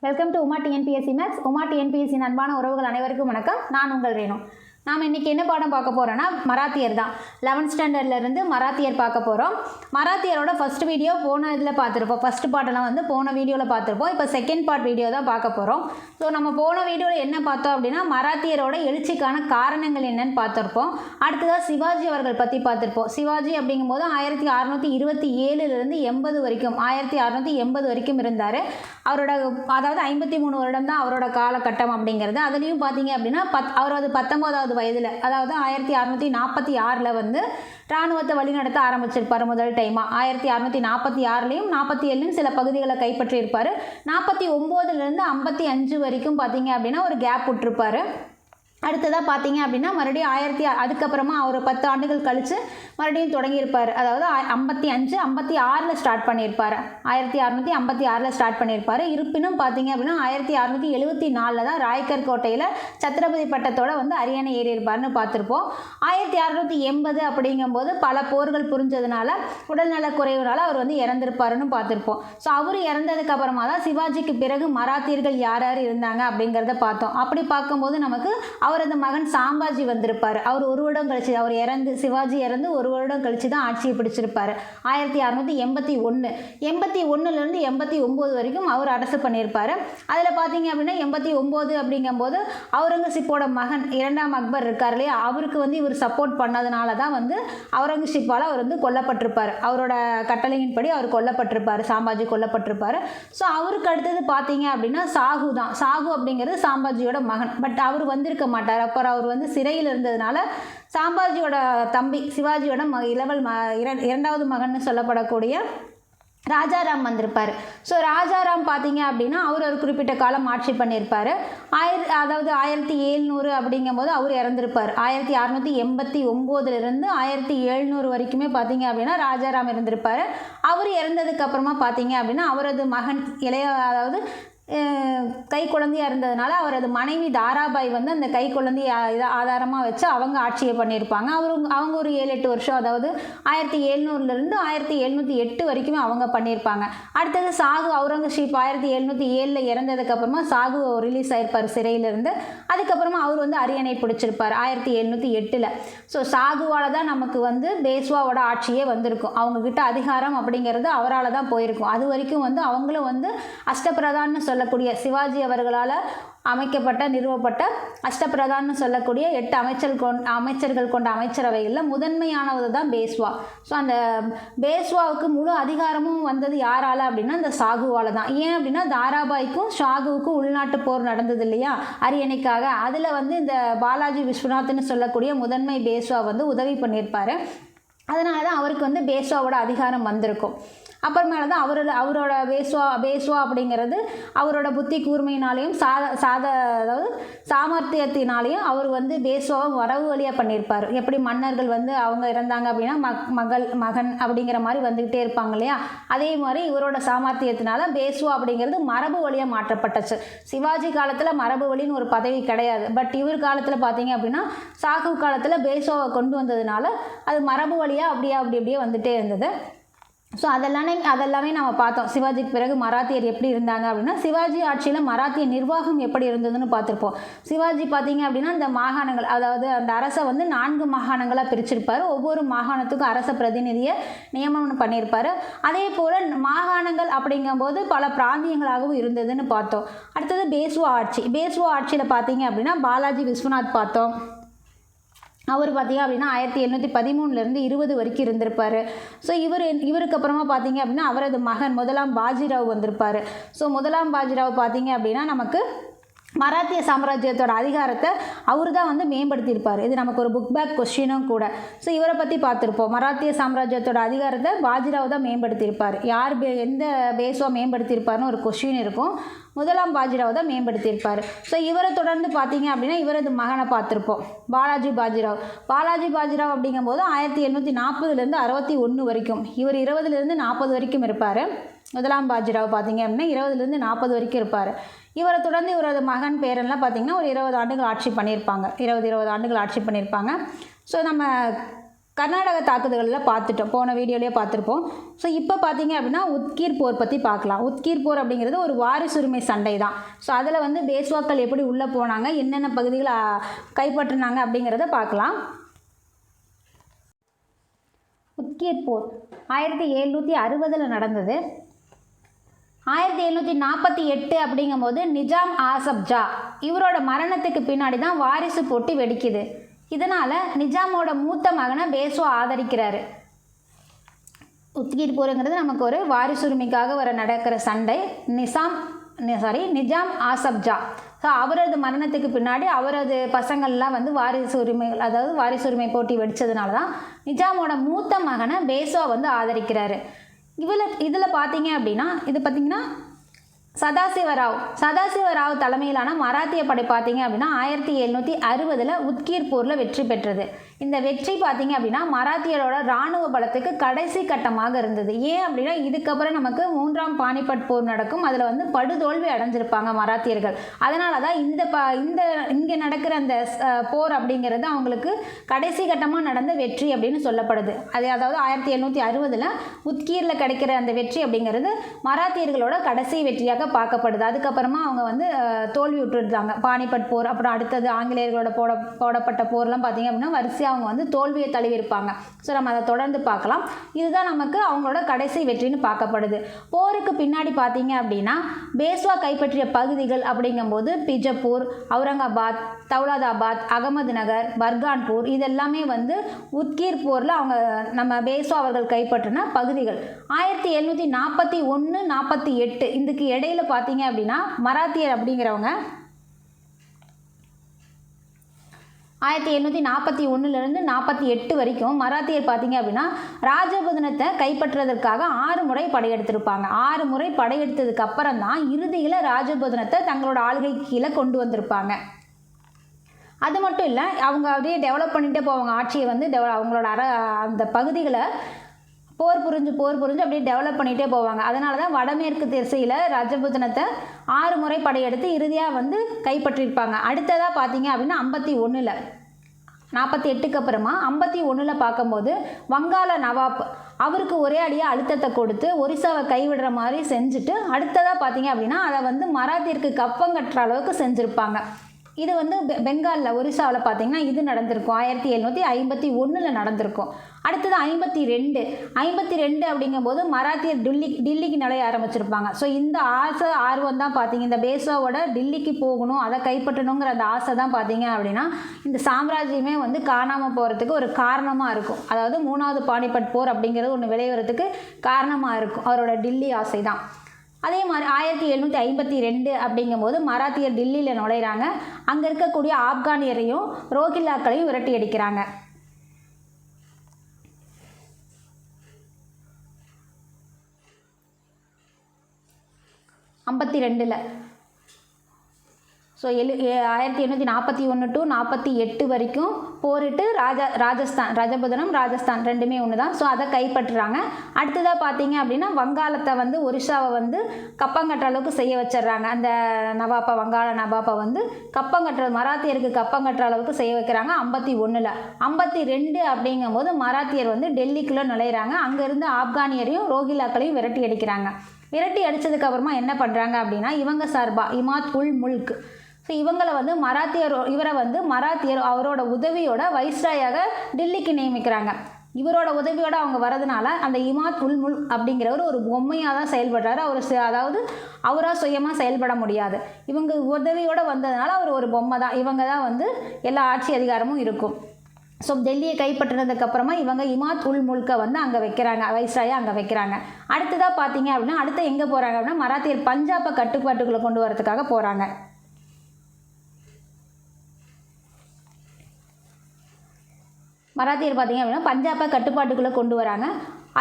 Welcome to Uma TNPSC maths. Uma TNPSC அன்பான உறவுகள் அனைவருக்கும் வணக்கம். நான் உங்கள் ரேணு. நாம் இன்றைக்கி என்ன பாடம் பார்க்க போகிறோன்னா மராத்தியர் தான். 11th ஸ்டாண்டர்ட்லேருந்து மராத்தியர் பார்க்க போகிறோம். மராத்தியரோட ஃபஸ்ட் வீடியோ போன இதில் பார்த்துருப்போம். ஃபஸ்ட் பார்ட்டெல்லாம் வந்து போன வீடியோவில் பார்த்துருப்போம். இப்போ செகண்ட் பார்ட் வீடியோ தான் பார்க்க போகிறோம். ஸோ நம்ம போன வீடியோவில் என்ன பார்த்தோம் அப்படின்னா மராத்தியரோட எழுச்சிக்கான காரணங்கள் என்னன்னு பார்த்துருப்போம். அடுத்ததாக சிவாஜி அவர்கள் பற்றி பார்த்துருப்போம். சிவாஜி அப்படிங்கும்போது 1627 80 வரைக்கும் 1680 வரைக்கும் இருந்தார். அவரோட அதாவது 53 வருடம் தான் அவரோட காலகட்டம் அப்படிங்கிறது. அதுலேயும் பார்த்தீங்க அப்படின்னா அவரது 19வது வயதில் அதாவது 1646 வந்து இராணுவத்தை வழிநடத்த ஆரம்பிச்சிருப்பார் முதல் டைமாக. 1646லையும் 47லையும் சில பகுதிகளை கைப்பற்றியிருப்பார். 49லேருந்து 55 வரைக்கும் பார்த்தீங்க அப்படின்னா ஒரு கேப் விட்டுருப்பார். அடுத்ததாக பார்த்தீங்க அப்படின்னா மறுபடியும் அதுக்கப்புறமா அவர் 10 ஆண்டுகள் கழித்து மறுபடியும் தொடங்கியிருப்பார். அதாவது 56ல் ஸ்டார்ட் பண்ணியிருப்பார். 1656ல் ஸ்டார்ட் பண்ணியிருப்பார். இருப்பினும் பார்த்தீங்க அப்படின்னா 1674 தான் ராய்கர் கோட்டையில் சத்ரபதி பட்டத்தோடு வந்து அரியணை ஏறியிருப்பார்னு பார்த்துருப்போம். 1680 அப்படிங்கும்போது பல போர்கள் புரிஞ்சதுனால உடல்நலக் குறைவுனால அவர் வந்து இறந்திருப்பாருன்னு பார்த்துருப்போம். ஸோ அவர் இறந்ததுக்கு அப்புறமா தான் சிவாஜிக்கு பிறகு மராத்தியர்கள் யார் யார் இருந்தாங்க அப்படிங்கிறத பார்த்தோம். அப்படி பார்க்கும்போது நமக்கு அவரது மகன் சாம்பாஜி வந்திருப்பார். அவர் ஒரு வருடம் கழிச்சு சிவாஜி இறந்து ஒரு வருடம் கழிச்சு தான் ஆட்சியை பிடிச்சிருப்பார். 1681 81லேருந்து 89 வரைக்கும் அவர் அரசு பண்ணியிருப்பார். அதில் பார்த்தீங்க அப்படின்னா 89 அப்படிங்கும்போது அவுரங்கசீப்போட மகன் 2ஆம் அக்பர் இருக்கார் இல்லையா, அவருக்கு வந்து இவர் சப்போர்ட் பண்ணதுனால தான் வந்து அவுரங்கசீப்பால் அவர் வந்து கொல்லப்பட்டிருப்பார். அவரோட கட்டளையின்படி அவர் கொல்லப்பட்டிருப்பார். சாம்பாஜி கொல்லப்பட்டிருப்பார். ஸோ அவருக்கு அடுத்தது பார்த்தீங்க அப்படின்னா சாகு தான். சாகு அப்படிங்கிறது சாம்பாஜியோட மகன். பட் அவர் வந்திருக்க மாட்டார். அப்புறம் அவர் வந்து சிறையில் இருந்ததுனால சாம்பாஜியோட தம்பி சிவாஜியோட இரண்டாவது மகன் சொல்லப்படக்கூடிய ராஜாராம் வந்திருப்பார். ஸோ ராஜாராம் பார்த்தீங்க அப்படின்னா அவர் ஒரு குறிப்பிட்ட காலம் ஆட்சி பண்ணியிருப்பார். அதாவது 1700 அப்படிங்கும்போது அவர் இறந்திருப்பார். 1689லேருந்து 1700 வரைக்குமே பார்த்தீங்க அப்படின்னா ராஜாராம் இருந்திருப்பார். அவர் இறந்ததுக்கு அப்புறமா பார்த்தீங்க அப்படின்னா அவரது மகன் அதாவது கை குழந்தையாக இருந்ததுனால அவரது மனைவி தாராபாய் வந்து அந்த கை குழந்தைய ஆதாரமாக வச்சு அவங்க ஆட்சியை பண்ணியிருப்பாங்க. அவங்க ஒரு 7-8 வருஷம், அதாவது 1700லேருந்து 1708 வரைக்குமே அவங்க பண்ணியிருப்பாங்க. அடுத்தது சாகு அவுரங்கசீப் 1707 இறந்ததுக்கப்புறமா சாகு ரிலீஸ் ஆகிருப்பார் சிறையிலேருந்து. அதுக்கப்புறமா அவர் வந்து அரியணை பிடிச்சிருப்பார் 1708. ஸோ சாகுவால் தான் நமக்கு வந்து பேஷ்வாவோட ஆட்சியே வந்திருக்கும். அவங்கக்கிட்ட அதிகாரம் அப்படிங்கிறது அவரால் தான் போயிருக்கும். அது வரைக்கும் வந்து அவங்களும் வந்து அஷ்டபிரதான்னு சொல்லக்கூடிய சிவாஜி அவர்களால் நிறுவப்பட்ட அஷ்டபிரதான்னு சொல்லக்கூடிய 8 அமைச்சர்கள் கொண்ட அமைச்சரவைகளில் முதன்மையானது தான் பேஷ்வா. ஸோ அந்த பேஷ்வாவுக்கு முழு அதிகாரமும் வந்தது யாரால் அப்படின்னா இந்த சாகுவால் தான். ஏன் அப்படின்னா தாராபாய்க்கும் ஷாகுவுக்கும் உள்நாட்டு போர் நடந்தது இல்லையா அரியணைக்காக. அதில் வந்து இந்த பாலாஜி விஸ்வநாத்னு சொல்லக்கூடிய முதன்மை பேஷ்வா வந்து உதவி பண்ணியிருப்பார். அதனால தான் அவருக்கு வந்து பேஷ்வாவோட அதிகாரம் வந்திருக்கும். அப்புறமேல தான் அவரோட பேஷ்வா அப்படிங்கிறது அவரோட புத்தி கூர்மையினாலையும் அதாவது சாமர்த்தியத்தினாலையும் அவர் வந்து பேஷ்வாவை வரவு வழியாக பண்ணியிருப்பார். எப்படி மன்னர்கள் வந்து அவங்க இறந்தாங்க அப்படின்னா மகன் அப்படிங்கிற மாதிரி வந்துக்கிட்டே இருப்பாங்க இல்லையா, அதே மாதிரி இவரோட சாமர்த்தியத்தினால பேஷ்வா அப்படிங்கிறது மரபு வழியாக மாற்றப்பட்டுச்சு. சிவாஜி காலத்தில் மரபு வழின்னு ஒரு பதவி கிடையாது. பட் இவர் காலத்தில் பார்த்தீங்க அப்படின்னா சாகு காலத்தில் பேஷ்வாவை கொண்டு வந்ததுனால அது மரபு வழியாக அப்படியே வந்துகிட்டே இருந்தது. ஸோ அதெல்லாமே நம்ம பார்த்தோம். சிவாஜிக்கு பிறகு மராத்தியர் எப்படி இருந்தாங்க அப்படின்னா சிவாஜி ஆட்சியில் மராத்திய நிர்வாகம் எப்படி இருந்ததுன்னு பார்த்துருப்போம். சிவாஜி பார்த்தீங்க அப்படின்னா இந்த மாகாணங்கள், அதாவது அந்த அரசை வந்து 4 மாகாணங்களாக பிரிச்சிருப்பார். ஒவ்வொரு மாகாணத்துக்கும் அரச பிரதிநிதியை நியமனம் பண்ணியிருப்பார். அதே போல் மாகாணங்கள் அப்படிங்கும்போது பல பிராந்தியங்களாகவும் இருந்ததுன்னு பார்த்தோம். அடுத்தது பேஷ்வா ஆட்சியில் பார்த்தீங்க அப்படின்னா பாலாஜி விஸ்வநாத் பார்த்தோம். அவர் பார்த்தீங்க அப்படின்னா 1713லேருந்து 20 வரைக்கும் இருந்திருப்பார். ஸோ இவருக்கு அப்புறமா பார்த்தீங்க அப்படின்னா அவரது மகன் முதலாம் பாஜிராவ் வந்திருப்பார். ஸோ முதலாம் பாஜிராவ் பார்த்தீங்க அப்படின்னா நமக்கு மராத்திய சாம்ராஜ்யத்தோட அதிகாரத்தை அவர் தான் வந்து மேம்படுத்தியிருப்பார். இது நமக்கு ஒரு புக் பேக் கொஸ்டினும் கூட. ஸோ இவரை பற்றி பார்த்துருப்போம். மராத்திய சாம்ராஜ்யத்தோட அதிகாரத்தை பாஜிராவ் தான் மேம்படுத்தியிருப்பார். எந்த பேஷ்வா மேம்படுத்தியிருப்பார்னு ஒரு கொஸ்டின் இருக்கும். முதலாம் பாஜிராவ் தான் மேம்படுத்தியிருப்பார். ஸோ இவரை தொடர்ந்து பார்த்தீங்க அப்படின்னா இவரது மகனை பார்த்துருப்போம், பாலாஜி பாஜிராவ் அப்படிங்கும்போது 1740லேருந்து 61 வரைக்கும், இவர் 20லேருந்து 40 வரைக்கும் இருப்பார். முதலாம் பாஜிராவ் பார்த்தீங்க அப்படின்னா 20லேருந்து 40 வரைக்கும் இருப்பார். இவரை தொடர்ந்து இவரது மகன் பேரெல்லாம் பார்த்திங்கன்னா ஒரு 20 ஆண்டுகள் ஆட்சி பண்ணியிருப்பாங்க. 20 ஆண்டுகள் ஆட்சி பண்ணியிருப்பாங்க. ஸோ நம்ம கர்நாடக தாக்குதல்களில் பார்த்துட்டோம், போன வீடியோலேயே பார்த்துருப்போம். ஸோ இப்போ பார்த்தீங்க அப்படின்னா உத்கீர் போர் பற்றி பார்க்கலாம். உத்கீர் போர் அப்படிங்கிறது ஒரு வாரிசுரிமை சண்டை தான். ஸோ அதில் வந்து பேஷ்வாக்கள் எப்படி உள்ளே போனாங்க, என்னென்ன பகுதிகளை கைப்பற்றினாங்க அப்படிங்கிறத பார்க்கலாம். உத்கீர் போர் 1760 நடந்தது. 1748 அப்படிங்கும்போது நிஜாம் ஆசப் ஜா இவரோட மரணத்துக்கு பின்னாடி தான் வாரிசு போட்டி வெடிக்குது. இதனால் நிஜாமோட மூத்த மகனை பேஷ்வா ஆதரிக்கிறாரு. உத்கீர் போருங்கிறது நமக்கு ஒரு வாரிசுரிமைக்காக நடக்கிற சண்டை. நிஜாம் ஆசப் ஜா. ஸோ அவரது மரணத்துக்கு பின்னாடி அவரது பசங்கள்லாம் வந்து வாரிசுரிமை போட்டி வெடித்ததுனால தான் நிஜாமோட மூத்த மகனை பேஷ்வா வந்து ஆதரிக்கிறாரு. இதில் பார்த்தீங்க அப்படின்னா இது பார்த்திங்கன்னா சதாசிவராவ் தலைமையிலான மராத்திய படை பார்த்தீங்க அப்படின்னா 1760 உத்கீர் போரில் வெற்றி பெற்றது. இந்த வெற்றி பார்த்தீங்க அப்படின்னா மராத்தியரோட இராணுவ பலத்துக்கு கடைசி கட்டமாக இருந்தது. ஏன் அப்படின்னா இதுக்கப்புறம் நமக்கு 3ஆம் பானிபட் போர் நடக்கும். அதில் வந்து படுதோல்வி அடைஞ்சிருப்பாங்க மராத்தியர்கள். அதனால தான் இங்கே நடக்கிற அந்த போர் அப்படிங்கிறது அவங்களுக்கு கடைசி கட்டமாக நடந்த வெற்றி அப்படின்னு சொல்லப்படுது. அதாவது 1760 உத்கீரில் கிடைக்கிற அந்த வெற்றி அப்படிங்கிறது மராத்தியர்களோட கடைசி வெற்றியாக பார்க்கப்படுது. அதுக்கப்புறமா அவங்க வந்து தோல்வி விட்டுருந்தாங்க. பானிபட் போர், அப்புறம் அடுத்தது ஆங்கிலேயர்களோட போடப்பட்ட போர்லாம் பார்த்தீங்க அப்படின்னா வரிசையாக அவங்க வந்து தோல்வியை தழுவிருப்பாங்க. ஸோ நம்ம அதை தொடர்ந்து பார்க்கலாம். இதுதான் நமக்கு அவங்களோட கடைசி வெற்றின்னு பார்க்கப்படுது. போருக்கு பின்னாடி பார்த்தீங்க அப்படின்னா பேஷ்வா கைப்பற்றிய பகுதிகள் அப்படிங்கும்போது பிஜப்பூர், அவுரங்காபாத், தௌலதாபாத், அகமது நகர், பர்கான்பூர் இதெல்லாமே வந்து உத்கீர் போரில் நம்ம பேஷ்வா அவர்கள் கைப்பற்றின பகுதிகள். 1741, 48 இதுக்கு இடையில பார்த்தீங்க அப்படின்னா மராத்தியர் அப்படிங்கிறவங்க 1741 48 வரைக்கும் மராத்தியர் பார்த்தீங்க அப்படின்னா ராஜபுதனத்தை கைப்பற்றுவதற்காக 6 முறை படையெடுத்திருப்பாங்க. 6 முறை படையெடுத்ததுக்கு அப்புறம் தான் இறுதியில் ராஜபுதனத்தை தங்களோட ஆளுகை கீழே கொண்டு வந்திருப்பாங்க. அது மட்டும் இல்லை, அவங்க அப்படியே டெவலப் பண்ணிகிட்டே போவாங்க. ஆட்சியை வந்து அவங்களோட அந்த பகுதிகளை போர் புரிஞ்சு அப்படியே டெவலப் பண்ணிகிட்டே போவாங்க. அதனால தான் வடமேற்கு திசையில் ராஜபுதனத்தை 6 முறை படையெடுத்து இறுதியாக வந்து கைப்பற்றியிருப்பாங்க. அடுத்ததாக பார்த்தீங்க அப்படின்னா 51 48க்கு அப்புறமா 51 பார்க்கும்போது வங்காள நவாப் அவருக்கு ஒரே அடியாக அழுத்தத்தை கொடுத்து ஒரிசாவை கைவிடுற மாதிரி செஞ்சுட்டு அடுத்ததாக பார்த்தீங்க அப்படின்னா அதை வந்து மராத்தியருக்கு கப்பம் கட்டுற அளவுக்கு செஞ்சுருப்பாங்க. இது வந்து பெங்காலில் ஒரிசாவில் பார்த்தீங்கன்னா இது நடந்திருக்கும். 1751 நடந்திருக்கும். அடுத்தது 52 அப்படிங்கும்போது மராத்தியர் டில்லிக்கு நுழைய ஆரம்பிச்சிருப்பாங்க. ஸோ இந்த ஆர்வம் தான் பார்த்தீங்க, இந்த பேஷ்வாவோட டில்லிக்கு போகணும், அதை கைப்பற்றணுங்கிற அந்த ஆசை தான் பார்த்தீங்க அப்படின்னா இந்த சாம்ராஜ்யமே வந்து காணாமல் போகிறதுக்கு ஒரு காரணமாக இருக்கும். அதாவது 3வது பானிபட் போர் அப்படிங்கிறது ஒன்று விளைவுறதுக்கு காரணமாக இருக்கும் அவரோட டில்லி ஆசை தான். அதே மாதிரி 1752 அப்படிங்கும்போது மராத்தியர் டில்லியில் நுழைகிறாங்க. அங்கே இருக்கக்கூடிய ஆப்கானியரையும் ரோஹில்லாக்களையும் விரட்டி அடிக்கிறாங்க. 52 ஸோ 1841 to 48 வரைக்கும் போரிட்டு ராஜபுதனம் ராஜஸ்தான் ரெண்டுமே ஒன்று தான். ஸோ அதை கைப்பற்றுறாங்க. அடுத்ததாக பார்த்தீங்க அப்படின்னா வங்காளத்தை வந்து ஒரிசாவை வந்து கப்பங்கட்டுற அளவுக்கு செய்ய வச்சிடுறாங்க. அந்த வங்காள நவாப்பை வந்து மராத்தியருக்கு கப்பங்கட்டுற அளவுக்கு செய்ய வைக்கிறாங்க 51. 52 அப்படிங்கும்போது மராத்தியர் வந்து டெல்லிக்குள்ளே நுழையிறாங்க. அங்கேருந்து ஆப்கானியரையும் ரோஹில்லாக்களையும் விரட்டி அடிக்கிறாங்க. விரட்டி அடித்ததுக்கப்புறமா என்ன பண்ணுறாங்க அப்படின்னா இவங்க சார்பா இமாத் உல் முல்க், ஸோ இவரை வந்து மராத்தியர் அவரோட உதவியோட வைஸ்ராயாக டில்லிக்கு நியமிக்கிறாங்க. இவரோட உதவியோடு அவங்க வரதுனால அந்த இமாத் உல் முல்க் அப்படிங்கிறவர் ஒரு பொம்மையாக தான் செயல்படுறாரு. அதாவது அவராக சுயமாக செயல்பட முடியாது. இவங்க உதவியோடு வந்ததுனால அவர் ஒரு பொம்மை தான். இவங்க தான் வந்து எல்லா ஆட்சி அதிகாரமும் இருக்கும். ஸோ டெல்லியை கைப்பற்றினதுக்கப்புறமா இவங்க இமாத் உல் முல்கை வந்து அங்கே வைக்கிறாங்க, வைஸ்ராயை அங்கே வைக்கிறாங்க. அடுத்ததாக பார்த்தீங்க அப்படின்னா அடுத்து எங்கே போகிறாங்க அப்படின்னா மராத்தியர் பஞ்சாபை கட்டுப்பாட்டுக்குள்ளே கொண்டு வரதுக்காக போகிறாங்க. மராத்தியர் பார்த்தீங்க அப்படின்னா பஞ்சாபை கட்டுப்பாட்டுக்குள்ளே கொண்டு வராங்க.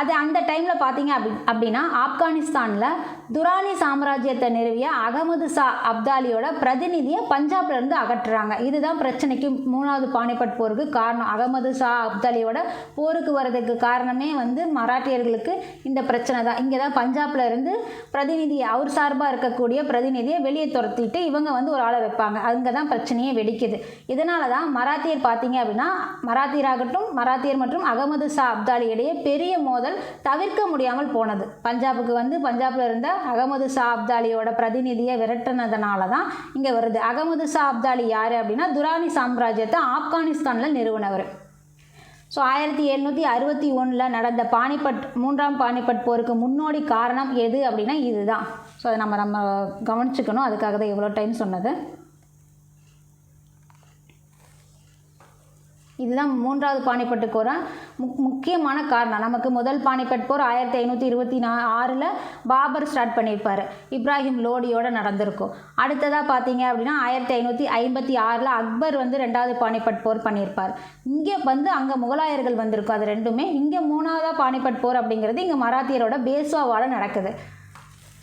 அது அந்த டைமில் பார்த்தீங்க அப்படின்னா ஆப்கானிஸ்தானில் துரானி சாம்ராஜ்யத்தை நிறுவிய அகமது ஷா அப்தாலியோட பிரதிநிதியை பஞ்சாப்லேருந்து அகற்றுறாங்க. இதுதான் பிரச்சனைக்கு 3வது பானிபட் போருக்கு காரணம். அகமது ஷா அப்தாலியோட போருக்கு வர்றதுக்கு காரணமே வந்து மராட்டியர்களுக்கு இந்த பிரச்சனை தான். இங்கே தான் பஞ்சாப்ல இருந்து பிரதிநிதியை, அவர் சார்பாக இருக்கக்கூடிய பிரதிநிதியை வெளியே துரத்திட்டு இவங்க வந்து ஒரு ஆளை வைப்பாங்க. அங்கே தான் பிரச்சனையே வெடிக்குது. இதனால தான் மராத்தியர் பார்த்தீங்க அப்படின்னா மராத்தியர் மற்றும் அகமது ஷா அப்தாலி இடையே பெரிய மோதல் தவிர்க்க முடியாமல் போனது. பஞ்சாப்ல இருந்த அகமது ஷா அப்தாலியோட பிரதிநிதியை விரட்டினதுனால தான் இங்கே வருது. அகமது ஷா அப்தாலி யார் அப்படின்னா துரானி சாம்ராஜ்யத்தை ஆப்கானிஸ்தானில் நிறுவனவர். ஸோ 1761 நடந்த 3ஆம் பானிபட் போருக்கு முன்னோடி காரணம் எது அப்படின்னா இதுதான். ஸோ அதை நம்ம கவனிச்சுக்கணும். அதுக்காக தான் இவ்வளோ டைம் சொன்னது. இதுதான் 3வது பானிபட்டுக்கு முக்கியமான காரணம். நமக்கு முதல் பானிபட் போர் 1526 பாபர் ஸ்டார்ட் பண்ணியிருப்பார். இப்ராஹிம் லோடியோட நடந்திருக்கும். அடுத்ததாக பார்த்தீங்க அப்படின்னா 1556 அக்பர் வந்து 2வது பானிபட் போர் பண்ணியிருப்பார். இங்கே வந்து அங்கே முகலாயர்கள் வந்திருக்கும். அது ரெண்டுமே. இங்கே 3வது பானிபட் போர் அப்படிங்கிறது இங்கே மராத்தியரோட பேஸ்வாவால் நடக்குது.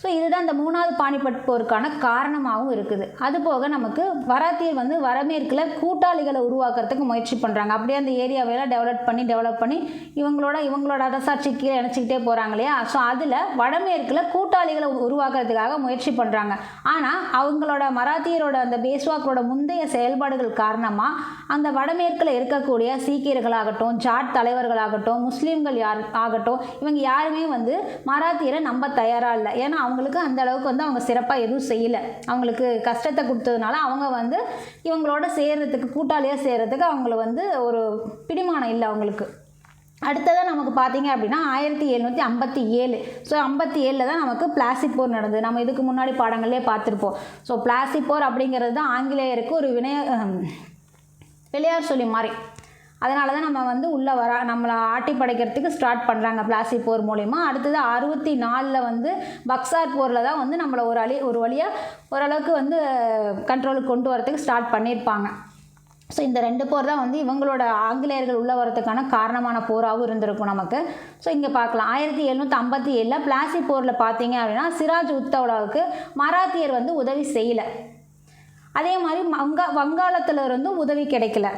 ஸோ இதுதான் இந்த 3வது பானிபட் போருக்கான காரணமாகவும் இருக்குது. அதுபோக நமக்கு மராத்தியர் வந்து வடமேற்கில் கூட்டாளிகளை உருவாக்குறதுக்கு முயற்சி பண்ணுறாங்க. அப்படியே அந்த ஏரியாவையெல்லாம் டெவலப் பண்ணி இவங்களோட அரசாட்சி கீழே இணைச்சிக்கிட்டே போகிறாங்க இல்லையா. ஸோ அதில் வடமேற்கில் கூட்டாளிகளை உருவாக்குறதுக்காக முயற்சி பண்ணுறாங்க. ஆனால் அவங்களோட மராத்தியரோட அந்த பேஸ்வாக்களோட முந்தைய செயல்பாடுகள் காரணமாக அந்த வடமேற்கில் இருக்கக்கூடிய சீக்கியர்களாகட்டும், ஜாட் தலைவர்களாகட்டும், முஸ்லீம்கள் ஆகட்டும், இவங்க யாருமே வந்து மராத்தியரை நம்ப தயாராக இல்லை. ஏன்னா அவங்களுக்கு அந்த அளவுக்கு வந்து அவங்க சிறப்பாக எதுவும் செய்யலை. அவங்களுக்கு கஷ்டத்தை கொடுத்ததுனால அவங்க வந்து இவங்களோட சேர்கிறதுக்கு, கூட்டாளியாக சேர்கிறதுக்கு அவங்கள வந்து ஒரு பிடிமானம் இல்லை அவங்களுக்கு. அடுத்ததாக நமக்கு பார்த்தீங்க அப்படின்னா 1757. ஸோ 57 தான் நமக்கு பிளாசி போர் நடந்தது. நம்ம இதுக்கு முன்னாடி பாடங்களே பார்த்துருப்போம். ஸோ பிளாசி போர் அப்படிங்கிறது தான் ஆங்கிலேயருக்கு ஒரு விளையார் சொல்லி மாதிரி. அதனால தான் நம்ம வந்து உள்ளே நம்மளை ஆட்டி படைக்கிறதுக்கு ஸ்டார்ட் பண்ணுறாங்க பிளாசி போர் மூலிமா. அடுத்தது 64 வந்து பக்சார் போரில் தான் வந்து நம்மளை ஒரு வழியாக ஓரளவுக்கு வந்து கண்ட்ரோலுக்கு கொண்டு வரதுக்கு ஸ்டார்ட் பண்ணியிருப்பாங்க. ஸோ இந்த 2 போர் தான் வந்து இவங்களோட ஆங்கிலேயர்கள் உள்ளே வரதுக்கான காரணமான போராகவும் இருந்திருக்கும் நமக்கு. ஸோ இங்கே பார்க்கலாம் 1757 பிளாசி போரில் பார்த்தீங்க அப்படின்னா சிராஜ் உத்தவ்லாவுக்கு மராத்தியர் வந்து உதவி செய்யலை. அதே மாதிரி வங்காளத்தில் இருந்தும் உதவி கிடைக்கல.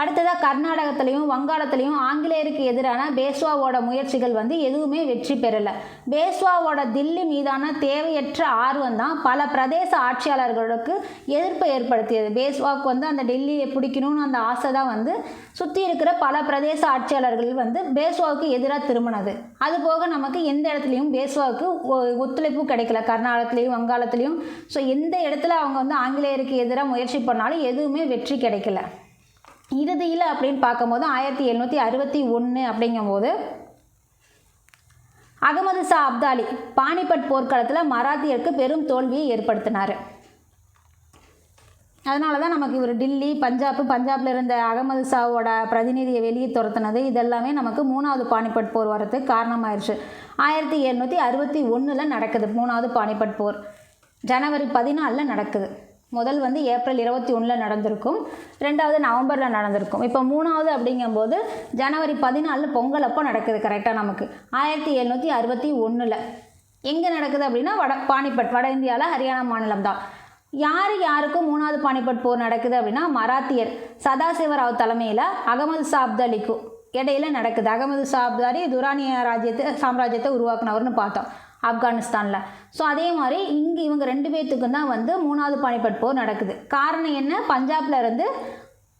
அடுத்ததாக கர்நாடகத்திலையும் வங்காளத்திலையும் ஆங்கிலேயருக்கு எதிரான பேஸ்வாவோட முயற்சிகள் வந்து எதுவுமே வெற்றி பெறலை. பேஸ்வாவோட தில்லி மீதான தேவையற்ற ஆர்வம் தான் பல பிரதேச ஆட்சியாளர்களுக்கு எதிர்ப்பை ஏற்படுத்தியது. பேஸ்வாவுக்கு வந்து அந்த டெல்லியை பிடிக்கணும்னு அந்த ஆசை தான் வந்து சுற்றி இருக்கிற பல பிரதேச ஆட்சியாளர்கள் வந்து பேஸ்வாவுக்கு எதிராக திரும்பினது. அதுபோக நமக்கு எந்த இடத்துலையும் பேஸ்வாவுக்கு ஒத்துழைப்பு கிடைக்கல. கர்நாடகத்துலேயும் வங்காளத்துலேயும் ஸோ எந்த இடத்துல அவங்க வந்து ஆங்கிலேயருக்கு எதிராக முயற்சி பண்ணாலும் எதுவுமே வெற்றி கிடைக்கல. இறுதியில் அப்படின்னு பார்க்கும்போது 1761 அப்படிங்கும்போது அகமது ஷா அப்தாலி பானிபட் போர்க்களத்தில் மராத்தியருக்கு பெரும் தோல்வியை ஏற்படுத்தினார். அதனால தான் நமக்கு இவர் டில்லி, பஞ்சாபில் இருந்த அகமது ஷாவோட பிரதிநிதியை வெளியே துரத்துனது இதெல்லாமே நமக்கு 3வது பானிபட் போர் வரதுக்கு காரணமாயிருச்சு. 1761 நடக்குது 3வது பானிபட் போர். ஜனவரி 14 நடக்குது. முதல் வந்து ஏப்ரல் 21 நடந்திருக்கும். 2வது நவம்பரில் நடந்திருக்கும். இப்போ 3வது அப்படிங்கும்போது ஜனவரி 14 பொங்கல் அப்போ நடக்குது கரெக்டாக நமக்கு 1761. எங்கே நடக்குது அப்படின்னா பானிபட், வட இந்தியாவில் ஹரியானா மாநிலம் தான். யாருக்கும் 3வது பானிபட் போர் நடக்குது அப்படின்னா மராத்தியர் சதாசிவராவ் தலைமையில் அகமது ஷா அப்தாலிக்கும் இடையில நடக்குது. அகமது ஷா அப்தாலி துரானி சாம்ராஜ்யத்தை உருவாக்குனவர்னு பார்த்தோம் ஆப்கானிஸ்தானில். ஸோ அதே மாதிரி இங்கே இவங்க 2 பேர்த்துக்கும் தான் வந்து 3வது பானிபட் போர் நடக்குது. காரணம் என்ன? பஞ்சாப்ல இருந்து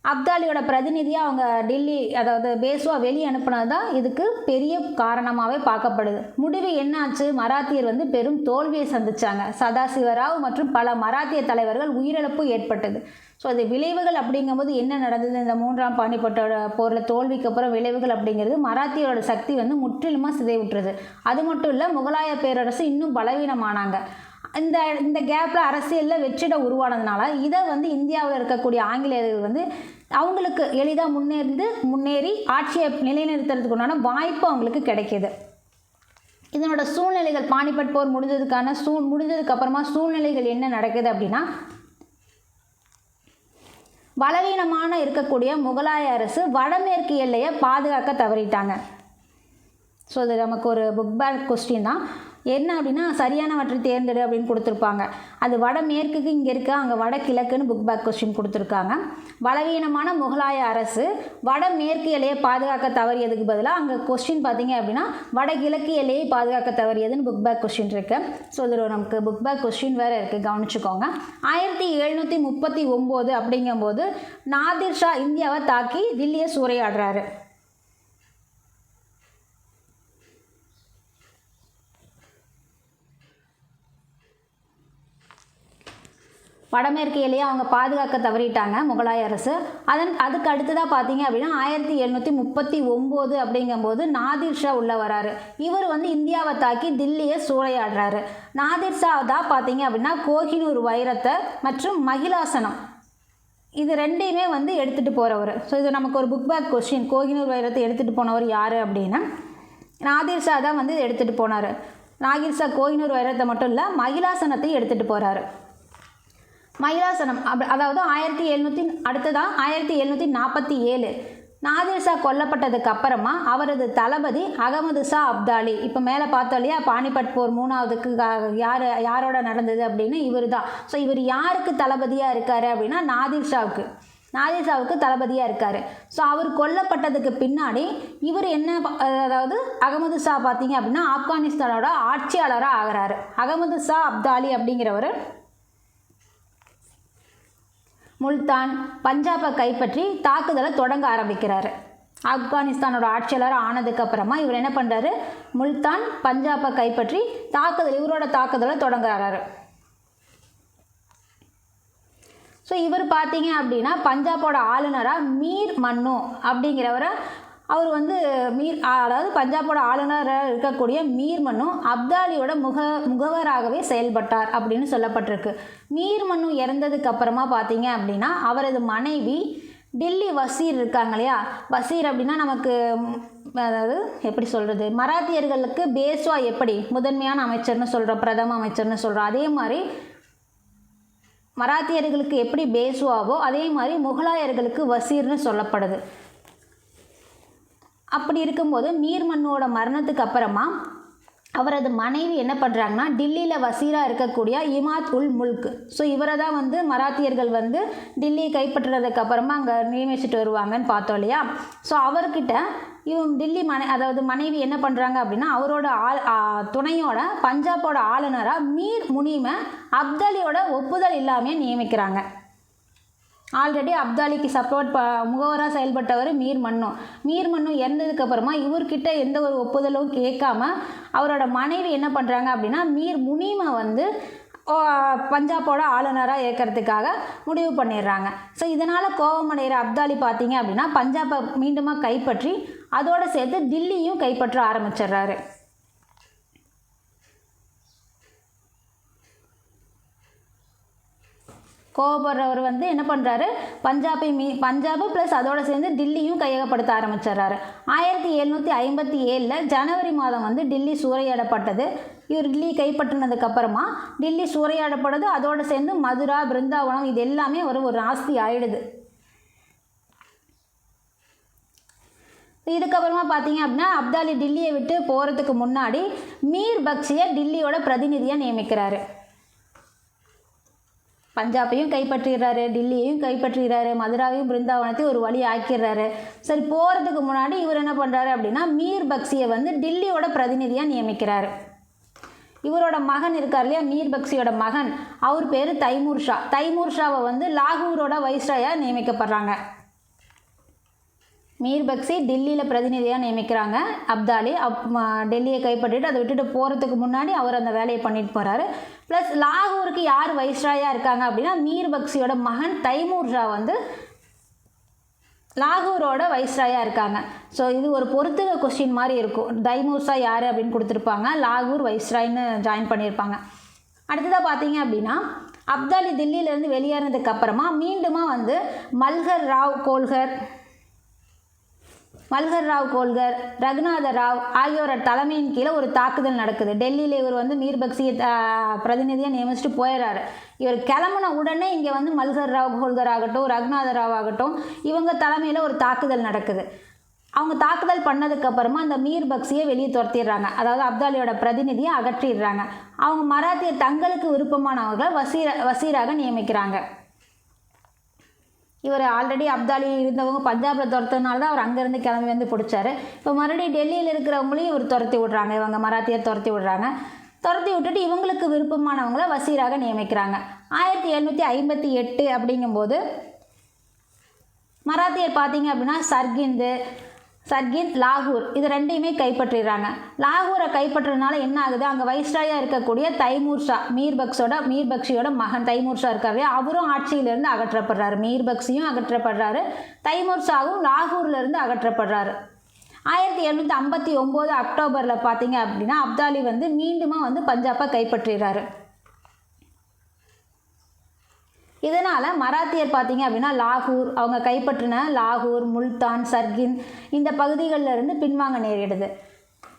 அப்தாலியோட பிரதிநிதியாக அவங்க டெல்லி, அதாவது பேஸ்வா வெளியே அனுப்புனது தான் இதுக்கு பெரிய காரணமாகவே பார்க்கப்படுது. முடிவு என்னாச்சு? மராத்தியர் வந்து பெரும் தோல்வியை சந்திச்சாங்க. சதாசிவராவ் மற்றும் பல மராத்திய தலைவர்கள் உயிரிழப்பு ஏற்பட்டது. ஸோ அது விளைவுகள் அப்படிங்கும்போது என்ன நடந்தது? இந்த 3ஆம் பானிபட்டோட போரில் தோல்விக்கு அப்புறம் விளைவுகள் அப்படிங்கிறது மராத்தியரோட சக்தி வந்து முற்றிலுமாக சிதைவுற்றுது. அது மட்டும் இல்லை, முகலாய பேரரசு இன்னும் பலவீனமானாங்க. இந்த கேப்பில் அரசியலில் வெற்றிட உருவானதுனால இதை வந்து இந்தியாவில் இருக்கக்கூடிய ஆங்கிலேயர்கள் வந்து அவங்களுக்கு எளிதாக முன்னேறி ஆட்சியை நிலைநிறுத்துறதுக்கு உண்டான வாய்ப்பு அவங்களுக்கு கிடைக்கிது. இதனோட சூழ்நிலைகள், பானிபட் போர் முடிஞ்சதுக்கு அப்புறமா சூழ்நிலைகள் என்ன நடக்குது அப்படின்னா பலவீனமான இருக்கக்கூடிய முகலாய அரசு வடமேற்கு எல்லையை பாதுகாக்க தவறிட்டாங்க. ஸோ இது நமக்கு ஒரு புக் பேக் கொஸ்டின் தான். என்ன அப்படின்னா சரியானவற்றை தேர்ந்தெடு அப்படின்னு கொடுத்துருப்பாங்க. அது வடமேற்குக்கு இங்கே இருக்கா, அங்கே வடகிழக்குன்னு புக் பேக் கொஸ்டின் கொடுத்துருக்காங்க. பலவீனமான முகலாய அரசு வடமேற்கு எல்லையை பாதுகாக்க தவறியதுக்கு பதிலாக அங்கே கொஸ்டின் பார்த்தீங்க அப்படின்னா வடகிழக்கு எல்லையை பாதுகாக்க தவறியதுன்னு புக் பேக் கொஸ்டின் இருக்குது. ஸோ இதில் நமக்கு புக் பேக் கொஸ்டின் வேறு இருக்குது, கவனிச்சுக்கோங்க. 1739 அப்படிங்கும்போது நாதிர் ஷா இந்தியாவை தாக்கி தில்லியை சூறையாடுறாரு. வடமேற்கு எல்லையை அவங்க பாதுகாக்க தவறிட்டாங்க முகலாய அரசு. அதுக்கு அடுத்ததாக பார்த்தீங்க அப்படின்னா 1739 அப்படிங்கும்போது நாதிர் ஷா உள்ளே வராரு. இவர் வந்து இந்தியாவை தாக்கி தில்லியை சூறையாடுறாரு. நாதிர் ஷா தான் பார்த்தீங்க அப்படின்னா கோஹினூர் வைரத்தை மற்றும் மகிழாசனம் இது ரெண்டையுமே வந்து எடுத்துகிட்டு போகிறவர். ஸோ இது நமக்கு ஒரு புக் பேக் கொஸ்டின். கோஹினூர் வைரத்தை எடுத்துகிட்டு போனவர் யார் அப்படின்னா நாதிர் ஷா தான் வந்து எடுத்துகிட்டு போனார். நாதிர் ஷா கோஹினூர் வைரத்தை மட்டும் இல்லை, மகிழாசனத்தையும் எடுத்துகிட்டு போகிறாரு. மகிழாசனம் அதாவது 1747 நாதிர் ஷா கொல்லப்பட்டதுக்கு அப்புறமா அவரது தளபதி அகமது ஷா அப்தாலி, இப்போ மேலே பார்த்தோம் இல்லையா பானிபட் போர் 3வதுக்கு யாரோட நடந்தது அப்படின்னு இவர் தான். ஸோ இவர் யாருக்கு தளபதியாக இருக்கார் அப்படின்னா நாதிர் ஷாவுக்கு தளபதியாக இருக்கார். ஸோ அவர் கொல்லப்பட்டதுக்கு பின்னாடி இவர் என்ன, அதாவது அகமது ஷா பார்த்தீங்க அப்படின்னா ஆப்கானிஸ்தானோட ஆட்சியாளராக ஆகிறாரு. அகமது ஷா அப்தாலி அப்படிங்கிறவர் முல்தான் பஞ்சாபை கைப்பற்றி தாக்குதலை தொடங்க ஆரம்பிக்கிறாரு. ஆப்கானிஸ்தானோட ஆட்சியாளர் ஆனதுக்கப்புறமா இவர் என்ன பண்ணுறாரு, முல்தான் பஞ்சாபை கைப்பற்றி இவரோட தாக்குதலை தொடங்குறாரு. ஸோ இவர் பார்த்தீங்க அப்படின்னா பஞ்சாபோட ஆளுநராக மீர் மன்னு அப்படிங்கிறவரை அவர் வந்து அதாவது பஞ்சாபோட ஆளுநராக இருக்கக்கூடிய மீர் மன்னு அப்தாலியோட முகவராகவே செயல்பட்டார் அப்படின்னு சொல்லப்பட்டிருக்கு. மீர் மன்னு இறந்ததுக்கு அப்புறமா பார்த்தீங்க அப்படின்னா அவரது மனைவி டில்லி வசீர் இருக்காங்க இல்லையா, வசீர் அப்படின்னா நமக்கு அதாவது எப்படி சொல்கிறது, மராத்தியர்களுக்கு பேஸ்வா எப்படி முதன்மையான அமைச்சர்னு சொல்கிறோம், பிரதம அமைச்சர்னு சொல்கிறோம், அதே மாதிரி மராத்தியர்களுக்கு எப்படி பேஸ்வாவோ அதே மாதிரி முகலாயர்களுக்கு வசீர்னு சொல்லப்படுது. அப்படி இருக்கும்போது மீர் மன்னோட மரணத்துக்கு அப்புறமா அவரது மனைவி என்ன பண்ணுறாங்கன்னா டில்லியில் வசீராக இருக்கக்கூடிய இமாத் உல் முல்க், ஸோ இவரை தான் வந்து மராத்தியர்கள் வந்து டில்லியை கைப்பற்றுறதுக்கு அப்புறமா அங்கே நியமிச்சுட்டு வருவாங்கன்னு பார்த்தோம் இல்லையா. ஸோ அவர்கிட்ட டில்லி அதாவது மனைவி என்ன பண்ணுறாங்க அப்படின்னா அவரோட துணையோட பஞ்சாபோட ஆளுநராக மீர் முனீமை அப்தாலியோட ஒப்புதல் இல்லாமல் நியமிக்கிறாங்க. ஆல்ரெடி அப்தாலிக்கு சப்போர்ட் முகவராக செயல்பட்டவர் மீர் மன்னு இறந்ததுக்கப்புறமா இவர்கிட்ட எந்த ஒரு ஒப்புதலும் கேட்காம அவரோட மனைவி என்ன பண்ணுறாங்க அப்படின்னா மீர் முனீமை வந்து பஞ்சாபோட ஆளுநராக ஏற்கிறதுக்காக முடிவு பண்ணிடுறாங்க. ஸோ இதனால் கோபமடைகிற அப்தாலி பார்த்தீங்க அப்படின்னா பஞ்சாபை மீண்டுமா கைப்பற்றி அதோடு சேர்த்து தில்லியும் கைப்பற்ற ஆரம்பிச்சிடுறாரு. கோபப்படுறவர் வந்து என்ன பண்ணுறாரு, பஞ்சாபு ப்ளஸ் அதோடு சேர்ந்து தில்லியும் கையகப்படுத்த ஆரம்பிச்சிடுறாரு. 1757 ஜனவரி மாதம் வந்து டில்லி சூறையாடப்பட்டது. இவர் டில்லி கைப்பற்றினதுக்கப்புறமா டில்லி சூறையாடப்படுது, அதோடு சேர்ந்து மதுரா பிருந்தாவனம் இது எல்லாமே ஒரு நாஸ்தி ஆயிடுது. இதுக்கப்புறமா பார்த்தீங்க அப்படின்னா அப்தாலி டில்லியை விட்டு போகிறதுக்கு முன்னாடி மீர் பக்ஷியை டில்லியோட பிரதிநிதியாக நியமிக்கிறாரு. பஞ்சாபையும் கைப்பற்றுகிறாரு, டில்லியையும் கைப்பற்றுகிறாரு, மதுராவையும் பிருந்தாவனத்தையும் ஒரு வழி ஆக்கிடுறாரு. சரி, போகிறதுக்கு முன்னாடி இவர் என்ன பண்ணுறாரு அப்படின்னா மீர் பக்ஷியை வந்து டில்லியோட பிரதிநிதியாக நியமிக்கிறாரு. இவரோட மகன் இருக்கார் இல்லையா, மீர் பக்ஷியோட மகன், அவர் பேர் தைமூர் ஷாவை வந்து லாகூரோட வைஸ்ராயாக நியமிக்கப்படுறாங்க. மீர் பக்ஷி டில்லியில் பிரதிநிதியாக நியமிக்கிறாங்க. அப்தாலி டெல்லியை கைப்பற்றிட்டு அதை விட்டுட்டு போகிறதுக்கு முன்னாடி அவர் அந்த வேலையை பண்ணிட்டு போகிறாரு. ப்ளஸ் லாகூருக்கு யார் வைஸ்ராயாக இருக்காங்க அப்படின்னா மீர் பக்ஷியோட மகன் தைமூர் ஷா வந்து லாகூரோட வைஸ்ராயாக இருக்காங்க. ஸோ இது ஒரு பொறுத்துக கொஸ்டின் மாதிரி இருக்கும். தைமூர் ஷா யார் அப்படின்னு கொடுத்துருப்பாங்க, லாகூர் வைஸ்ராய்ன்னு ஜாயின் பண்ணியிருப்பாங்க. அடுத்ததாக பார்த்தீங்க அப்படின்னா அப்தாலி தில்லியிலேருந்து வெளியேறினதுக்கு அப்புறமா மீண்டுமா வந்து மல்ஹர் ராவ் கோல்கர் மல்ஹர் ராவ் ஹோல்கர், ரகுநாத ராவ் ஆகியோரோட தலைமையின் கீழே ஒரு தாக்குதல் நடக்குது. டெல்லியில் இவர் வந்து மீர் பக்சியை பிரதிநிதியாக நியமிச்சுட்டு போயிடுறாரு. இவர் கிளம்புன உடனே இங்கே வந்து மல்ஹர் ராவ் ஹோல்கர் ஆகட்டும், ரகுநாத ராவ் ஆகட்டும், இவங்க தலைமையில் ஒரு தாக்குதல் நடக்குது. அவங்க தாக்குதல் பண்ணதுக்கப்புறமா அந்த மீர் பக்சியை வெளியே துரத்திடுறாங்க. அதாவது அப்தாலியோட பிரதிநிதியை அகற்றிடுறாங்க. அவங்க மராத்தியர் தங்களுக்கு விருப்பமானவர்களை வசீராக நியமிக்கிறாங்க. இவர் ஆல்ரெடி அப்தாலி இருந்தவங்க பஞ்சாபில் துரத்துனால தான் அவர் அங்கேருந்து கிளம்பி வந்து பிடிச்சாரு. இப்போ மறுபடியும் டெல்லியில் இருக்கிறவங்களையும் இவர் துரத்தி விட்றாங்க. இவங்க மராத்தியர் துரத்தி விட்றாங்க. துரத்தி விட்டுட்டு இவங்களுக்கு விருப்பமானவங்களை வசீராக நியமிக்கிறாங்க. 1758 அப்படிங்கும்போது மராத்தியர் பார்த்தீங்க அப்படின்னா சர்கிந்த், லாகூர் இது ரெண்டையுமே கைப்பற்றிடுறாங்க. லாகூரை கைப்பற்றுறதுனால என்ன ஆகுது, அங்கே வைஸ்ராயாக இருக்கக்கூடிய தைமூர் ஷா, மீர் பக்சியோட மகன் தைமூர் ஷா இருக்காரு, அவரும் ஆட்சியிலிருந்து அகற்றப்படுறாரு. மீர் பக்சியும் அகற்றப்படுறாரு, தைமூர் ஷாவும் லாகூர்லேருந்து அகற்றப்படுறாரு. 1759 அக்டோபரில் பார்த்தீங்க அப்படின்னா அப்தாலி வந்து மீண்டுமா வந்து பஞ்சாபை கைப்பற்றிடுறாரு. இதனால் மராத்தியர் பார்த்தீங்க அப்படின்னா அவங்க கைப்பற்றின லாகூர், முல்தான், சர்கிந்த் இந்த பகுதிகளில் இருந்து பின்வாங்க நேரிடுது.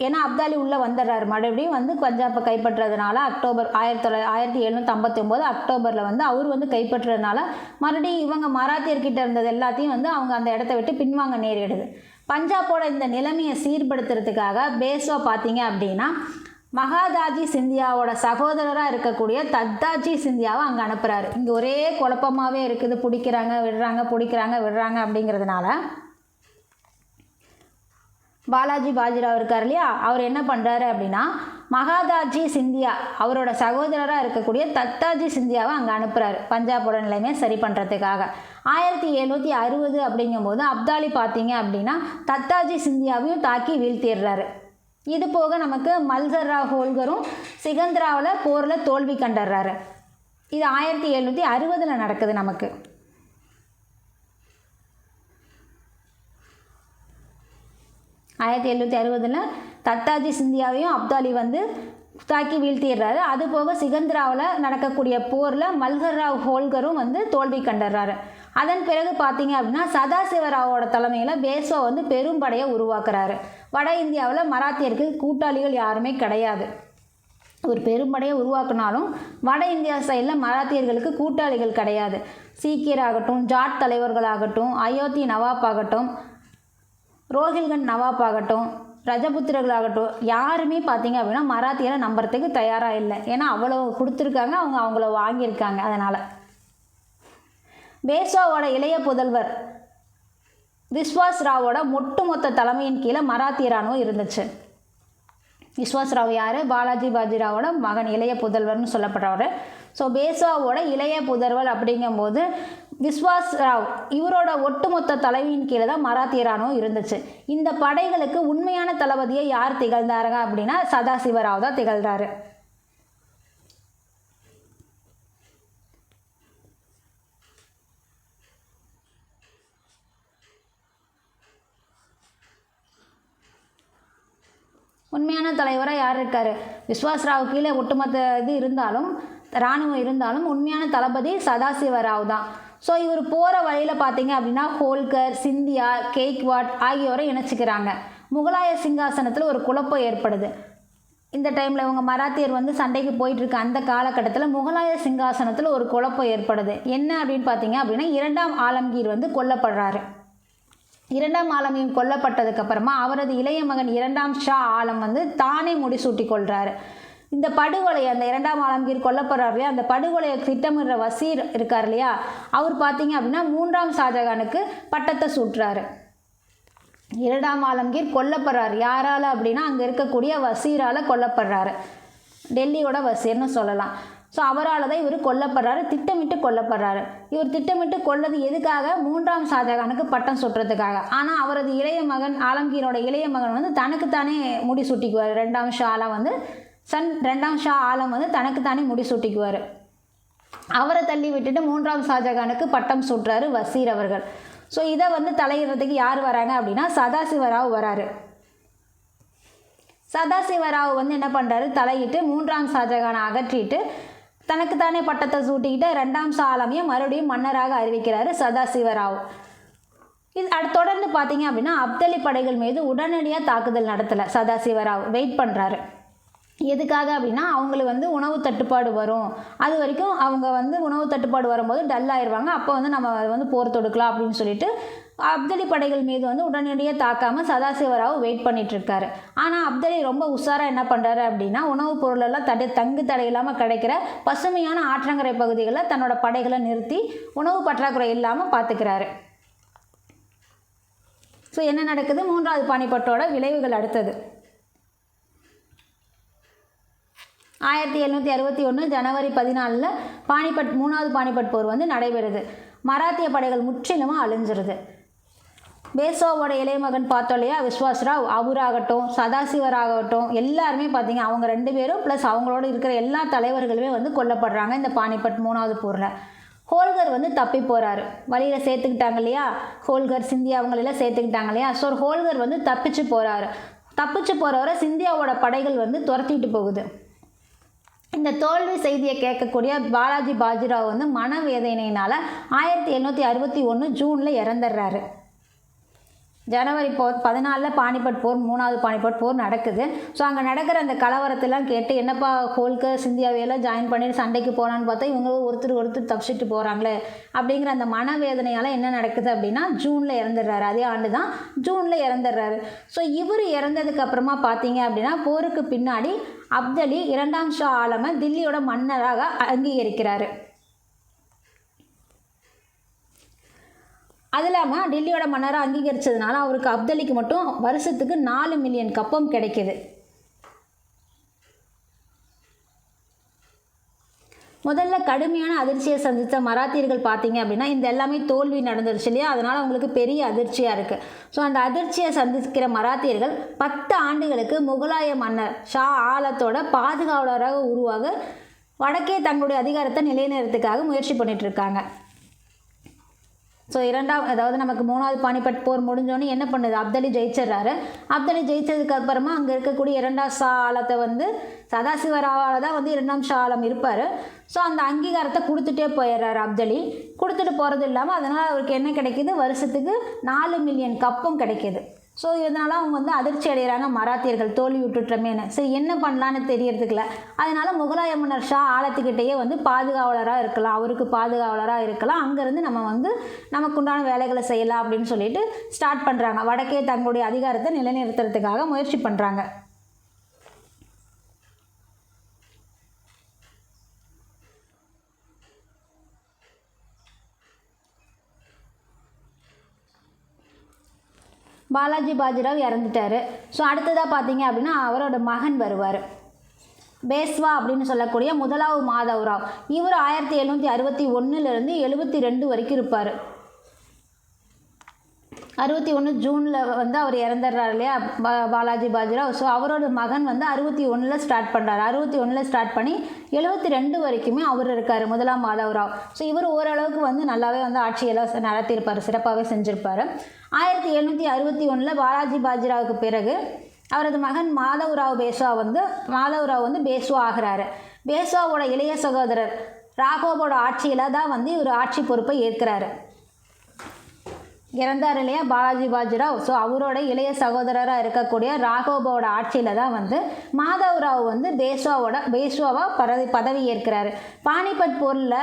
ஏன்னா அப்தாலி உள்ளே வந்துடுறாரு. மறுபடியும் வந்து பஞ்சாபை கைப்பற்றுறதுனால 1759 அக்டோபரில் வந்து அவர் வந்து கைப்பற்றுறதுனால மறுபடியும் இவங்க மராத்தியர்கிட்ட இருந்தது எல்லாத்தையும் வந்து அவங்க அந்த இடத்த விட்டு பின்வாங்க நேரிடுது. பஞ்சாபோட இந்த நிலைமையை சீர்படுத்துறதுக்காக பேஷ்வா பார்த்தீங்க அப்படின்னா மகாதாஜி சிந்தியாவோட சகோதரராக இருக்கக்கூடிய தத்தாஜி சிந்தியாவை அங்கே அனுப்புகிறாரு. இங்கே ஒரே குழப்பமாகவே இருக்குது, பிடிக்கிறாங்க விடுறாங்க அப்படிங்கிறதுனால பாலாஜி பாஜிராவ் இருக்கார் இல்லையா, அவர் என்ன பண்ணுறாரு அப்படின்னா மகாதாஜி சிந்தியா அவரோட சகோதரராக இருக்கக்கூடிய தத்தாஜி சிந்தியாவை அங்கே அனுப்புகிறாரு பஞ்சாபோட நிலைமையை சரி பண்ணுறதுக்காக. 1760 அப்படிங்கும்போது அப்தாலி பார்த்தீங்க அப்படின்னா தத்தாஜி சிந்தியாவையும் தாக்கி வீழ்த்திடுறாரு. இது போக நமக்கு மல்ஹர் ராவ் ஹோல்கரும் சிகந்தராவில் போரில் தோல்வி கண்டுறாரு. இது 1760 நடக்குது நமக்கு. 1760 தத்தாஜி சிந்தியாவையும் அப்தாலி வந்து தாக்கி வீழ்த்திடுறாரு. அது போக சிகந்தராவில் நடக்கக்கூடிய போரில் மல்ஹர் ராவ் ஹோல்கரும் வந்து தோல்வி கண்டுறாரு. அதன் பிறகு பார்த்தீங்க அப்படின்னா சதாசிவராவோட தலைமையில் பேஷ்வா வந்து பெரும்படையை உருவாக்குறாரு. வட இந்தியாவில் மராத்தியருக்கு கூட்டாளிகள் யாருமே கிடையாது. ஒரு பெரும்படையை உருவாக்குனாலும் வட இந்தியா சைடில் மராத்தியர்களுக்கு கூட்டாளிகள் கிடையாது. சீக்கியராகட்டும், ஜாட் தலைவர்களாகட்டும், அயோத்தி நவாப் ஆகட்டும், ரோஹில்கண்ட் நவாப் ஆகட்டும், ரஜபுத்திரர்களாகட்டும், யாருமே பார்த்தீங்க அப்படின்னா மராத்தியரை நம்புறதுக்கு தயாராக இல்லை. ஏன்னா அவ்வளோ கொடுத்துருக்காங்க, அவங்கள வாங்கியிருக்காங்க. அதனால் பேஷ்வாவோட இளைய புதல்வர் விஸ்வாஸ் ராவோட ஒட்டுமொத்த தலைமையின் கீழே மராத்திய இராணுவம் இருந்துச்சு. விஸ்வாஸ் ராவ் யார்? பாலாஜி பாஜிராவோட மகன், இளைய புதல்வர்னு சொல்லப்படுறவர். ஸோ பேஷ்வாவோட இளைய புதல்வர் அப்படிங்கும்போது விஸ்வாஸ் ராவ் இவரோட ஒட்டுமொத்த தலைவியின் கீழே தான் மராத்திய இராணுவம் இருந்துச்சு. இந்த படைகளுக்கு உண்மையான தளபதியை யார் திகழ்ந்தாருங்க அப்படின்னா சதாசிவராவ் தான் திகழ்ந்தார். உண்மையான தலைவராக யார் இருக்கார்? விஸ்வாஸ் ராவ் கீழே ஒட்டுமொத்த இது இருந்தாலும், இராணுவம் இருந்தாலும் உண்மையான தளபதி சதாசிவராவ் தான். ஸோ இவர் போகிற வழியில் பார்த்தீங்க அப்படின்னா ஹோல்கர், சிந்தியா, கெய்க்வாட் ஆகியோரை இணைச்சிக்கிறாங்க. முகலாய சிங்காசனத்தில் ஒரு குழப்பம் ஏற்படுது. இந்த டைமில் இவங்க மராத்தியர் வந்து சண்டைக்கு போயிட்டுருக்க அந்த காலகட்டத்தில் முகலாய சிங்காசனத்தில் ஒரு குழப்பம் ஏற்படுது. என்ன அப்படின்னு பார்த்தீங்க அப்படின்னா 2ஆம் ஆலம்கீர் வந்து கொல்லப்படுறாரு. 2ஆம் ஆலம்கீர் கொல்லப்பட்டதுக்கப்புறமா அவரது இளைய மகன் 2ஆம் ஷா ஆலம் வந்து தானே முடிசூட்டி கொள்கிறாரு. இந்த படுகொலையை, அந்த 2ஆம் ஆலம்கீர் கொல்லப்படுறார் இல்லையா, அந்த படுகொலையை திட்டமிடுற வசீர் இருக்கார் இல்லையா, அவர் பார்த்தீங்க அப்படின்னா 3ஆம் ஷாஜகானுக்கு பட்டத்தை சூட்டுறாரு. 2ஆம் ஆலம்கீர் கொல்லப்படுறார். யாரால் அப்படின்னா அங்கே இருக்கக்கூடிய வசீரால் கொல்லப்படுறாரு. டெல்லியோட வசீர்னு சொல்லலாம். ஸோ அவரால் தான் இவர் கொல்லப்படுறாரு, திட்டமிட்டு கொல்லப்படுறாரு. இவர் திட்டமிட்டு கொல்லது எதுக்காக? 3ஆம் ஷாஜகானுக்கு பட்டம் சுட்டுறதுக்காக. ஆனால் அவரது இளைய மகன், ஆலம்கீரோட இளைய மகன் வந்து தனக்குத்தானே முடி சுட்டிக்குவார். 2ஆம் ஷா ஆலம் வந்து தனக்குத்தானே முடி சுட்டிக்குவார். அவரை தள்ளி விட்டுட்டு 3ஆம் ஷாஜகானுக்கு பட்டம் சுட்டுறாரு வசீர் அவர்கள். ஸோ இதை வந்து தலையிடுறதுக்கு யார் வராங்க அப்படின்னா சதாசிவராவ் வராரு. சதாசிவராவ் வந்து என்ன பண்ணுறாரு, தலையிட்டு 3ஆம் ஷாஜகானை அகற்றிட்டு தனக்குத்தானே பட்டத்தை சூட்டிக்கிட்டு 2ஆம் ஷா ஆலமையை மறுபடியும் மன்னராக அறிவிக்கிறாரு சதாசிவராவ். தொடர்ந்து பார்த்தீங்க அப்படின்னா அப்தலி படைகள் மீது உடனடியாக தாக்குதல் நடத்தலை சதாசிவராவ், வெயிட் பண்ணுறாரு. எதுக்காக அப்படின்னா அவங்களுக்கு வந்து உணவு தட்டுப்பாடு வரும், அது வரைக்கும் அவங்க வந்து உணவு தட்டுப்பாடு வரும்போது டல் ஆயிடுவாங்க, அப்போ வந்து நம்ம வந்து போர் தொடுக்கலாம் அப்படின்னு சொல்லிட்டு அப்தலி படைகள் மீது வந்து உடனடியாக தாக்காமல் சதாசிவராவ் வெயிட் பண்ணிகிட்ருக்காரு. ஆனால் அப்தலி ரொம்ப உஷாராக என்ன பண்ணுறாரு அப்படின்னா உணவுப் பொருளெல்லாம் தங்கு தடை இல்லாமல் கிடைக்கிற பசுமையான ஆற்றங்கரை பகுதிகளில் தன்னோட படைகளை நிறுத்தி உணவு பற்றாக்குறை இல்லாமல் பார்த்துக்கிறாரு. ஸோ என்ன நடக்குது, 3வது பானிபட்டோட விளைவுகள் அடுத்தது. 1761 ஜனவரி 14 பானிபட் 3வது பானிபட் போர் வந்து நடைபெறுது. மராத்திய படைகள் முற்றிலுமாக அழிஞ்சிருது. பேஷ்வாவோட இளைய மகன் பார்த்தோம் இல்லையா விஸ்வாஸ்ராவ், அவராகட்டும் சதாசிவராகட்டும் எல்லாருமே பார்த்தீங்க அவங்க 2 பேரும் ப்ளஸ் அவங்களோட இருக்கிற எல்லா தலைவர்களுமே வந்து கொல்லப்படுறாங்க இந்த பானிபட் 3வது போரில். ஹோல்கர் வந்து தப்பி போகிறாரு, வழியில் சேர்த்துக்கிட்டாங்க இல்லையா, ஹோல்கர் சிந்தியா அவங்களெல்லாம் சேர்த்துக்கிட்டாங்க இல்லையா. ஸோ ஹோல்கர் வந்து தப்பிச்சு போகிறவரை சிந்தியாவோட படைகள் வந்து துரத்திட்டு போகுது. இந்த தோல்வி செய்தியை கேட்கக்கூடிய பாலாஜி பாஜிராவ் வந்து மனவேதனையினால் 1761 ஜூனில் இறந்துடுறாரு. ஜனவரி 14 பானிபட் போர் 3வது பானிபட் போர் நடக்குது. ஸோ அங்கே நடக்கிற அந்த கலவரத்தெல்லாம் கேட்டு என்னப்பா ஹோல்கர் சிந்தியாவையெல்லாம் ஜாயின் பண்ணிட்டு சண்டைக்கு போனான்னு பார்த்தா இவங்க ஒருத்தர் தப்பிச்சிட்டு போகிறாங்களே அப்படிங்கிற அந்த மனவேதனையால் என்ன நடக்குது அப்படின்னா ஜூனில் இறந்துடுறாரு. அதே ஆண்டு தான் ஜூனில் இறந்துடுறாரு. ஸோ இவர் இறந்ததுக்கு அப்புறமா பார்த்தீங்க அப்படின்னா போருக்கு பின்னாடி அப்தலி 2ஆம் ஷா ஆலமை தில்லியோட மன்னராக அங்கீகரிக்கிறாரு. அது இல்லாமல் டெல்லியோட மன்னராக அங்கீகரித்ததுனால அவருக்கு அப்தலிக்கு மட்டும் வருஷத்துக்கு 4 மில்லியன் கப்பம் கிடைக்கிது. முதல்ல கடுமையான அதிர்ச்சியை சந்தித்த மராத்தியர்கள் பார்த்தீங்க அப்படின்னா இந்த எல்லாமே தோல்வி நடந்துருச்சு இல்லையா, அதனால் அவங்களுக்கு பெரிய அதிர்ச்சியாக இருக்குது. ஸோ அந்த அதிர்ச்சியை சந்திக்கிற மராத்தியர்கள் 10 ஆண்டுகளுக்கு முகலாய மன்னர் ஷா ஆலத்தோட பாதுகாவலராக உருவாக வடக்கே தங்களுடைய அதிகாரத்தை நிலைநிறுத்துக்காக முயற்சி பண்ணிகிட்ருக்காங்க. ஸோ அதாவது நமக்கு 3வது பானிபட் போர் முடிஞ்சோன்னு என்ன பண்ணுது, அப்தலி ஜெயிச்சிடுறாரு. அப்தலி ஜெயிச்சதுக்கு அப்புறமா அங்கே இருக்கக்கூடிய 2ஆம் ஷா ஆலத்தை வந்து சதாசிவராவால் தான் வந்து 2ஆம் ஷா ஆலம் இருப்பார். ஸோ அந்த அங்கீகாரத்தை கொடுத்துட்டே போயிடுறாரு அப்தலி. கொடுத்துட்டு போகிறது இல்லாமல் அதனால் அவருக்கு என்ன கிடைக்கிது, வருஷத்துக்கு 4 மில்லியன் கப்பம் கிடைக்கிது. ஸோ இதனால் அவங்க வந்து அதிர்ச்சி அடைகிறாங்க மராத்தியர்கள், தோல்வி விட்டுட்டோமேனு. சரி என்ன பண்ணலான்னு தெரியறதுக்குல, அதனால் முகலாய மன்னர் ஷா ஆலத்துக்கிட்டேயே வந்து பாதுகாவலராக இருக்கலாம், அவருக்கு பாதுகாவலராக இருக்கலாம், அங்கேருந்து நம்ம வந்து நமக்கு உண்டான வேலைகளை செய்யலாம் அப்படின்னு சொல்லிட்டு ஸ்டார்ட் பண்ணுறாங்க. வடக்கே தங்களுடைய அதிகாரத்தை நிலைநிறுத்துறதுக்காக முயற்சி பண்ணுறாங்க. பாலாஜி பாஜிராவ் இறந்துட்டார். ஸோ அடுத்ததாக பார்த்தீங்க அப்படின்னா அவரோட மகன் வருவார், பேஷ்வா அப்படின்னு சொல்லக்கூடிய 1வது மாதவராவ். இவர் 1761 72 வரைக்கும் இருப்பார். 61 ஜூனில் வந்து அவர் இறந்துடுறாரு இல்லையா பாலாஜி பாஜிராவ். ஸோ அவரோட மகன் வந்து 61 ஸ்டார்ட் பண்ணுறாரு. 61 ஸ்டார்ட் பண்ணி 72 வரைக்குமே அவர் இருக்கார் 1ஆம் மாதவராவ். ஸோ இவர் ஓரளவுக்கு வந்து நல்லாவே வந்து ஆட்சியெல்லாம் நடத்தியிருப்பார், சிறப்பாகவே செஞ்சுருப்பார். 1761 பாலாஜி பாஜிராவுக்கு பிறகு அவரது மகன் மாதவராவ் வந்து பேஷ்வா ஆகிறாரு. பேஷ்வாவோட இளைய சகோதரர் ராகவோட ஆட்சியில் தான் வந்து இவர் ஆட்சி பொறுப்பை ஏற்கிறாரு. இறந்தார் இல்லையா பாலாஜி பாஜிராவ். ஸோ அவரோட இளைய சகோதரராக இருக்கக்கூடிய ராகவோட ஆட்சியில் தான் வந்து மாதவராவ் வந்து பேஷ்வாவாக பதவி ஏற்கிறாரு. பானிபட் போரில்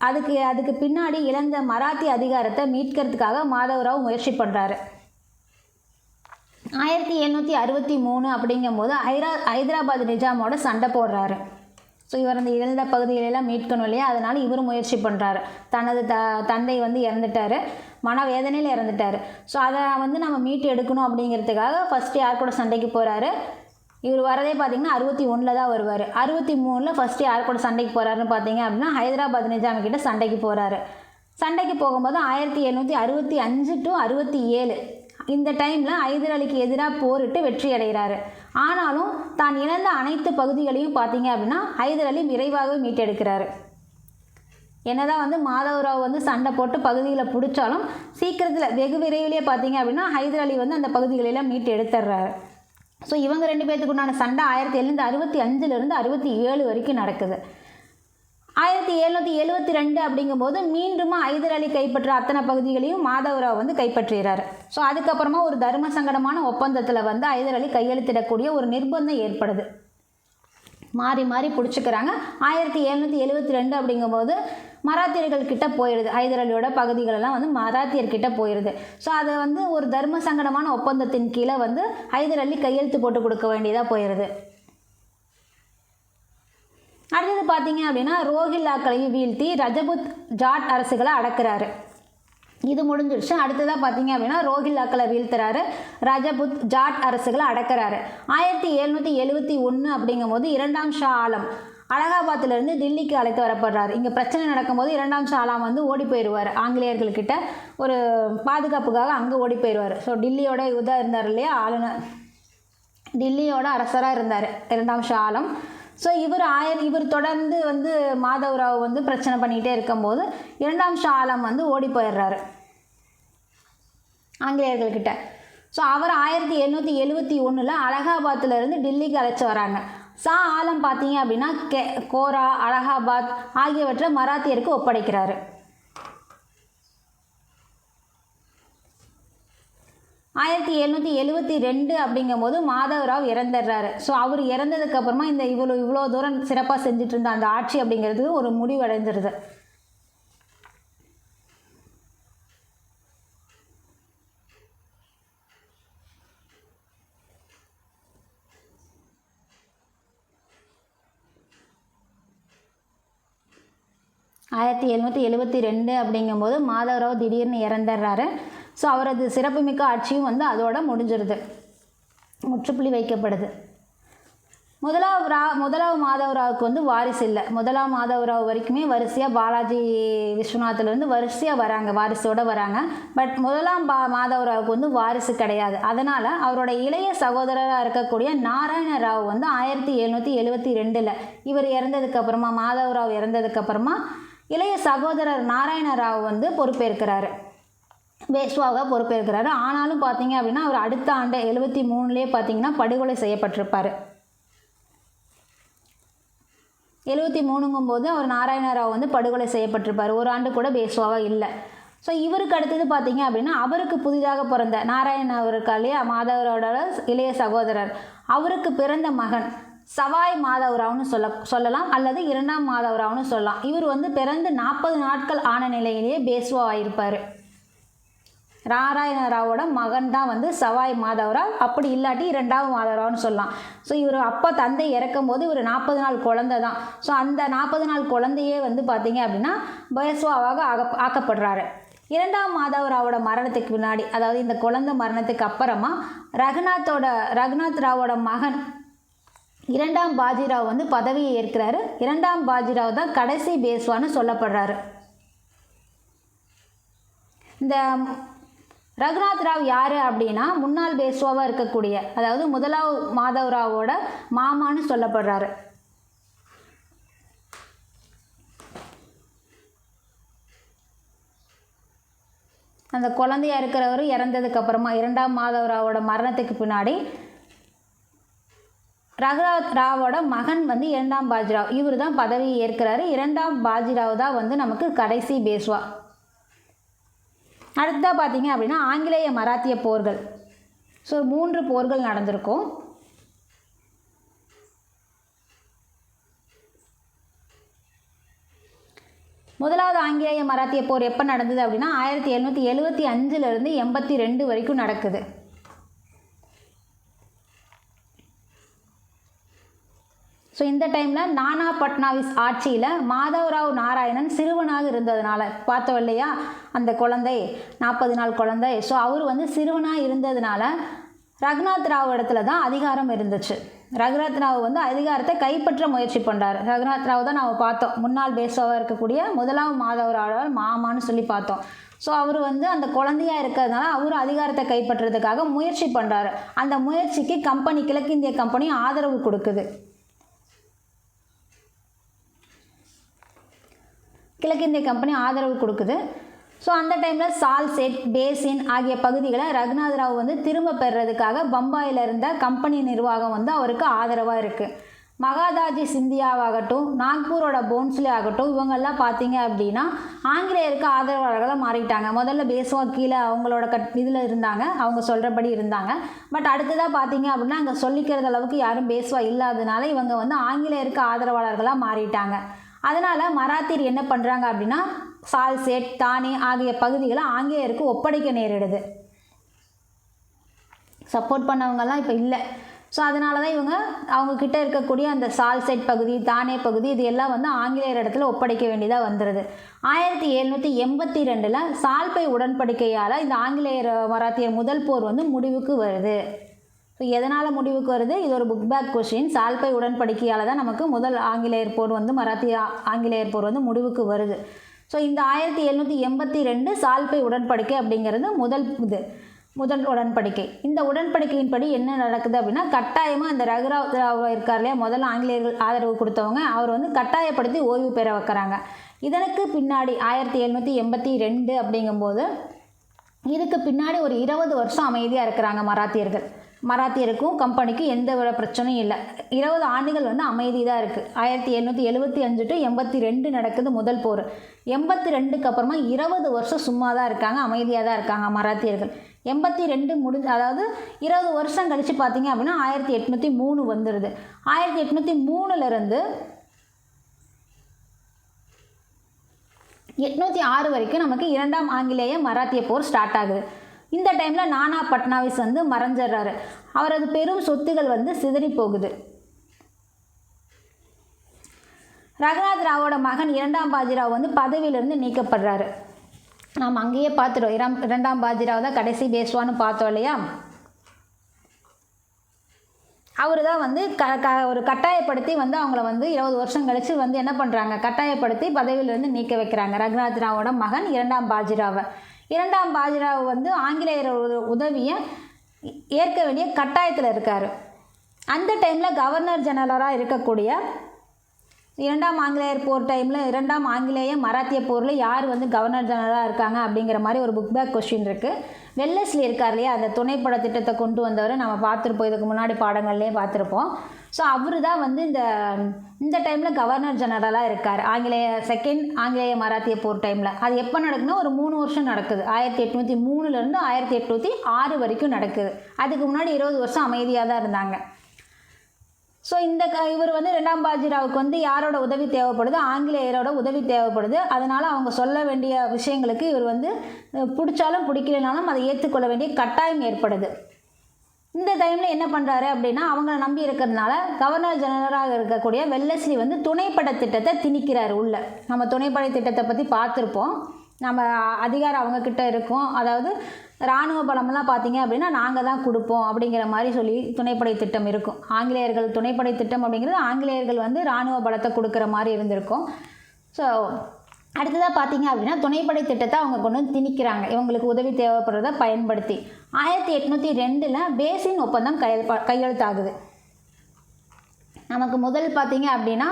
அதுக்கு பின்னாடி இழந்த மராத்திய அதிகாரத்தை மீட்கிறதுக்காக மாதவராவ் முயற்சி பண்ணுறாரு. 1763 அப்படிங்கும்போது ஹைதராபாத் நிஜாமோட சண்டை போடுறாரு. ஸோ இவர் அந்த இழந்த பகுதிகளெல்லாம் மீட்கணும் இல்லையா, அதனால் இவர் முயற்சி பண்ணுறாரு. தனது தந்தை வந்து இறந்துட்டார், மனவேதனையில் இறந்துட்டார். ஸோ அதை வந்து நம்ம மீட்டு எடுக்கணும் அப்படிங்கிறதுக்காக ஃபஸ்ட்டு யார் கூட சண்டைக்கு போகிறாரு, இவர் வரதே பார்த்திங்கன்னா 61 தான் வருவார். 63 ஃபஸ்ட்டு யார் கூட சண்டைக்கு போகிறாருன்னு பார்த்தீங்க அப்படின்னா ஹைதராபாத் நிஜாமிக்கிட்ட சண்டைக்கு போகிறாரு. சண்டைக்கு போகும்போது 1765 to 67 இந்த டைமில் ஹைதர் அலிக்கு எதிராக போரிட்டு வெற்றி அடைகிறாரு. ஆனாலும் தான் இழந்த அனைத்து பகுதிகளையும் பார்த்தீங்க அப்படின்னா ஹைதர் அலி விரைவாகவே மீட்டெடுக்கிறாரு. என்னதான் வந்து மாதவராவ் வந்து சண்டை போட்டு பகுதிகளை பிடிச்சாலும் சீக்கிரத்தில் வெகு விரைவிலேயே பார்த்தீங்க அப்படின்னா ஹைதர் அலி வந்து அந்த பகுதிகளெல்லாம் மீட்டு எடுத்துடுறாரு. ஸோ இவங்க 2 பேர்த்துக்கு உண்டான சண்டை 1765 67 வரைக்கும் நடக்குது. 1772 அப்படிங்கும்போது மீண்டும் ஹைதர் அலி கைப்பற்ற அத்தனை பகுதிகளையும் மாதவராவ் வந்து கைப்பற்றுகிறார். ஸோ அதுக்கப்புறமா ஒரு தர்ம சங்கடமான ஒப்பந்தத்தில் வந்து ஹைதர் அலி கையெழுத்திடக்கூடிய ஒரு நிர்பந்தம் ஏற்படுது. மாறி மாறி பிடிச்சிக்கிறாங்க. 1772 அப்படிங்கும்போது மராத்தியர்கள்கிட்ட போயிடுது. ஹைதர் அலியோட பகுதிகளெல்லாம் வந்து மராத்தியர்கிட்ட போயிடுது. ஸோ அதை வந்து ஒரு தர்ம சங்கடமான ஒப்பந்தத்தின் கீழே வந்து ஹைதர் அலி கையெழுத்து போட்டு கொடுக்க வேண்டியதாக போயிடுது. அடுத்தது பார்த்தீங்க அப்படின்னா ரோஹில்லாக்களையும் வீழ்த்தி ரஜபுத் ஜாட் அரசுகளை அடக்குறாரு. இது முடிஞ்சிடுச்சு. அடுத்ததாக பார்த்தீங்க அப்படின்னா ரோஹில்லாக்களை வீழ்த்துறாரு, ரஜபுத் ஜாட் அரசுகளை அடக்கிறாரு. 1771 அப்படிங்கும்போது 2ஆம் ஷா ஆலம் அலகாபாத்திலிருந்து டில்லிக்கு அழைத்து வரப்படுறாரு. இங்கே பிரச்சனை நடக்கும்போது 2ஆம் ஷா ஆலம் வந்து ஓடி போயிடுவார். ஆங்கிலேயர்கள்கிட்ட ஒரு பாதுகாப்புக்காக அங்கே ஓடி போயிடுவார். ஸோ டில்லியோட இதாக இருந்தார் இல்லையா, ஆளுநர், டில்லியோட அரசராக இருந்தார் 2ஆம் ஷா ஆலம். ஸோ இவர் தொடர்ந்து வந்து மாதவராவ் வந்து பிரச்சனை பண்ணிகிட்டே இருக்கும்போது 2ஆம் ஷா ஆலம் வந்து ஓடி போயிடுறாரு ஆங்கிலேயர்கள்கிட்ட. ஸோ அவர் 1771 அலகாபாத்திலிருந்து டில்லிக்கு அழைச்சி வராங்க. ஷா ஆலம் பார்த்தீங்க அப்படின்னா கோரா, அலகாபாத் ஆகியவற்றை மராத்தியருக்கு ஒப்படைக்கிறாரு. 1772 அப்படிங்கும்போது மாதவராவ் இறந்துடுறாரு. ஸோ அவர் இறந்ததுக்கப்புறமா இந்த இவ்வளோ தூரம் சிறப்பாக செஞ்சுட்டு இருந்த அந்த ஆட்சி அப்படிங்கிறது ஒரு முடிவடைஞ்சிருது. ஆயிரத்தி 1772 அப்படிங்கும்போது மாதவராவ் திடீர்னு இறந்துடுறாரு. ஸோ அவரது சிறப்புமிக்க ஆட்சியும் வந்து அதோட முடிஞ்சிருது, முற்றுப்புள்ளி வைக்கப்படுது. முதலாவது மாதவராவுக்கு வந்து வாரிசு இல்லை. முதலாம் மாதவராவ் வரைக்குமே வரிசையாக பாலாஜி விஸ்வநாத்லேருந்து வரிசையாக வராங்க, வாரிசோடு வராங்க. பட் முதலாம் மாதவராவுக்கு வந்து வாரிசு கிடையாது. அதனால் அவரோட இளைய சகோதரராக இருக்கக்கூடிய நாராயண ராவ் வந்து 1772 இவர் இறந்ததுக்கப்புறமா, மாதவராவ் இறந்ததுக்கப்புறமா இளைய சகோதரர் நாராயண ராவ் வந்து பொறுப்பேற்கிறாரு, பேஷ்வாவாக பொறுப்பேற்கிறாரு. ஆனாலும் பார்த்தீங்க அப்படின்னா அவர் அடுத்த ஆண்டு 73 பார்த்தீங்கன்னா படுகொலை செய்யப்பட்டிருப்பார். 73 அவர் நாராயணராவ் வந்து படுகொலை செய்யப்பட்டிருப்பார். ஒரு ஆண்டு கூட பேஷ்வாவாக இல்லை. ஸோ இவருக்கு அடுத்தது பார்த்தீங்க அப்படின்னா அவருக்கு புதிதாக பிறந்த நாராயண அவருக்காலேயே மாதவரோட இளைய சகோதரர், அவருக்கு பிறந்த மகன் சவாய் மாதவராவ்னு சொல்லலாம், அல்லது 2ஆம் மாதவராவ்னு சொல்லலாம். இவர் வந்து பிறந்து 40 நாட்கள் ஆன நிலையிலேயே பேஷ்வா ஆகியிருப்பார். நாராயண ராவோட மகன் தான் வந்து சவாய் மாதவராவ், அப்படி இல்லாட்டி 2ஆம் மாதவராவ்னு சொல்லலாம். ஸோ இவர் அப்பா தந்தை இறக்கும் போது இவர் 40 நாள் குழந்தை தான். ஸோ அந்த 40 நாள் குழந்தையே வந்து பார்த்தீங்க அப்படின்னா பேஷ்வாவாக ஆக்கப்படுறாரு. 2ஆம் மாதவராவோட மரணத்துக்கு பின்னாடி, அதாவது இந்த குழந்தை மரணத்துக்கு அப்புறமா ரகுநாத் ராவோட மகன் 2ஆம் பாஜிராவ் வந்து பதவியை ஏற்கிறாரு. 2ஆம் பாஜிராவ் தான் கடைசி பேஷ்வான்னு சொல்லப்படுறாரு. இந்த ரகுநாத் ராவ் யார் அப்படின்னா முன்னாள் பேஷ்வாவாக இருக்கக்கூடிய, அதாவது முதலாவது மாதவராவோட மாமான்னு சொல்லப்படுறாரு. அந்த குழந்தையா இருக்கிறவர் இறந்ததுக்கப்புறமா 2ஆம் மாதவராவோட மரணத்துக்கு பின்னாடி ரகுநாத் ராவோட மகன் வந்து 2ஆம் பாஜிராவ், இவர் தான் பதவியை ஏற்கிறாரு. 2ஆம் பாஜிராவ் தான் வந்து நமக்கு கடைசி பேஷ்வா. அடுத்ததாக பார்த்தீங்க அப்படின்னா ஆங்கிலேய மராத்திய போர்கள். ஸோ 3 போர்கள் நடந்திருக்கும். முதலாவது ஆங்கிலேய மராத்திய போர் எப்போ நடந்தது அப்படின்னா 1775 82 வரைக்கும் நடக்குது. ஸோ இந்த டைமில் நானா பட்னாவிஸ் ஆட்சியில் மாதவராவ் நாராயணன் சிறுவனாக இருந்ததுனால, பார்த்தோம் இல்லையா அந்த குழந்தை 40 நாள் குழந்தை. ஸோ அவர் வந்து சிறுவனாக இருந்ததுனால ரகுநாத் ராவ் இடத்துல தான் அதிகாரம் இருந்துச்சு. ரகுநாத் ராவ் வந்து அதிகாரத்தை கைப்பற்ற முயற்சி பண்ணுறாரு. ரகுநாத் ராவ் தான் நம்ம பார்த்தோம், முன்னாள் பேஷ்வாவாக இருக்கக்கூடிய முதலாம் மாதவராவ் மாமான்னு சொல்லி பார்த்தோம். ஸோ அவர் வந்து அந்த குழந்தையாக இருக்கிறதுனால அவர் அதிகாரத்தை கைப்பற்றுறதுக்காக முயற்சி பண்ணுறாரு. அந்த முயற்சிக்கு கிழக்கிந்திய கம்பெனி ஆதரவு கொடுக்குது. கிழக்கிந்திய கம்பெனி ஆதரவு கொடுக்குது. ஸோ அந்த டைமில் சால்செட், பேசின் ஆகிய பகுதிகளை ரகுநாத் ராவ் வந்து திரும்ப பெறுறதுக்காக பம்பாயில் இருந்த கம்பெனி நிர்வாகம் வந்து அவருக்கு ஆதரவாக இருக்குது. மகாதாஜி சிந்தியாவாகட்டும், நாக்பூரோட போன்ஸ்லே ஆகட்டும், இவங்கெல்லாம் பார்த்தீங்க அப்படின்னா ஆங்கிலேயருக்கு ஆதரவாளர்களாக மாறிட்டாங்க. முதல்ல பேஸ்வா கீழே அவங்களோட இதில் இருந்தாங்க, அவங்க சொல்கிறபடி இருந்தாங்க. பட் அடுத்ததாக பார்த்தீங்க அப்படின்னா அங்கே சொல்லிக்கிறது அளவுக்கு யாரும் பேஸ்வா இல்லாததுனால இவங்க வந்து ஆங்கிலேயருக்கு ஆதரவாளர்களாக மாறிட்டாங்க. அதனால் மராத்தியர் என்ன பண்ணுறாங்க அப்படின்னா சால்சேட், தானே ஆகிய பகுதிகளை ஆங்கிலேயருக்கு ஒப்படைக்க நேரிடுது. சப்போர்ட் பண்ணவங்கெல்லாம் இப்போ இல்லை. ஸோ அதனால தான் இவங்க அவங்கக்கிட்ட இருக்கக்கூடிய அந்த சால்செட் பகுதி, தானே பகுதி, இது எல்லாம் வந்து ஆங்கிலேயர் இடத்துல ஒப்படைக்க வேண்டியதாக வந்துடுது. 1782 சால்பை உடன்படிக்கையால் இந்த ஆங்கிலேயர் மராத்தியர் முதல் போர் வந்து முடிவுக்கு வருது. ஸோ எதனால் முடிவுக்கு வருது? இது ஒரு புக் பேக் கொஷின். சால்பை உடன்படிக்கையால் தான் நமக்கு முதல் ஆங்கிலேயர் போர் வந்து ஆங்கிலேயர் போர் வந்து முடிவுக்கு வருது. ஸோ இந்த 1782 சால்பை உடன்படிக்கை அப்படிங்கிறது முதல் உடன்படிக்கை. இந்த உடன்படிக்கையின்படி என்ன நடக்குது அப்படின்னா கட்டாயமாக இந்த ரகுராவ் இருக்கார் இல்லையா, முதல்ல ஆங்கிலேயர்கள் ஆதரவு கொடுத்தவங்க, அவர் வந்து கட்டாயப்படுத்தி ஓய்வு பெற வைக்கிறாங்க. இதற்கு பின்னாடி 1782 அப்படிங்கும்போது இதுக்கு பின்னாடி ஒரு 20 வருஷம் அமைதியாக இருக்கிறாங்க மராத்தியர்கள். மராத்தியருக்கும் கம்பெனிக்கும் எந்த ஒரு பிரச்சனையும் இல்லை. 20 ஆண்டுகள் வந்து அமைதி தான் இருக்குது. 1775 to 82 நடக்குது முதல் போர். 82க்கு அப்புறமா 20 வருஷம் சும்மா தான் இருக்காங்க, அமைதியாக தான் இருக்காங்க மராத்தியர்கள். 82 அதாவது 20 வருஷம் கழித்து பார்த்தீங்க அப்படின்னா 1803 வந்துடுது. 1803 806 வரைக்கும் நமக்கு இரண்டாம் ஆங்கிலேய மராத்திய போர் ஸ்டார்ட் ஆகுது. இந்த டைமில் நானா பட்னாவிஸ் வந்து மறைஞ்சிடுறாரு. அவரது பெரும் சொத்துகள் வந்து சிதறி போகுது. ரகுநாத் ராவோட மகன் இரண்டாம் பாஜிராவ் வந்து பதவியிலிருந்து நீக்கப்படுறாரு. நாம் அங்கேயே பார்த்துட்டோம், இரண்டாம் பாஜிராவ் தான் கடைசி பேசுவான்னு பார்த்தோம் இல்லையா. அவர் தான் வந்து ஒரு கட்டாயப்படுத்தி வந்து அவங்கள வந்து 20 வருஷம் கழித்து வந்து என்ன பண்ணுறாங்க, கட்டாயப்படுத்தி பதவியிலிருந்து நீக்க வைக்கிறாங்க ரகுநாத் ராவோட மகன் இரண்டாம் பாஜிராவை. இரண்டாம் பாஜிராவ் வந்து ஆங்கிலேயரோட உதவியை ஏற்க வேண்டிய கட்டாயத்தில் இருக்கார். அந்த டைமில் கவர்னர் ஜெனரலாக இருக்கக்கூடிய இரண்டாம் ஆங்கிலேயர் போர் டைமில் இரண்டாம் ஆங்கிலேய மராத்திய போரில் யார் வந்து கவர்னர் ஜெனரலாக இருக்காங்க அப்படிங்கிற மாதிரி ஒரு புக் பேக் கொஸ்டின் இருக்குது. வெல்லஸ்லி இருக்கார் இல்லையா, அந்த துணைப்பட திட்டத்தை கொண்டு வந்தவர் நம்ம பார்த்துருப்போம், இதுக்கு முன்னாடி பாடங்கள்லேயே பார்த்துருப்போம். ஸோ அவர் தான் வந்து இந்த டைமில் கவர்னர் ஜெனரலாக இருக்கார் செகண்ட் ஆங்கிலேய மராத்திய போர் டைமில். அது எப்போ நடக்குதுன்னா ஒரு 3 வருஷம் நடக்குது. 1803 1806 வரைக்கும் நடக்குது. அதுக்கு முன்னாடி 20 வருஷம் அமைதியாக தான் இருந்தாங்க. ஸோ இவர் வந்து இரண்டாம் பாஜிராவுக்கு வந்து யாரோட உதவி தேவைப்படுது, ஆங்கிலேயரோட உதவி தேவைப்படுது. அதனால் அவங்க சொல்ல வேண்டிய விஷயங்களுக்கு இவர் வந்து பிடிச்சாலும் பிடிக்கலனாலும் அதை ஏற்றுக்கொள்ள வேண்டிய கட்டாயம் ஏற்படுது. இந்த டைமில் என்ன பண்ணுறாரு அப்படின்னா அவங்கள நம்பி இருக்கிறதுனால கவர்னர் ஜெனரலாக இருக்கக்கூடிய வெல்லஸ்லி வந்து துணைப்பட திட்டத்தை திணிக்கிறார் உள்ள. நம்ம துணைப்படை திட்டத்தை பற்றி பார்த்துருப்போம். நம்ம அதிகாரம் அவங்கக்கிட்ட இருக்கும். அதாவது இராணுவ பலமெல்லாம் பார்த்தீங்க அப்படின்னா நாங்கள் தான் கொடுப்போம் அப்படிங்கிற மாதிரி சொல்லி துணைப்படை திட்டம் இருக்கும். ஆங்கிலேயர்கள் துணைப்படை திட்டம் அப்படிங்கிறது ஆங்கிலேயர்கள் வந்து இராணுவ பலத்தை கொடுக்குற மாதிரி இருந்திருக்கும். ஸோ அடுத்ததாக பார்த்தீங்க அப்படின்னா துணைப்படை திட்டத்தை அவங்க கொண்டு வந்து திணிக்கிறாங்க இவங்களுக்கு உதவி தேவைப்படுறதை பயன்படுத்தி. 1802 பேசின் ஒப்பந்தம் கையெழுத்தாகுது. நமக்கு முதல் பார்த்தீங்க அப்படின்னா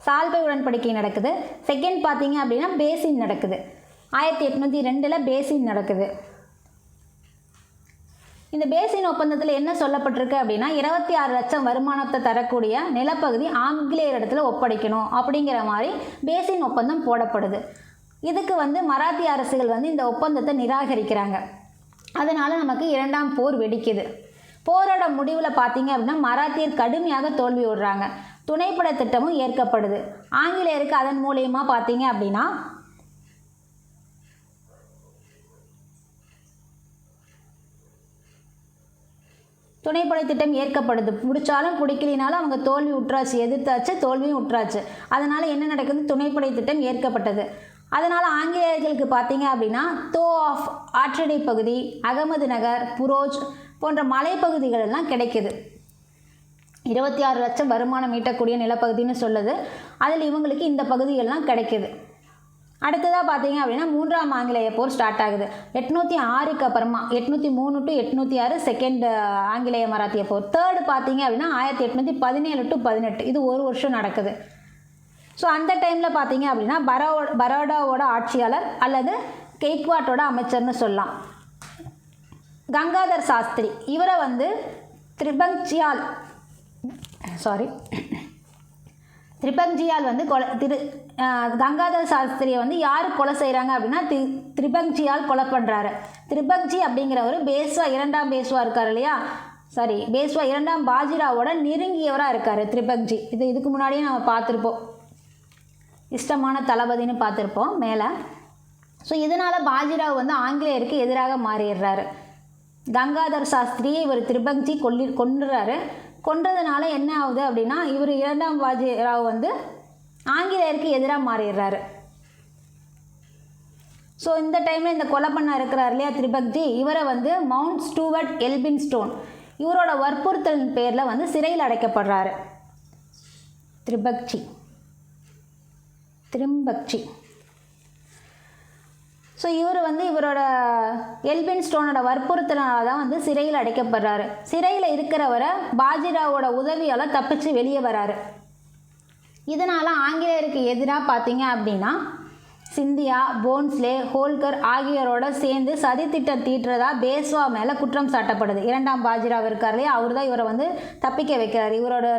சால்பை உடன்படிக்கை நடக்குது. செகண்ட் பார்த்தீங்க அப்படின்னா பேசின் நடக்குது. 1802 பேசின் நடக்குது. இந்த பேசின் ஒப்பந்தத்தில் என்ன சொல்லப்பட்டிருக்கு அப்படின்னா 26 லட்சம் வருமானத்தை தரக்கூடிய நிலப்பகுதி ஆங்கிலேயர் இடத்துல ஒப்படைக்கணும் அப்படிங்கிற மாதிரி பேசின் ஒப்பந்தம் போடப்படுது. இதுக்கு வந்து மராத்திய அரசுகள் வந்து இந்த ஒப்பந்தத்தை நிராகரிக்கிறாங்க. அதனால் நமக்கு இரண்டாம் போர் வெடிக்குது. போரோட முடிவில் பார்த்தீங்க அப்படின்னா மராத்தியர் கடுமையாக தோல்வி விடுறாங்க. துணைப்பட திட்டமும் ஏற்கப்படுது. ஆங்கிலேயருக்கு அதன் மூலயமா பார்த்தீங்க அப்படின்னா துணைப்படை திட்டம் ஏற்கப்படுது. பிடிச்சாலும் பிடிக்கலினாலும் அவங்க தோல்வி உற்றாச்சு, எதிர்த்தாச்சு, தோல்வியும் உற்றாச்சு. அதனால் என்ன நடக்குது, துணைப்படை திட்டம் ஏற்கப்பட்டது. அதனால் ஆங்கிலேயர்களுக்கு பார்த்தீங்க அப்படின்னா தோ ஆஃப் ஆற்றடை பகுதி, அகமது நகர், புரோஜ் போன்ற மலைப்பகுதிகள் எல்லாம் கிடைக்குது. 26 லட்சம் வருமானம் ஈட்டக்கூடிய நிலப்பகுதின்னு சொல்லுது. அதில் இவங்களுக்கு இந்த பகுதிகள்லாம் கிடைக்குது. அடுத்ததாக பார்த்தீங்க அப்படின்னா மூன்றாம் ஆங்கிலேய போர் ஸ்டார்ட் ஆகுது. 806க்கு அப்புறமா 803 to 806 செகண்ட் ஆங்கிலேய மராத்திய போர். தேர்டு பார்த்தீங்க அப்படின்னா 1817 to 18 இது ஒரு வருஷம் நடக்குது. ஸோ அந்த டைமில் பார்த்தீங்க அப்படின்னா பரோடாவோட ஆட்சியாளர் அல்லது கெய்க்வாட்டோட அமைச்சர்னு சொல்லலாம் கங்காதர் சாஸ்திரி. இவரை வந்து திரிபங்ஜியால் வந்து கங்காதர சாஸ்திரியை வந்து யார் கொலை செய்கிறாங்க அப்படின்னா திரிபங்ஜியால் கொலை பண்ணுறாரு. திரிபங்ஜி அப்படிங்கிறவர் இரண்டாம் பேஷ்வா இருக்கார் இல்லையா, பேஷ்வா இரண்டாம் பாஜிராவோட நெருங்கியவராக இருக்கார் திரிபங்ஜி. இதுக்கு முன்னாடியே நம்ம பார்த்துருப்போம், இஷ்டமான தளபதினு பார்த்துருப்போம் மேலே. ஸோ இதனால் பாஜிராவ் வந்து ஆங்கிலேயருக்கு எதிராக மாறிடுறாரு. கங்காதர் சாஸ்திரியை இவர் திரிபங்ஜி கொன்றுறாரு. கொன்றதுனால என்ன ஆகுது அப்படின்னா இவர் இரண்டாம் பாஜிராவ் வந்து ஆங்கிலேயருக்கு எதிராக மாறிடுறாரு. ஸோ இந்த டைமில் இந்த கொலை பண்ண இருக்கிறார் இல்லையா திரிபங்ஜி, இவரை வந்து மவுண்ட் ஸ்டூவர்ட் எல்பின்ஸ்டோன் இவரோட வற்புறுத்தலின் பேரில் வந்து சிறையில் அடைக்கப்படுறாரு. திரிபங்ஜி. ஸோ இவர் வந்து இவரோட எல்பின்ஸ்டோனோட வற்புறுத்தலால் தான் வந்து சிறையில் அடைக்கப்படுறாரு. சிறையில் இருக்கிறவரை பாஜிராவோட உதவியால் தப்பிச்சு வெளியே வராரு. இதனால் ஆங்கிலேயருக்கு எதிராக பார்த்தீங்க அப்படின்னா சிந்தியா, போன்ஸ்லே, ஹோல்கர் ஆகியோரோட சேர்ந்து சதித்திட்டம் தீட்டுறதா பேஷ்வா மேலே குற்றம் சாட்டப்படுது. இரண்டாம் பாஜிராவ் இருக்கார் இல்லையா, அவர் தான் இவரை வந்து தப்பிக்க வைக்கிறார். இவரோட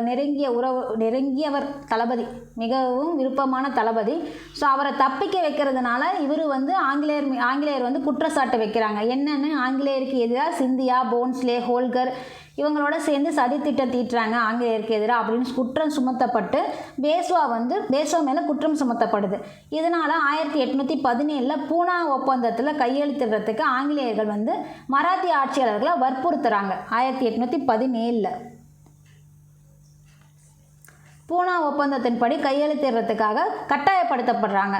நெருங்கியவர் தளபதி, மிகவும் விருப்பமான தளபதி. ஸோ அவரை தப்பிக்க வைக்கிறதுனால இவர் வந்து ஆங்கிலேயர் வந்து குற்றச்சாட்டு வைக்கிறாங்க. என்னென்னு ஆங்கிலேயருக்கு எதிராக சிந்தியா, போன்ஸ்லே, ஹோல்கர் இவங்களோட சேர்ந்து சதித்திட்டம் தீட்டுறாங்க ஆங்கிலேயருக்கு எதிராக அப்படின்னு குற்றம் சுமத்தப்பட்டு பேஷ்வா மேலே குற்றம் சுமத்தப்படுது. இதனால் 1817 பூனா ஒப்பந்தத்தில் கையெழுத்திடுறதுக்கு ஆங்கிலேயர்கள் வந்து மராத்திய ஆட்சியாளர்களை வற்புறுத்துறாங்க. 1817 பூனா ஒப்பந்தத்தின்படி கையெழுத்திடுறதுக்காக கட்டாயப்படுத்தப்படுறாங்க.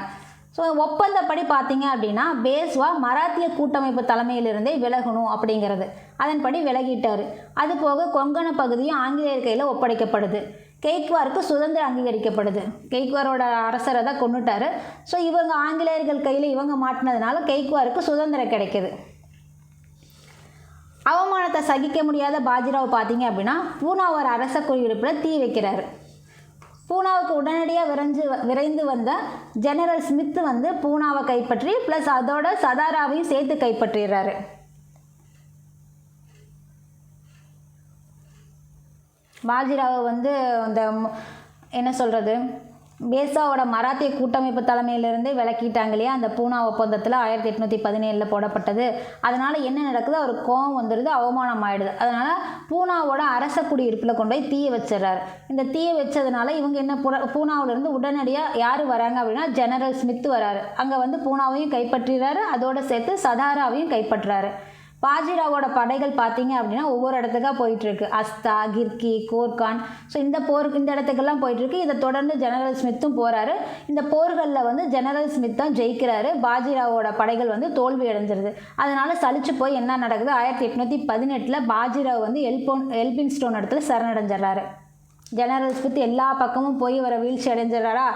ஸோ ஒப்பந்தப்படி பார்த்தீங்க அப்படின்னா பேஷ்வா மராத்திய கூட்டமைப்பு தலைமையிலிருந்தே விலகணும் அப்படிங்கிறது. அதன்படி விலகிட்டார். அது போக கொங்கண பகுதியும் ஆங்கிலேயர் கையில் ஒப்படைக்கப்படுது. கெய்க்வாருக்கு சுதந்திரம் அங்கீகரிக்கப்படுது. கெய்க்வாரோட அரசரை தான் கொண்டுட்டார். ஸோ இவங்க ஆங்கிலேயர்கள் கையில் இவங்க மாட்டினதுனால கெய்க்வாருக்கு சுதந்திரம் கிடைக்கிது. அவமானத்தை சகிக்க முடியாத பாஜிராவ் பார்த்தீங்க அப்படின்னா பூனாவோட அரச குடியிருப்பில் தீ வைக்கிறாரு. பூனாவுக்கு உடனடியாக விரைந்து வந்த ஜெனரல் ஸ்மித் வந்து பூனாவை கைப்பற்றி ப்ளஸ் அதோட சதாராவையும் சேர்த்து கைப்பற்றிடுறாரு. பாஜிராவை வந்து அந்த என்ன சொல்கிறது பேஷ்வாவோட மராத்திய கூட்டமைப்பு தலைமையிலிருந்தே விலக்கிட்டாங்க இல்லையா அந்த பூனா ஒப்பந்தத்தில் 1817 போடப்பட்டது. அதனால் என்ன நடக்குது, அவருக்கு கோபம் வந்துடுது, அவமானம் ஆகிடுது. அதனால் பூனாவோட அரச குடியிருப்பில் கொண்டு போய் தீயை வச்சிடறாரு. இந்த தீயை வச்சதுனால இவங்க என்ன பூனாவிலேருந்து உடனடியாக யார் வராங்க அப்படின்னா ஜெனரல் ஸ்மித் வராரு. அங்கே வந்து பூனாவையும் கைப்பற்றுறாரு, அதோடு சேர்த்து சதாராவையும் கைப்பற்றுறாரு. பாஜிராவோட படைகள் பார்த்தீங்க அப்படின்னா ஒவ்வொரு இடத்துக்காக போயிட்டுருக்கு. அஸ்தா, கிர்கி, கோர்கான். ஸோ இந்த இடத்துக்கெல்லாம் போயிட்டுருக்கு. இதை தொடர்ந்து ஜெனரல் ஸ்மித்தும் போகிறாரு. இந்த போர்களில் வந்து ஜெனரல் ஸ்மித் தான் ஜெயிக்கிறாரு. பாஜிராவோட படைகள் வந்து தோல்வி அடைஞ்சிருது. அதனால் சலிச்சு போய் என்ன நடக்குது, 1818 பாஜிராவ் வந்து எல்பின்ஸ்டோன் இடத்துல சரணடைஞ்சிடறாரு. ஜெனரல் ஸ்மித் எல்லா பக்கமும் போய் இவரை வீழ்ச்சி அடைஞ்சிடறாரா,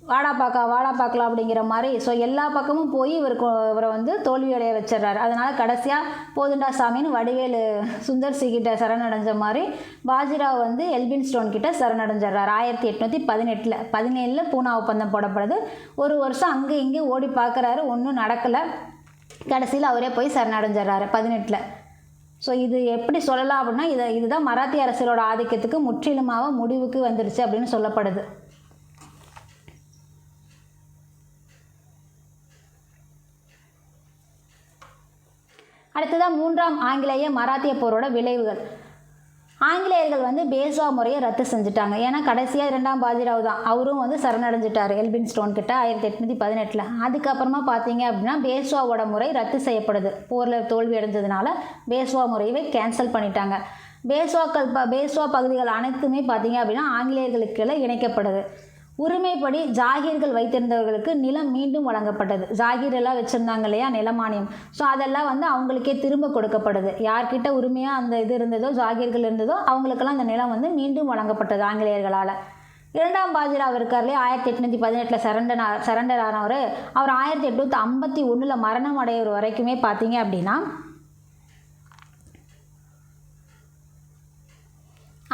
வாடா பார்க்கலாம் அப்படிங்கிற மாதிரி. ஸோ எல்லா பக்கமும் போய் இவரை வந்து தோல்வியடைய வச்சிடறாரு. அதனால் கடைசியாக போதுண்டா சாமின்னு வடிவேலு சுந்தர் சி கிட்ட சரணடைஞ்ச மாதிரி பாஜிராவ் வந்து எல்பின்ஸ்டோன் கிட்ட சரணடைஞ்சிடறாரு. 1817 பூனா ஒப்பந்தம் போடப்படுது. ஒரு வருஷம் அங்கே இங்கே ஓடி பார்க்குறாரு, ஒன்றும் நடக்கலை. கடைசியில் அவரே போய் சரணடைஞ்சிடறாரு 18. ஸோ இது எப்படி சொல்லலாம் அப்படின்னா இதுதான் மராத்திய அரசியலோட ஆதிக்கத்துக்கு முற்றிலுமாக முடிவுக்கு வந்துருச்சு அப்படின்னு சொல்லப்படுது. அடுத்ததாக 3ஆம் ஆங்கிலேய மராத்திய போரோட விளைவுகள். ஆங்கிலேயர்கள் வந்து பேஷ்வா முறையை ரத்து செஞ்சுட்டாங்க. ஏன்னா கடைசியாக 2ஆம் பாஜிராவ் தான், அவரும் வந்து சரணடைஞ்சிட்டார் எல்பின்ஸ்டோன் கிட்ட 1818. அதுக்கப்புறமா பார்த்தீங்க அப்படின்னா பேஷ்வாவோட முறை ரத்து செய்யப்படுது. போரில் தோல்வி அடைஞ்சதுனால பேஷ்வா முறையை கேன்சல் பண்ணிட்டாங்க. பேஷ்வா பகுதிகள் அனைத்துமே பார்த்தீங்க அப்படின்னா ஆங்கிலேயர்களுக்கு இணைக்கப்படுது. உரிமைப்படி ஜாகீர்கள் வைத்திருந்தவர்களுக்கு நிலம் மீண்டும் வழங்கப்பட்டது. ஜாகீர் எல்லாம் வச்சுருந்தாங்க இல்லையா, நிலமானியம். ஸோ அதெல்லாம் வந்து அவங்களுக்கே திரும்ப கொடுக்கப்படுது. யார்கிட்ட உரிமையாக அந்த இது இருந்ததோ, ஜாகீர்கள் இருந்ததோ அவங்களுக்கெல்லாம் அந்த நிலம் வந்து மீண்டும் வழங்கப்பட்டது ஆங்கிலேயர்களால். 2ஆம் பாஜிராவ் இருக்கார் இல்லையா, 1818 சரண்டர் ஆனவர். அவர் 1851 மரணம் அடைகிற வரைக்குமே பார்த்தீங்க அப்படின்னா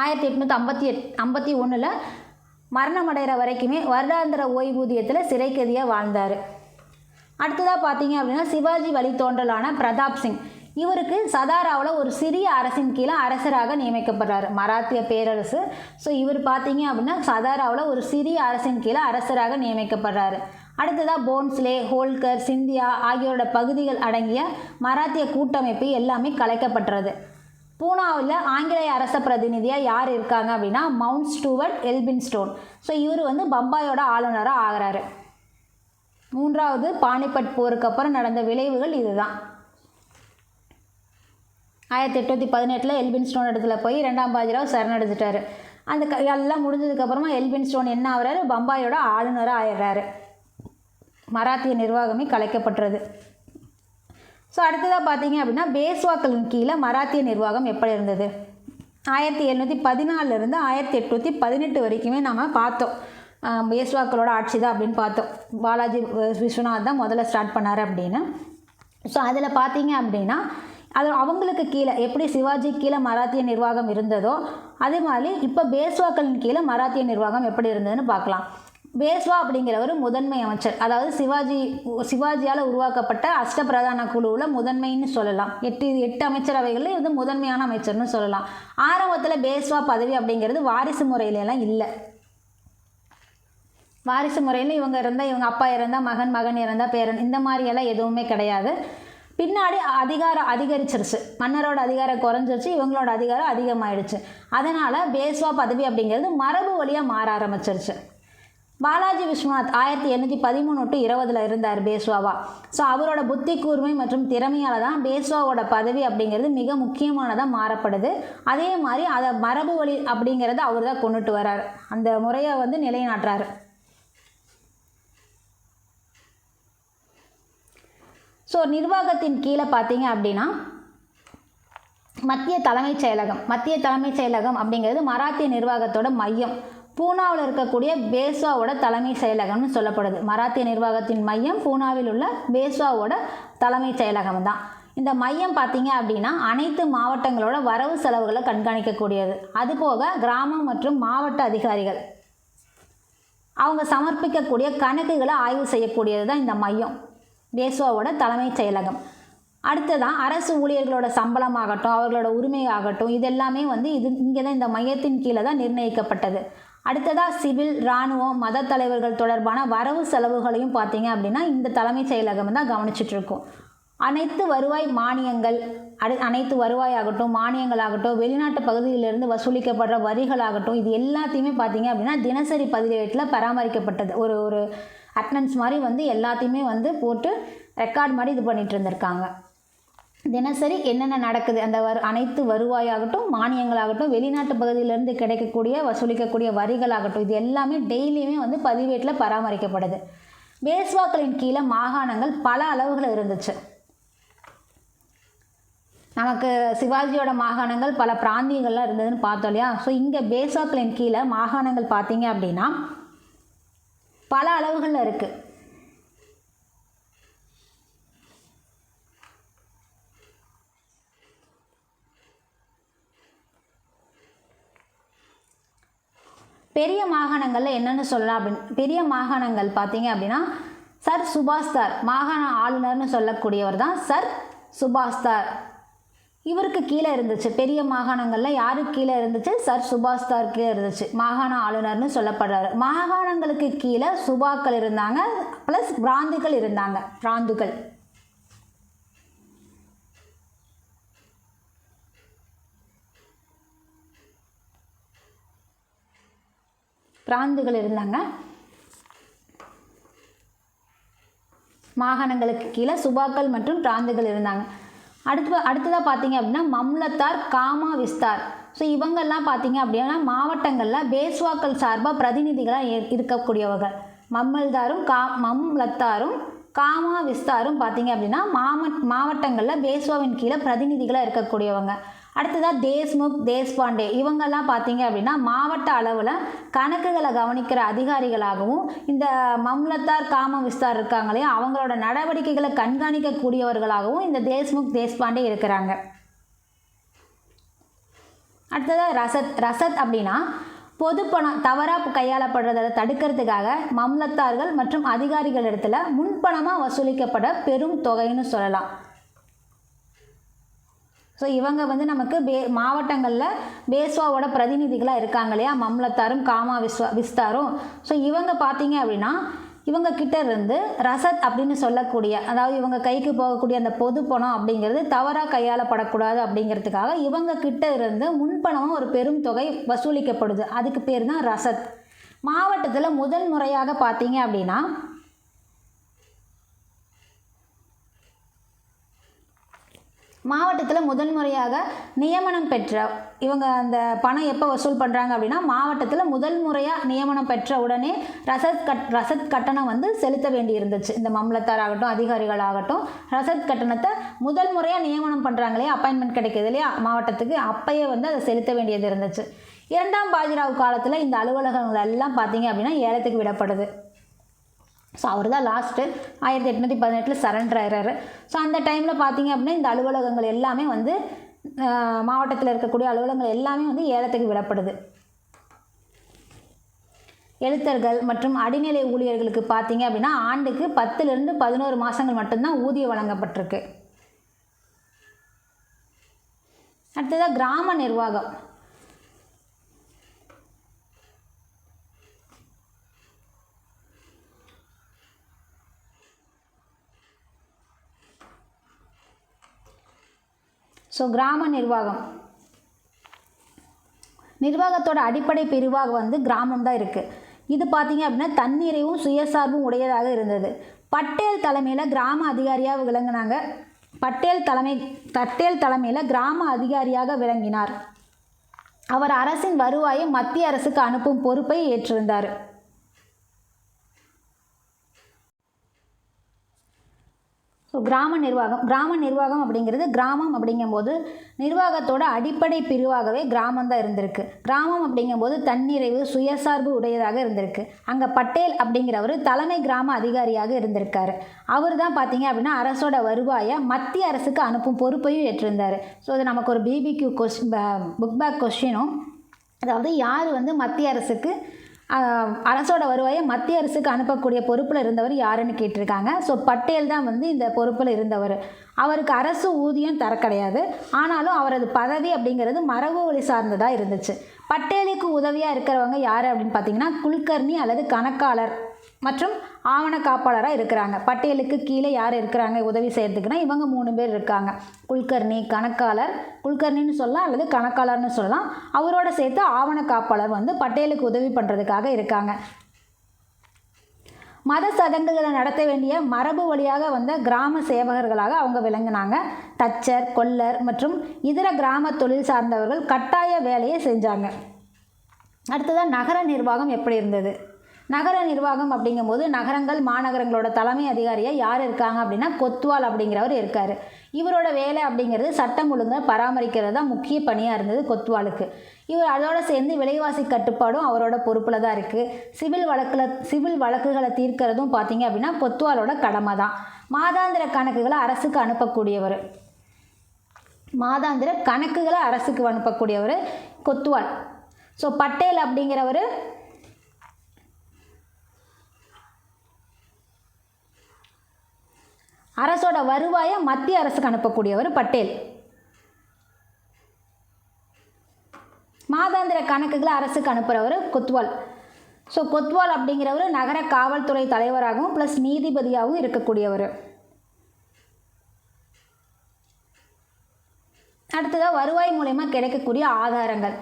1851 மரணம் அடைகிற வரைக்குமே வருடாந்திர ஓய்வூதியத்தில் சிறைக்கதியாக வாழ்ந்தார். அடுத்ததாக பார்த்தீங்க அப்படின்னா சிவாஜி வழித்தோன்றலான பிரதாப் சிங். இவருக்கு சதாராவில் ஒரு சிறிய அரசின் கீழே அரசராக நியமிக்கப்படுறாரு, மராத்திய பேரரசு. ஸோ இவர் பார்த்தீங்க அப்படின்னா சதாராவில் ஒரு சிறிய அரசின் கீழே அரசராக நியமிக்கப்படுறாரு. அடுத்ததாக போன்ஸ்லே, ஹோல்கர், சிந்தியா ஆகியோரோட பகுதிகள் அடங்கிய மராத்திய கூட்டமைப்பு எல்லாமே கலைக்கப்பட்டுறது. பூனாவில் ஆங்கிலேய அரச பிரதிநிதியாக யார் இருக்காங்க அப்படின்னா மவுண்ட் ஸ்டூவர்ட் எல்பின்ஸ்டோன். ஸோ இவர் வந்து பம்பாயோட ஆளுநராக ஆகிறாரு. 3வது பானிபட் போருக்கு அப்புறம் நடந்த விளைவுகள் இதுதான். 1818 எல்பின்ஸ்டோன் இடத்துல போய் 2ஆம் பாஜிராவ் சரணடைஞ்சிட்டாரு. அந்த எல்லாம் முடிஞ்சதுக்கப்புறமா எல்பின்ஸ்டோன் என்ன ஆகிறாரு, பம்பாயோட ஆளுநராக ஆயிடுறாரு. மராத்திய நிர்வாகமே கலைக்கப்பட்டுறது. ஸோ அடுத்ததாக பார்த்தீங்க அப்படின்னா பேஷ்வாக்களின் கீழே மராத்திய நிர்வாகம் எப்படி இருந்தது? 1714 1818 வரைக்குமே நம்ம பார்த்தோம். பேஷ்வாக்களோட ஆட்சி தான் அப்படின்னு பார்த்தோம். பாலாஜி விஸ்வநாத் தான் முதல்ல ஸ்டார்ட் பண்ணார் அப்படின்னு. ஸோ அதில் பார்த்தீங்க அப்படின்னா அது அவங்களுக்கு கீழே எப்படி சிவாஜி கீழே மராத்திய நிர்வாகம் இருந்ததோ அதே மாதிரி இப்போ பேஷ்வாக்களின் கீழே மராத்திய நிர்வாகம் எப்படி இருந்ததுன்னு பார்க்கலாம். பேஷ்வா அப்படிங்கிறவர் முதன்மை அமைச்சர், அதாவது சிவாஜியால் உருவாக்கப்பட்ட அஷ்டபிரதான குழுவில் முதன்மைன்னு சொல்லலாம். 8 அமைச்சரவைகளில் இது முதன்மையான அமைச்சர்னு சொல்லலாம். ஆரம்பத்தில் பேஷ்வா பதவி அப்படிங்கிறது வாரிசு முறையிலலாம் இல்லை. வாரிசு முறையில் இவங்க இருந்தால் இவங்க அப்பா இறந்தால் மகன், மகன் இறந்தால் பேரன், இந்த மாதிரியெல்லாம் எதுவுமே கிடையாது. பின்னாடி அதிகாரம் அதிகரிச்சிருச்சு, மன்னரோட அதிகாரம் குறைஞ்சிருச்சு, இவங்களோட அதிகாரம் அதிகமாகிடுச்சு. அதனால் பேஷ்வா பதவி அப்படிங்கிறது மரபு வழியாக மாற ஆரம்பிச்சிருச்சு. பாலாஜி விஸ்வநாத் 1813 to 20 இருந்தார் பேஷ்வாவா. ஸோ அவரோட புத்தி கூர்மை மற்றும் திறமையால் தான் பேஷ்வாவோட பதவி அப்படிங்கிறது மிக முக்கியமானதாக மாறப்படுது. அதே மாதிரி அதை மரபு வழி அப்படிங்கிறத அவர் தான் கொண்டுட்டு வர்றார், அந்த முறையை வந்து நிலைநாட்டுறாரு. ஸோ நிர்வாகத்தின் கீழே பார்த்தீங்க அப்படின்னா மத்திய தலைமைச் செயலகம் அப்படிங்கிறது மராத்திய நிர்வாகத்தோட மையம். பூனாவில் இருக்கக்கூடிய பேஷ்வாவோட தலைமை செயலகம்னு சொல்லப்படுது. மராத்திய நிர்வாகத்தின் மையம் பூனாவில் உள்ள பேஷ்வாவோட தலைமை செயலகம் தான். இந்த மையம் பார்த்தீங்க அப்படின்னா அனைத்து மாவட்டங்களோட வரவு செலவுகளை கண்காணிக்கக்கூடியது. அதுபோக கிராமம் மற்றும் மாவட்ட அதிகாரிகள் அவங்க சமர்ப்பிக்கக்கூடிய கணக்குகளை ஆய்வு செய்யக்கூடியது தான் இந்த மையம், பேஷ்வாவோட தலைமைச் செயலகம். அடுத்ததான் அரசு ஊழியர்களோட சம்பளமாகட்டும், அவர்களோட உரிமையாகட்டும், இதெல்லாமே வந்து இங்கே தான் இந்த மையத்தின் கீழே தான் நிர்ணயிக்கப்பட்டது. அடுத்ததாக சிவில், இராணுவம், மத தலைவர்கள் தொடர்பான வரவு செலவுகளையும் பார்த்தீங்க அப்படின்னா இந்த தலைமைச் செயலகம் தான் கவனிச்சிட்ருக்கோம். அனைத்து வருவாய் மானியங்கள், அனைத்து வருவாயாகட்டும், மானியங்களாகட்டும், வெளிநாட்டு பகுதியிலிருந்து வசூலிக்கப்படுற வரிகளாகட்டும், இது எல்லாத்தையுமே பார்த்தீங்க அப்படின்னா தினசரி பதிவேட்டில் பராமரிக்கப்பட்டது. ஒரு அட்டனன்ஸ் மாதிரி வந்து எல்லாத்தையுமே வந்து போட்டு ரெக்கார்ட் மாதிரி இது பண்ணிகிட்டு இருந்திருக்காங்க. தினசரி என்னென்ன நடக்குது, அந்த அனைத்து வருவாயாகட்டும், மானியங்களாகட்டும், வெளிநாட்டு பகுதியிலேருந்து கிடைக்கக்கூடிய வசூலிக்கக்கூடிய வரிகளாகட்டும், இது எல்லாமே டெய்லியுமே வந்து பதிவேட்டில் பராமரிக்கப்படுது. பேஷ்வாக்களின் கீழே மாகாணங்கள் பல அளவுகள் இருந்துச்சு. நமக்கு சிவாஜியோட மாகாணங்கள் பல பிராந்தியங்கள்லாம் இருந்ததுன்னு பார்த்தோம் இல்லையா. ஸோ இங்கே பேஷ்வாக்களின் கீழே மாகாணங்கள் பார்த்தீங்க அப்படின்னா பல அளவுகளில் இருக்குது. பெரிய மாகாணங்களில் என்னென்னு சொல்லலாம் அப்படின்னு, பெரிய மாகாணங்கள் பார்த்தீங்க அப்படின்னா சர் சுபாஸ்தார் மாகாண ஆளுநர்னு சொல்லக்கூடியவர் தான் சர் சுபாஸ்தார். இவருக்கு கீழே இருந்துச்சு. பெரிய மாகாணங்களில் யாருக்கு கீழே இருந்துச்சு? சர் சுபாஸ்தார் கீழே இருந்துச்சு, மாகாண ஆளுநர்னு சொல்லப்படுறாரு. மாகாணங்களுக்கு கீழே சுபாக்கள் இருந்தாங்க, ப்ளஸ் பிராந்துகள் இருந்தாங்க. பிராந்துகள் இருந்தாங்க. மாகாணங்களுக்கு கீழே சுபாக்கள் மற்றும் பிராந்துகள் இருந்தாங்க. அடுத்ததாக பார்த்தீங்க அப்படின்னா மம்லத்தார், காமா விஸ்தார். ஸோ இவங்கெல்லாம் பார்த்தீங்க அப்படின்னா மாவட்டங்களில் பேஷ்வாக்கள் சார்பாக பிரதிநிதிகளாக இருக்கக்கூடியவர்கள். மம்லத்தாரும் காமா விஸ்தாரும் பார்த்தீங்க அப்படின்னா மாவட்டங்களில் பேஷ்வாவின் கீழே பிரதிநிதிகளாக இருக்கக்கூடியவங்க. அடுத்ததாக தேஷ்முக், தேஷ்பாண்டே இவங்கெல்லாம் பார்த்தீங்க அப்படின்னா மாவட்ட அளவில் கணக்குகளை கவனிக்கிற அதிகாரிகளாகவும், இந்த மம்லத்தார், காம விஸ்தார் இருக்காங்களே அவங்களோட நடவடிக்கைகளை கண்காணிக்கக்கூடியவர்களாகவும் இந்த தேஷ்முக், தேஷ்பாண்டே இருக்கிறாங்க. அடுத்ததாக ரசத் அப்படின்னா பொதுப்பணம் தவறாக கையாளப்படுறதை தடுக்கிறதுக்காக மம்லத்தார்கள் மற்றும் அதிகாரிகள் இடத்துல முன்பணமாக வசூலிக்கப்பட பெரும் தொகைன்னு சொல்லலாம். ஸோ இவங்க வந்து நமக்கு மாவட்டங்களில் பேஸ்வாவோட பிரதிநிதிகளாக இருக்காங்க இல்லையா, மம்லத்தாரும் காமா விஸ்தாரும். ஸோ இவங்க பார்த்தீங்க அப்படின்னா இவங்க கிட்ட இருந்து ரசத் அப்படின்னு சொல்லக்கூடிய, அதாவது இவங்க கைக்கு போகக்கூடிய அந்த பொது பணம் அப்படிங்கிறது தவறாக கையாளப்படக்கூடாது அப்படிங்கிறதுக்காக இவங்க கிட்ட இருந்து முன்பணமும் ஒரு பெரும் தொகை வசூலிக்கப்படுது. அதுக்கு பேர் தான் ரசத். மாவட்டத்தில் முதல் முறையாக பார்த்தீங்க அப்படின்னா நியமனம் பெற்ற இவங்க அந்த பணம் எப்போ வசூல் பண்ணுறாங்க அப்படின்னா மாவட்டத்தில் முதல் முறையாக நியமனம் பெற்ற உடனே ரசத் கட்டணம் வந்து செலுத்த வேண்டி இருந்துச்சு. இந்த மம்லத்தார் ஆகட்டும் அதிகாரிகள் ஆகட்டும் ரசத் கட்டணத்தை முதல் முறையாக நியமனம் பண்ணுறாங்க இல்லையா, அப்பாயின்மெண்ட் கிடைக்கிது இல்லையா மாவட்டத்துக்கு, அப்பயே வந்து அதை செலுத்த வேண்டியது இருந்துச்சு. இரண்டாம் பாஜிராவ் காலத்தில் இந்த அலுவலகங்கள் எல்லாம் பார்த்தீங்க அப்படின்னா ஏலத்துக்கு விடப்படுது. ஸோ அவர் தான் லாஸ்ட்டு 1818 சரண்டர் ஆகிறாரு. ஸோ அந்த டைமில் பார்த்தீங்க அப்படின்னா இந்த அலுவலகங்கள் எல்லாமே வந்து மாவட்டத்தில் இருக்கக்கூடிய அலுவலகங்கள் எல்லாமே வந்து ஏலத்துக்கு விடப்படுது. எழுத்தர்கள் மற்றும் அடிநிலை ஊழியர்களுக்கு பார்த்தீங்க அப்படின்னா ஆண்டுக்கு 10லிருந்து 11 மாதங்கள் மட்டும்தான் ஊதியம் வழங்கப்பட்டிருக்கு. அடுத்ததாக கிராம நிர்வாகம். ஸோ கிராம நிர்வாகத்தோட அடிப்படை பிரிவாக வந்து கிராமம் தான் இருக்குது. இது பார்த்திங்க அப்படின்னா தன்னிறைவும் சுயசார்பும் உடையதாக இருந்தது. பட்டேல் தலைமையில் கிராம அதிகாரியாக விளங்கினாங்க. பட்டேல் தலைமையில் கிராம அதிகாரியாக விளங்கினார். அவர் அரசின் வருவாயை மத்திய அரசுக்கு அனுப்பும் பொறுப்பை ஏற்றிருந்தார். ஸோ கிராம நிர்வாகம் அப்படிங்கிறது கிராமம் அப்படிங்கும்போது நிர்வாகத்தோட அடிப்படை பிரிவாகவே கிராமம் தான் இருந்திருக்கு. கிராமம் அப்படிங்கும்போது தன்னிறைவு சுயசார்பு உடையதாக இருந்திருக்கு. அங்கே பட்டேல் அப்படிங்கிறவர் தலைமை கிராம அதிகாரியாக இருந்திருக்காரு. அவர் தான் பார்த்தீங்க அப்படின்னா அரசோட வருவாயை மத்திய அரசுக்கு அனுப்பும் பொறுப்பையும் ஏற்றிருந்தார். ஸோ அது நமக்கு ஒரு பிபிக்யூ புக் பேக் கொஸ்டினும், அதாவது யார் வந்து மத்திய அரசுக்கு அரசோட வருவாயை மத்திய அரசுக்கு அனுப்பக்கூடிய பொறுப்பில் இருந்தவர் யாருன்னு கேட்டிருக்காங்க. ஸோ பட்டேல் தான் வந்து இந்த பொறுப்பில் இருந்தவர். அவருக்கு அரசு ஊதியம் தர கிடையாது. ஆனாலும் அவரது பதவி அப்படிங்கிறது மரபு வழி சார்ந்ததாக இருந்துச்சு. பட்டேலுக்கு உதவியாக இருக்கிறவங்க யார் அப்படின்னு பார்த்தீங்கன்னா குல்கர்னி அல்லது கணக்காளர் மற்றும் ஆவண காப்பாளராக இருக்கிறாங்க. பட்டேலுக்கு கீழே யார் இருக்கிறாங்க உதவி செய்கிறதுக்குன்னா இவங்க 3 பேர் இருக்காங்க. குல்கர்னி, கணக்காளர், குல்கர்னின்னு சொல்லலாம் அல்லது கணக்காளர்னு சொல்லலாம். அவரோட சேர்த்து ஆவண காப்பாளர் வந்து பட்டேலுக்கு உதவி பண்ணுறதுக்காக இருக்காங்க. மத சடங்குகளை நடத்த வேண்டிய மரபு வழியாக வந்த கிராம சேவகர்களாக அவங்க விளங்கினாங்க. தச்சர், கொல்லர் மற்றும் இதர கிராம தொழில் சார்ந்தவர்கள் கட்டாய வேலையை செஞ்சாங்க. அடுத்ததாக நகர நிர்வாகம் எப்படி இருந்தது? நகர நிர்வாகம் அப்படிங்கும்போது நகரங்கள் மாநகரங்களோட தலைமை அதிகாரியாக யார் இருக்காங்க அப்படின்னா கொத்வால் அப்படிங்கிறவர் இருக்கார். இவரோட வேலை அப்படிங்கிறது சட்டம் ஒழுங்கை பராமரிக்கிறது தான் முக்கிய பணியாக இருந்தது கொத்வாலுக்கு. இவர் அதோடு சேர்ந்து விலைவாசி கட்டுப்பாடும் அவரோட பொறுப்பில் தான் இருக்குது. சிவில் வழக்குகளை தீர்க்கிறதும் பார்த்தீங்க அப்படின்னா கொத்வாலோட கடமை தான். மாதாந்திர கணக்குகளை அரசுக்கு அனுப்பக்கூடியவர் கொத்வால். ஸோ பட்டேல் அப்படிங்கிறவர் அரசோட வருவாயை மத்திய அரசுக்கு அனுப்பக்கூடியவர் பட்டேல். மாதாந்திர கணக்குகளை அரசுக்கு அனுப்புகிறவர் கொத்வால். ஸோ கொத்வால் அப்படிங்கிறவர் நகர காவல்துறை தலைவராகவும் ப்ளஸ் நீதிபதியாகவும் இருக்கக்கூடியவர். அடுத்ததாக வருவாய் மூலயமா கிடைக்கக்கூடிய ஆதாரங்கள்.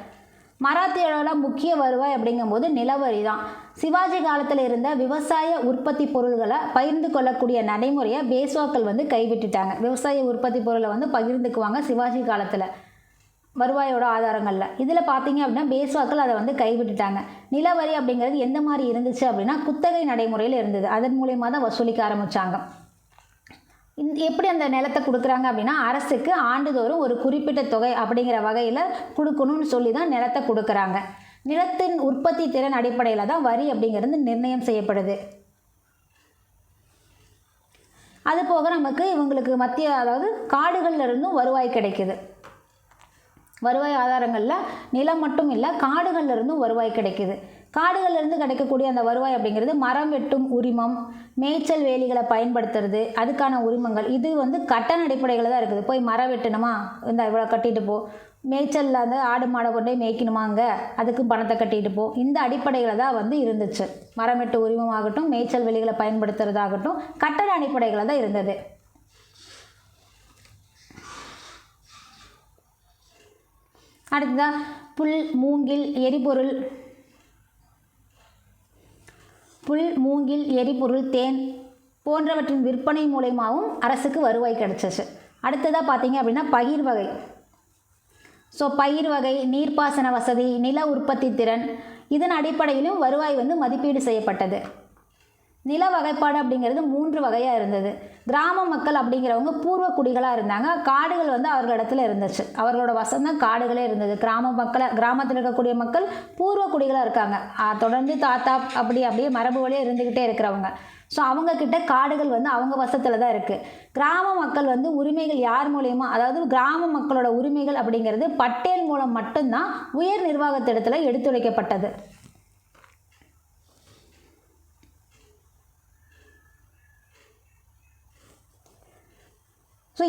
மராத்தியோட முக்கிய வருவாய் அப்படிங்கும்போது நிலவரி தான். சிவாஜி காலத்தில் இருந்த விவசாய உற்பத்தி பொருள்களை பகிர்ந்து கொள்ளக்கூடிய நடைமுறையை பேஸ்வாக்கள் வந்து கைவிட்டுட்டாங்க. விவசாய உற்பத்தி பொருளை வந்து பகிர்ந்துக்குவாங்க சிவாஜி காலத்தில் வருவாயோட ஆதாரங்களில். இதில் பார்த்தீங்க அப்படின்னா பேஸ்வாக்கள் அதை வந்து கைவிட்டுட்டாங்க. நிலவரி அப்படிங்கிறது எந்த மாதிரி இருந்துச்சு அப்படின்னா குத்தகை நடைமுறையில் இருந்தது. அதன் மூலயமா தான் வசூலிக்க ஆரம்பித்தாங்க. எப்படி அந்த நிலத்தை கொடுக்குறாங்க அப்படின்னா அரசுக்கு ஆண்டுதோறும் ஒரு குறிப்பிட்ட தொகை அப்படிங்கிற வகையில் கொடுக்கணும்னு சொல்லி தான் நிலத்தை கொடுக்குறாங்க. நிலத்தின் உற்பத்தி திறன் அடிப்படையில் தான் வரி அப்படிங்கிறது நிர்ணயம் செய்யப்படுது. அது போக நமக்கு இவங்களுக்கு அதாவது காடுகளில் இருந்தும் வருவாய் கிடைக்குது. வருவாய் ஆதாரங்களில் நிலம் மட்டும் இல்லை, காடுகளில் இருந்தும் வருவாய் கிடைக்குது. காடுகளிலிருந்து கிடைக்கக்கூடிய அந்த வருவாய் அப்படிங்கிறது மரம் வெட்டும் உரிமம், மேய்ச்சல் வேலிகளை பயன்படுத்துறது, அதுக்கான உரிமங்கள், இது வந்து கட்டண அடிப்படையில் தான் இருக்குது. போய் மரம் வெட்டணுமா, இந்த இவ்வளோ கட்டிட்டு போ, மேய்ச்சலில் வந்து ஆடு மாடை கொண்டே மேய்க்கணுமாங்க, அதுக்கு பணத்தை கட்டிட்டு போ, இந்த அடிப்படையில் தான் வந்து இருந்துச்சு. மரம் வெட்டு உரிமமாகட்டும், மேய்ச்சல் வேலிகளை பயன்படுத்துறதாகட்டும் கட்டண அடிப்படையில் தான் இருந்தது. அடுத்ததாக புல், மூங்கில், எரிபொருள், தேன் போன்றவற்றின் விற்பனை மூலமாகவும் அரசுக்கு வருவாய் கிடைச்சிச்சு. அடுத்ததாக பார்த்தீங்க அப்படின்னா பயிர் வகை. பயிர் வகை, நீர்ப்பாசன வசதி, நில உற்பத்தி திறன், இதன் அடிப்படையிலும் வருவாய் வந்து மதிப்பீடு செய்யப்பட்டது. நில வகைப்பாடு அப்படிங்கிறது 3 வகையாக இருந்தது. கிராம மக்கள் அப்படிங்கிறவங்க பூர்வ குடிகளாக இருந்தாங்க. காடுகள் வந்து அவர்களிடத்துல இருந்துச்சு. அவர்களோட வசந்தான் காடுகளே இருந்தது. கிராமத்தில் இருக்கக்கூடிய மக்கள் பூர்வ குடிகளாக இருக்காங்க. தொடர்ந்து தாத்தா அப்படியே மரபு வழியாக இருந்துக்கிட்டே இருக்கிறவங்க. அவங்கக்கிட்ட காடுகள் வந்து அவங்க வசத்தில் தான் இருக்குது. கிராம மக்கள் வந்து உரிமைகள் யார் மூலயமா, அதாவது கிராம மக்களோட உரிமைகள் அப்படிங்கிறது பட்டேல் மூலம் மட்டும்தான் உயர் நிர்வாகத்திடத்தில் எடுத்துரைக்கப்பட்டது.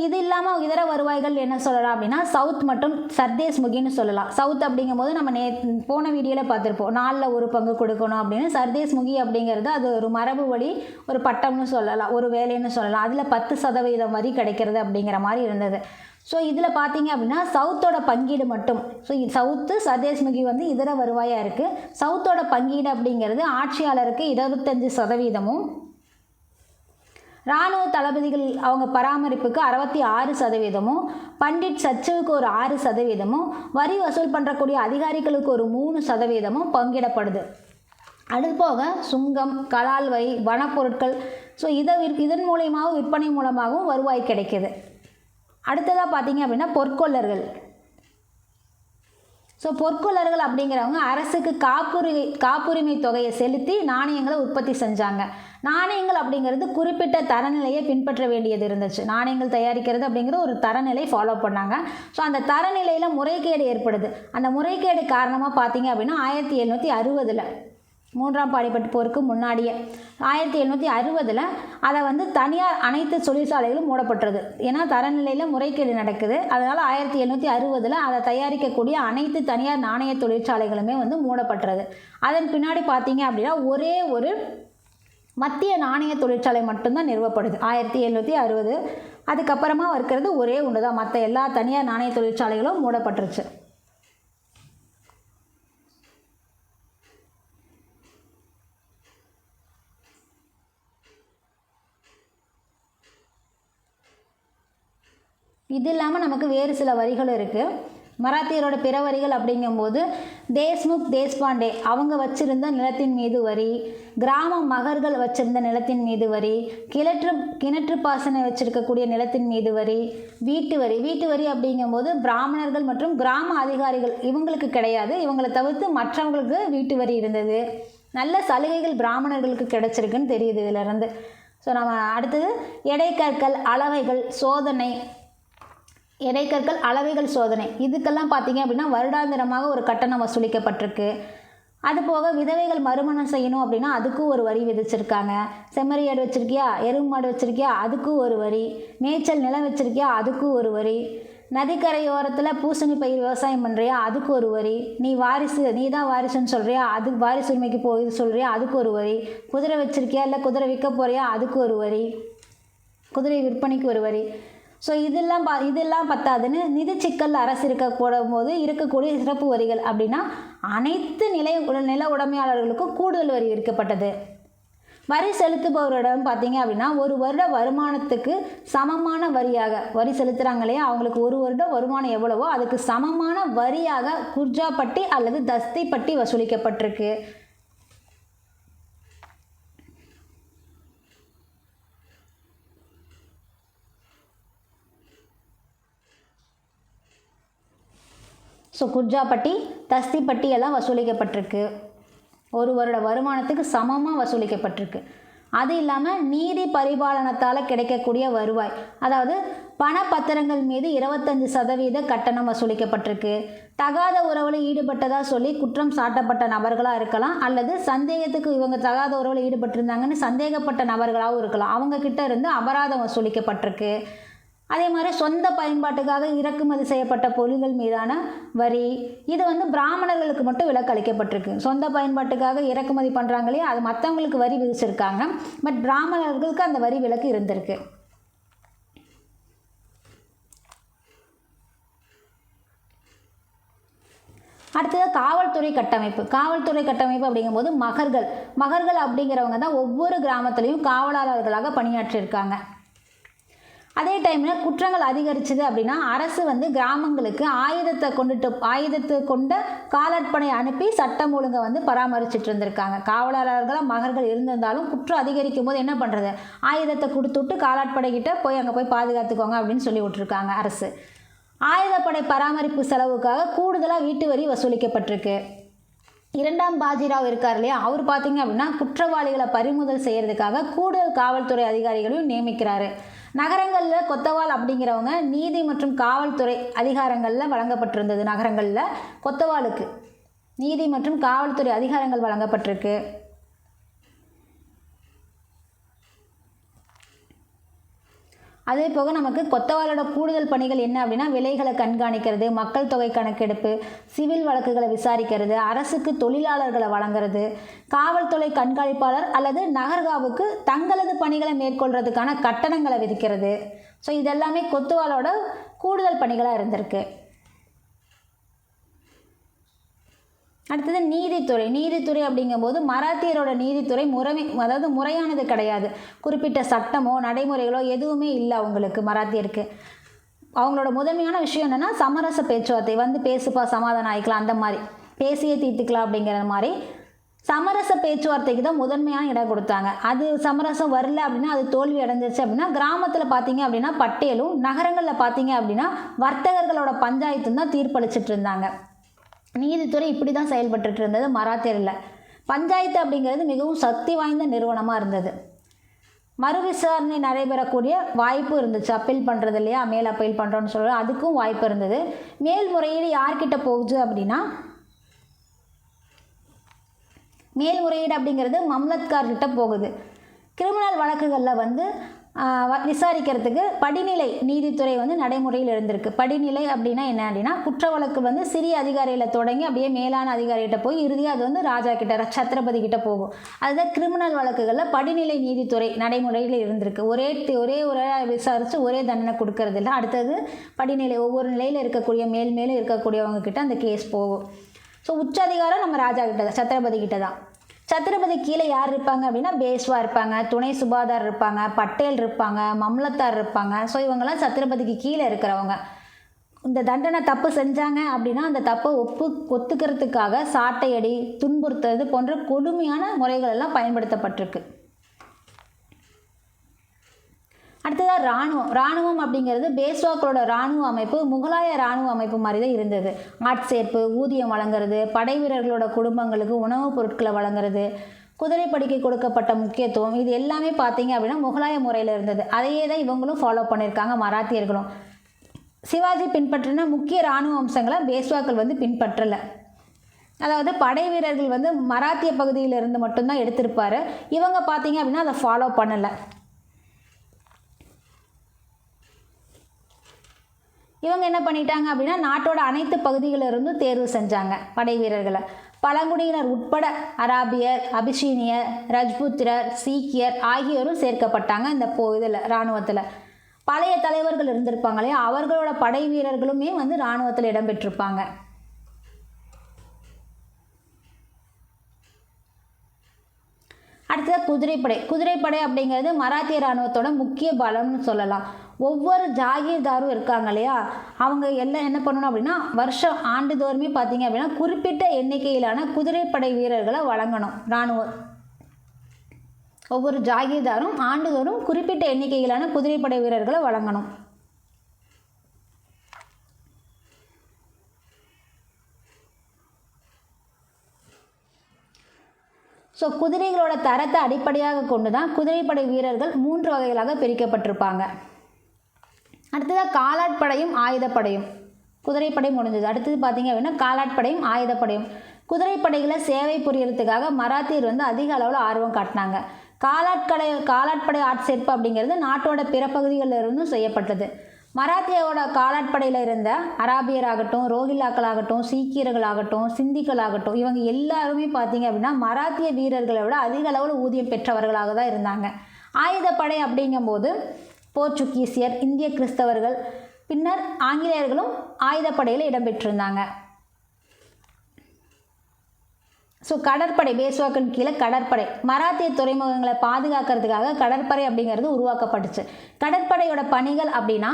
இது இல்லாமல் இதர வருவாய்கள் என்ன சொல்லலாம் அப்படின்னா சவுத் மற்றும் சர்தேஸ் முகின்னு சொல்லலாம். சவுத் அப்படிங்கும்போது நம்ம போன வீடியோவில் பார்த்துருப்போம், 4ல் 1 பங்கு கொடுக்கணும் அப்படின்னு. சர்தேஸ் முகி அப்படிங்கிறது அது ஒரு மரபு வழி ஒரு பட்டம்னு சொல்லலாம், ஒரு வேலைன்னு சொல்லலாம். அதில் 10% வரி கிடைக்கிறது அப்படிங்கிற மாதிரி இருந்தது. இதில் பார்த்தீங்க அப்படின்னா சவுத்தோட பங்கீடு மட்டும், சவுத்து சர்தேஸ் முகி வந்து இதர வருவாயாக இருக்குது. சவுத்தோட பங்கீடு அப்படிங்கிறது ஆட்சியாளருக்கு 25%, இராணுவ தளபதிகள் அவங்க பராமரிப்புக்கு 66%, பண்டிட் சச்சுவுக்கு ஒரு 6%, வரி வசூல் பண்ணுறக்கூடிய அதிகாரிகளுக்கு ஒரு 3% பங்கிடப்படுது. அது போக சுங்கம், கலால் வரி, வனப்பொருட்கள், இதன் மூலயமாகவும் விற்பனை மூலமாகவும் வருவாய் கிடைக்கிது. அடுத்ததாக பார்த்தீங்க அப்படின்னா பொற்கொள்ளர்கள். பொற்கொள்ளர்கள் அப்படிங்கிறவங்க அரசுக்கு காப்புரிமை தொகையை செலுத்தி நாணயங்களை உற்பத்தி செஞ்சாங்க. நாணயங்கள் அப்படிங்கிறது குறிப்பிட்ட தரநிலையை பின்பற்ற வேண்டியது இருந்துச்சு. நாணயங்கள் தயாரிக்கிறது அப்படிங்கிற ஒரு தரநிலை ஃபாலோ பண்ணாங்க. அந்த தரநிலையில் முறைகேடு ஏற்படுது. அந்த முறைகேடு காரணமாக பார்த்தீங்க அப்படின்னா 1760 3ஆம் பானிபட் போருக்கு முன்னாடியே 1760 அதை வந்து தனியார் அனைத்து தொழிற்சாலைகளும் மூடப்பட்டது. ஏன்னா தரநிலையில் முறைகேடு நடக்குது. அதனால் 1760 அதை தயாரிக்கக்கூடிய அனைத்து தனியார் நாணய தொழிற்சாலைகளுமே வந்து மூடப்பட்டது. அதன் பின்னாடி பார்த்தீங்க அப்படின்னா ஒரே ஒரு மத்திய நாணய தொழிற்சாலை மட்டும்தான் நிறுவப்படுது 1760. அதுக்கப்புறமா இருக்கிறது ஒரே ஒன்று தான். மற்ற எல்லா தனியார் நாணய தொழிற்சாலைகளும் மூடப்பட்டுருச்சு. இது இல்லாமல் நமக்கு வேறு சில வரிகள் இருக்குது. மராத்தியரோட பிற வரிகள் அப்படிங்கும்போது தேஷ்முக், தேஷ்பாண்டே அவங்க வச்சுருந்த நிலத்தின் மீது வரி, கிராம மகர்கள் வச்சுருந்த நிலத்தின் மீது வரி, கிணற்று பாசனை வச்சுருக்கக்கூடிய நிலத்தின் மீது வரி, வீட்டு வரி அப்படிங்கும்போது பிராமணர்கள் மற்றும் கிராம அதிகாரிகள் இவங்களுக்கு கிடையாது. இவங்களை தவிர்த்து மற்றவங்களுக்கு வீட்டு வரி இருந்தது. நல்ல சலுகைகள் பிராமணர்களுக்கு கிடைச்சிருக்குன்னு தெரியுது இதிலிருந்து. நம்ம அடுத்தது எடைக்கற்கள், அளவைகள் சோதனை, இதுக்கெல்லாம் பார்த்தீங்க அப்படின்னா வருடாந்திரமாக ஒரு கட்டணம் வசூலிக்கப்பட்டிருக்கு. அதுபோக விதவைகள் மறுமணம் செய்யணும் அப்படின்னா அதுக்கும் ஒரு வரி விதிச்சிருக்காங்க. செம்மறி ஆடு வச்சுருக்கியா, எருமை மாடு வச்சுருக்கியா, அதுக்கும் ஒரு வரி. மேய்ச்சல் நிலம் வச்சுருக்கியா, அதுக்கும் ஒரு வரி. நதிக்கரையோரத்தில் பூசணி பயிர் விவசாயம் பண்ணுறியா, அதுக்கு ஒரு வரி. நீ தான் வாரிசுன்னு சொல்கிறியா, அதுக்கு வாரிசு உரிமைக்கு போய் சொல்கிறியா, அதுக்கு ஒரு வரி. குதிரை வச்சுருக்கியா, இல்லை குதிரை விற்க போகிறியா, அதுக்கு ஒரு வரி. குதிரை விற்பனைக்கு ஒரு வரி. இதெல்லாம் பத்தாதுன்னு நிதி சிக்கல் அரசு போது இருக்கக்கூடிய சிறப்பு வரிகள் அப்படின்னா அனைத்து நில உடைமையாளர்களுக்கும் கூடுதல் வரி விதிக்கப்பட்டது. வரி செலுத்துபவரிடம் பார்த்தீங்க அப்படின்னா ஒரு வருட வருமானத்துக்கு சமமான வரியாக வரி செலுத்துகிறாங்க இல்லையா, அவங்களுக்கு ஒரு வருடம் வருமானம் எவ்வளவோ அதுக்கு சமமான வரியாக குர்ஜாப்பட்டி அல்லது தஸ்திப்பட்டி வசூலிக்கப்பட்டிருக்கு. குர்ஜாப்பட்டி, தஸ்திப்பட்டி எல்லாம் வசூலிக்கப்பட்டிருக்கு. ஒரு வருட வருமானத்துக்கு சமமாக வசூலிக்கப்பட்டிருக்கு. அது இல்லாமல் நீதி பரிபாலனத்தால் கிடைக்கக்கூடிய வருவாய், அதாவது பணப்பத்திரங்கள் மீது 25% கட்டணம் வசூலிக்கப்பட்டிருக்கு. தகாத உறவில் ஈடுபட்டதாக சொல்லி குற்றம் சாட்டப்பட்ட நபர்களாக இருக்கலாம், அல்லது சந்தேகத்துக்கு இவங்க தகாத உறவில் ஈடுபட்டிருந்தாங்கன்னு சந்தேகப்பட்ட நபர்களாகவும் இருக்கலாம். அவங்கக்கிட்ட இருந்து அபராதம் வசூலிக்கப்பட்டிருக்கு. அதே மாதிரி சொந்த பயன்பாட்டுக்காக இறக்குமதி செய்யப்பட்ட பொருள்கள் மீதான வரி, இது பிராமணர்களுக்கு மட்டும் விலக்கு அளிக்கப்பட்டிருக்கு. சொந்த பயன்பாட்டுக்காக இறக்குமதி பண்ணுறாங்களே, அது மற்றவங்களுக்கு வரி விதிச்சிருக்காங்க. பட் பிராமணர்களுக்கு அந்த வரி விலக்கு இருந்திருக்கு. அடுத்தது காவல்துறை கட்டமைப்பு. காவல்துறை கட்டமைப்பு அப்படிங்கும்போது மகர்கள் அப்படிங்கிறவங்க தான் ஒவ்வொரு கிராமத்துலேயும் காவலாளர்களாக பணியாற்றியிருக்காங்க. அதே டைமில் குற்றங்கள் அதிகரிச்சது அப்படின்னா அரசு கிராமங்களுக்கு ஆயுதத்தை கொண்ட காலாட்படை அனுப்பி சட்டம் ஒழுங்கை பராமரிச்சுட்டு இருந்திருக்காங்க. காவலாளர்களாக மகர்கள் இருந்திருந்தாலும் குற்றம் அதிகரிக்கும் போது என்ன பண்ணுறது, ஆயுதத்தை கொடுத்துட்டு காலாட்படைக்கிட்ட போய் அங்கே போய் பாதுகாத்துக்கோங்க அப்படின்னு சொல்லி விட்டுருக்காங்க அரசு. ஆயுதப்படை பராமரிப்பு செலவுக்காக கூடுதலாக வீட்டு வரி வசூலிக்கப்பட்டிருக்கு. 2ஆம் பாஜிராவ் இருக்கார் இல்லையா, அவர் பார்த்தீங்க அப்படின்னா குற்றவாளிகளை பறிமுதல் செய்கிறதுக்காக கூடுதல் காவல்துறை அதிகாரிகளையும் நியமிக்கிறாரு. நகரங்களில் கொத்தவால் அப்படிங்கிறவங்க நீதி மற்றும் காவல்துறை அதிகாரங்களில் வழங்கப்பட்டிருந்தது. நகரங்களில் கொத்தவாலுக்கு நீதி மற்றும் காவல்துறை அதிகாரங்கள் வழங்கப்பட்டிருக்கு. அதே போக நமக்கு கொத்தவாலோட கூடுதல் பணிகள் என்ன அப்படின்னா விலைகளை கண்காணிக்கிறது, மக்கள் தொகை கணக்கெடுப்பு, சிவில் வழக்குகளை விசாரிக்கிறது, அரசுக்கு தொழிலாளர்களை வழங்குறது, காவல்துறை கண்காணிப்பாளர் அல்லது நகர்காவுக்கு தங்களது பணிகளை மேற்கொள்றதுக்கான கட்டணங்களை விதிக்கிறது. ஸோ இதெல்லாமே கொத்தவாலோட கூடுதல் பணிகளாக இருந்திருக்கு. அடுத்தது நீதித்துறை அப்படிங்கும்போது மராத்தியரோட நீதித்துறை முறையானது கிடையாது. குறிப்பிட்ட சட்டமோ நடைமுறைகளோ எதுவுமே இல்லை அவங்களுக்கு. மராத்தியருக்கு அவங்களோட முதன்மையான விஷயம் என்னென்னா சமரச பேச்சுவார்த்தை, பேசுப்பா சமாதானம் ஆகிக்கலாம், அந்த மாதிரி பேசியே தீர்த்துக்கலாம் அப்படிங்கிற மாதிரி சமரச பேச்சுவார்த்தைக்கு தான் முதன்மையான இடம் கொடுத்தாங்க. அது சமரசம் வரல அப்படின்னா, அது தோல்வி அடைஞ்சிருச்சு அப்படின்னா கிராமத்தில் பார்த்தீங்க அப்படின்னா பட்டேலும், நகரங்களில் பார்த்தீங்க அப்படின்னா வர்த்தகர்களோட பஞ்சாயத்தும் தான் தீர்ப்பளிச்சிட்டு இருந்தாங்க. நீதித்துறை இப்படி தான் செயல்பட்டு இருந்தது மராத்தியரில். பஞ்சாயத்து அப்படிங்கிறது மிகவும் சக்தி வாய்ந்த நிறுவனமாக இருந்தது. மறு விசாரணை நடைபெறக்கூடிய வாய்ப்பு இருந்துச்சு. அப்பீல் பண்ணுறது இல்லையா, மேல் அப்பீல் பண்ணுறோன்னு சொல்கிறோம், அதுக்கும் வாய்ப்பு இருந்தது. மேல்முறையீடு யார்கிட்ட போகுது அப்படின்னா, மேல்முறையீடு அப்படிங்கிறது மம்லத்கார்கிட்ட போகுது. கிரிமினல் வழக்குகளில் விசாரிக்கிறதுக்கு படிநிலை நீதித்துறை நடைமுறையில் இருந்திருக்கு. படிநிலை அப்படின்னா என்ன அப்படின்னா, குற்ற வழக்கு சிறிய அதிகாரியில் தொடங்கி அப்படியே மேலான அதிகாரிகிட்ட போய் இறுதியாக அது ராஜா கிட்ட, சத்ரபதி கிட்ட போகும். அதுதான் கிரிமினல் வழக்குகளில் படிநிலை நீதித்துறை நடைமுறையில் இருந்திருக்கு. ஒரே விசாரித்து ஒரே தண்டனை கொடுக்கறது இல்லை. அடுத்தது படிநிலை, ஒவ்வொரு நிலையில் இருக்கக்கூடிய மேலே இருக்கக்கூடியவங்க கிட்ட அந்த கேஸ் போகும். ஸோ உச்ச அதிகாரம் நம்ம ராஜா கிட்ட தான், சத்ரபதி கிட்ட தான். சத்ரபதி கீழே யார் இருப்பாங்க அப்படின்னா பேஷ்வா இருப்பாங்க, துணை சுபாதார் இருப்பாங்க, பட்டேல் இருப்பாங்க, மம்லத்தார் இருப்பாங்க. ஸோ இவங்கெல்லாம் சத்ரபதிக்கு கீழே இருக்கிறவங்க. இந்த தண்டனை தப்பு செஞ்சாங்க அப்படின்னா அந்த தப்பை ஒத்துக்கிறதுக்காக சாட்டையடி, துன்புறுத்துறது போன்ற கொடுமையான முறைகள் எல்லாம் பயன்படுத்தப்பட்டிருக்கு. அடுத்ததாக இராணுவம் அப்படிங்கிறது பேஷ்வாக்களோட இராணுவ அமைப்பு முகலாய இராணுவ அமைப்பு மாதிரி தான் இருந்தது. ஆட்சேர்ப்பு, ஊதியம் வழங்குறது, படை வீரர்களோட குடும்பங்களுக்கு உணவுப் பொருட்களை வழங்குறது, குதிரைப்படைக்கு கொடுக்கப்பட்ட முக்கியத்துவம், இது எல்லாமே பார்த்தீங்க அப்படின்னா முகலாய முறையில் இருந்தது. அதையே தான் இவங்களும் ஃபாலோ பண்ணியிருக்காங்க மராத்தியர்களும். சிவாஜி பின்பற்றின முக்கிய இராணுவ அம்சங்களை பேஷ்வாக்கள் பின்பற்றலை. அதாவது படை வீரர்கள் மராத்திய பகுதியிலிருந்து மட்டும்தான் எடுத்திருப்பார். இவங்க பார்த்தீங்க அப்படின்னா அதை ஃபாலோ பண்ணலை. இவங்க என்ன பண்ணிட்டாங்க அப்படின்னா நாட்டோட அனைத்து பகுதிகளிலிருந்து தேர்வு செஞ்சாங்க படை வீரர்களை. பழங்குடியினர் உட்பட அராபியர், அபிசீனியர், ரஜ்புத்திரர், சீக்கியர் ஆகியோரும் சேர்க்கப்பட்டாங்க இந்த இதில் இராணுவத்தில். பழைய தலைவர்கள் இருந்திருப்பாங்களே, அவர்களோட படை வீரர்களுமே இராணுவத்தில் இடம்பெற்றிருப்பாங்க. அடுத்தது குதிரைப்படை அப்படிங்கிறது மராத்திய இராணுவத்தோட முக்கிய பலம்னு சொல்லலாம். ஒவ்வொரு ஜாகீர்தாரும் இருக்காங்க இல்லையா, அவங்க எல்லாம் என்ன பண்ணணும் அப்படின்னா வருஷம் ஆண்டுதோறுமே பார்த்தீங்க அப்படின்னா குறிப்பிட்ட எண்ணிக்கையிலான குதிரைப்படை வீரர்களை வழங்கணும் இராணுவம். ஒவ்வொரு ஜாகீர்தாரும் ஆண்டுதோறும் குறிப்பிட்ட எண்ணிக்கையிலான குதிரைப்படை வீரர்களை வழங்கணும். ஸோ குதிரைகளோட தரத்தை அடிப்படையாக கொண்டு தான் குதிரைப்படை வீரர்கள் 3 வகைகளாக பிரிக்கப்பட்டிருப்பாங்க. அடுத்ததாக காலாட்படையும் ஆயுதப்படையும். குதிரைப்படை முடிஞ்சது. அடுத்தது பார்த்திங்க அப்படின்னா காலாட்படையும் ஆயுதப்படையும். குதிரைப்படைகளை சேவை புரியறதுக்காக மராத்தியர் வந்து அதிக அளவில் ஆர்வம் காட்டினாங்க. காலாட்படை ஆட்சேர்ப்பு அப்படிங்கிறது நாட்டோட பிற பகுதிகளில் இருந்தும் செய்யப்பட்டது. மராத்தியோட காலாட்படையில் இருந்த அராபியராகட்டும், ரோஹில்லாக்களாகட்டும், சீக்கியர்களாகட்டும், சிந்திகளாகட்டும், இவங்க எல்லாருமே பார்த்திங்க அப்படின்னா மராத்திய வீரர்களை விட அதிக அளவில் ஊதியம் பெற்றவர்களாக தான் இருந்தாங்க. ஆயுதப்படை அப்படிங்கும்போது போர்ச்சுகீசியர், இந்திய கிறிஸ்தவர்கள், பின்னர் ஆங்கிலேயர்களும் ஆயுதப்படையில் இடம்பெற்றிருந்தாங்க. ஸோ கடற்படை, பேஷ்வாக்கள் கீழே கடற்படை. மராத்திய துறைமுகங்களை பாதுகாக்கிறதுக்காக கடற்படை அப்படிங்கிறது உருவாக்கப்பட்டுச்சு. கடற்படையோட பணிகள் அப்படின்னா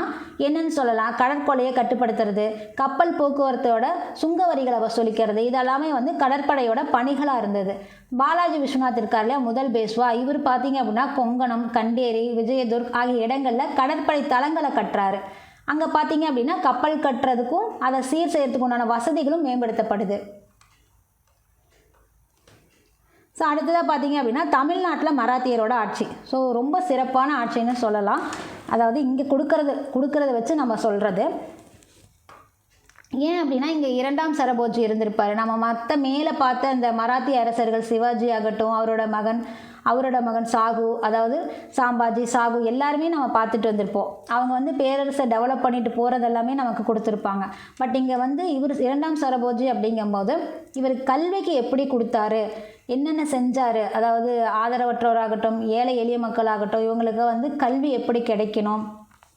என்னன்னு சொல்லலாம், கடற்கொலையை கட்டுப்படுத்துறது, கப்பல் போக்குவரத்தோட சுங்க வரிகளை வசூலிக்கிறது, இதெல்லாமே வந்து கடற்படையோட பணிகளாக இருந்தது. பாலாஜி விஸ்வநாத் இருக்கார் இல்லையா, முதல் பேஷ்வா, இவர் பார்த்தீங்க அப்படின்னா கொங்கணம், கண்டேரி, விஜயதுர்க் ஆகிய இடங்களில் கடற்படை தளங்களை கட்டுறாரு. அங்கே பார்த்தீங்க அப்படின்னா கப்பல் கட்டுறதுக்கும் அதை சீர் செய்யறதுக்கு உண்டான வசதிகளும் மேம்படுத்தப்படுது. ஸோ அடுத்ததாக பார்த்தீங்க அப்படின்னா தமிழ்நாட்டில் மராத்தியரோட ஆட்சி. ஸோ ரொம்ப சிறப்பான ஆட்சின்னு சொல்லலாம். அதாவது இங்கே கொடுக்கறத வச்சு நம்ம சொல்கிறது. ஏன் அப்படின்னா இங்கே இரண்டாம் சரபோஜி இருந்திருப்பார். நம்ம மற்ற மேலே பார்த்த அந்த மராத்திய அரசர்கள் சிவாஜி ஆகட்டும், அவரோட மகன் சாகு, அதாவது சாம்பாஜி, சாகு எல்லாருமே நம்ம பார்த்துட்டு வந்திருப்போம். அவங்க வந்து பேரரசை டெவலப் பண்ணிட்டு போகிறது எல்லாமே நமக்கு கொடுத்துருப்பாங்க. பட் இங்கே வந்து இவர் இரண்டாம் சரபோஜி அப்படிங்கும்போது இவர் கல்விக்கு எப்படி கொடுத்தாரு, என்னென்ன செஞ்சார், அதாவது ஆதரவற்றோராகட்டும், ஏழை எளிய மக்களாகட்டும், இவங்களுக்கு வந்து கல்வி எப்படி கிடைக்கணும்,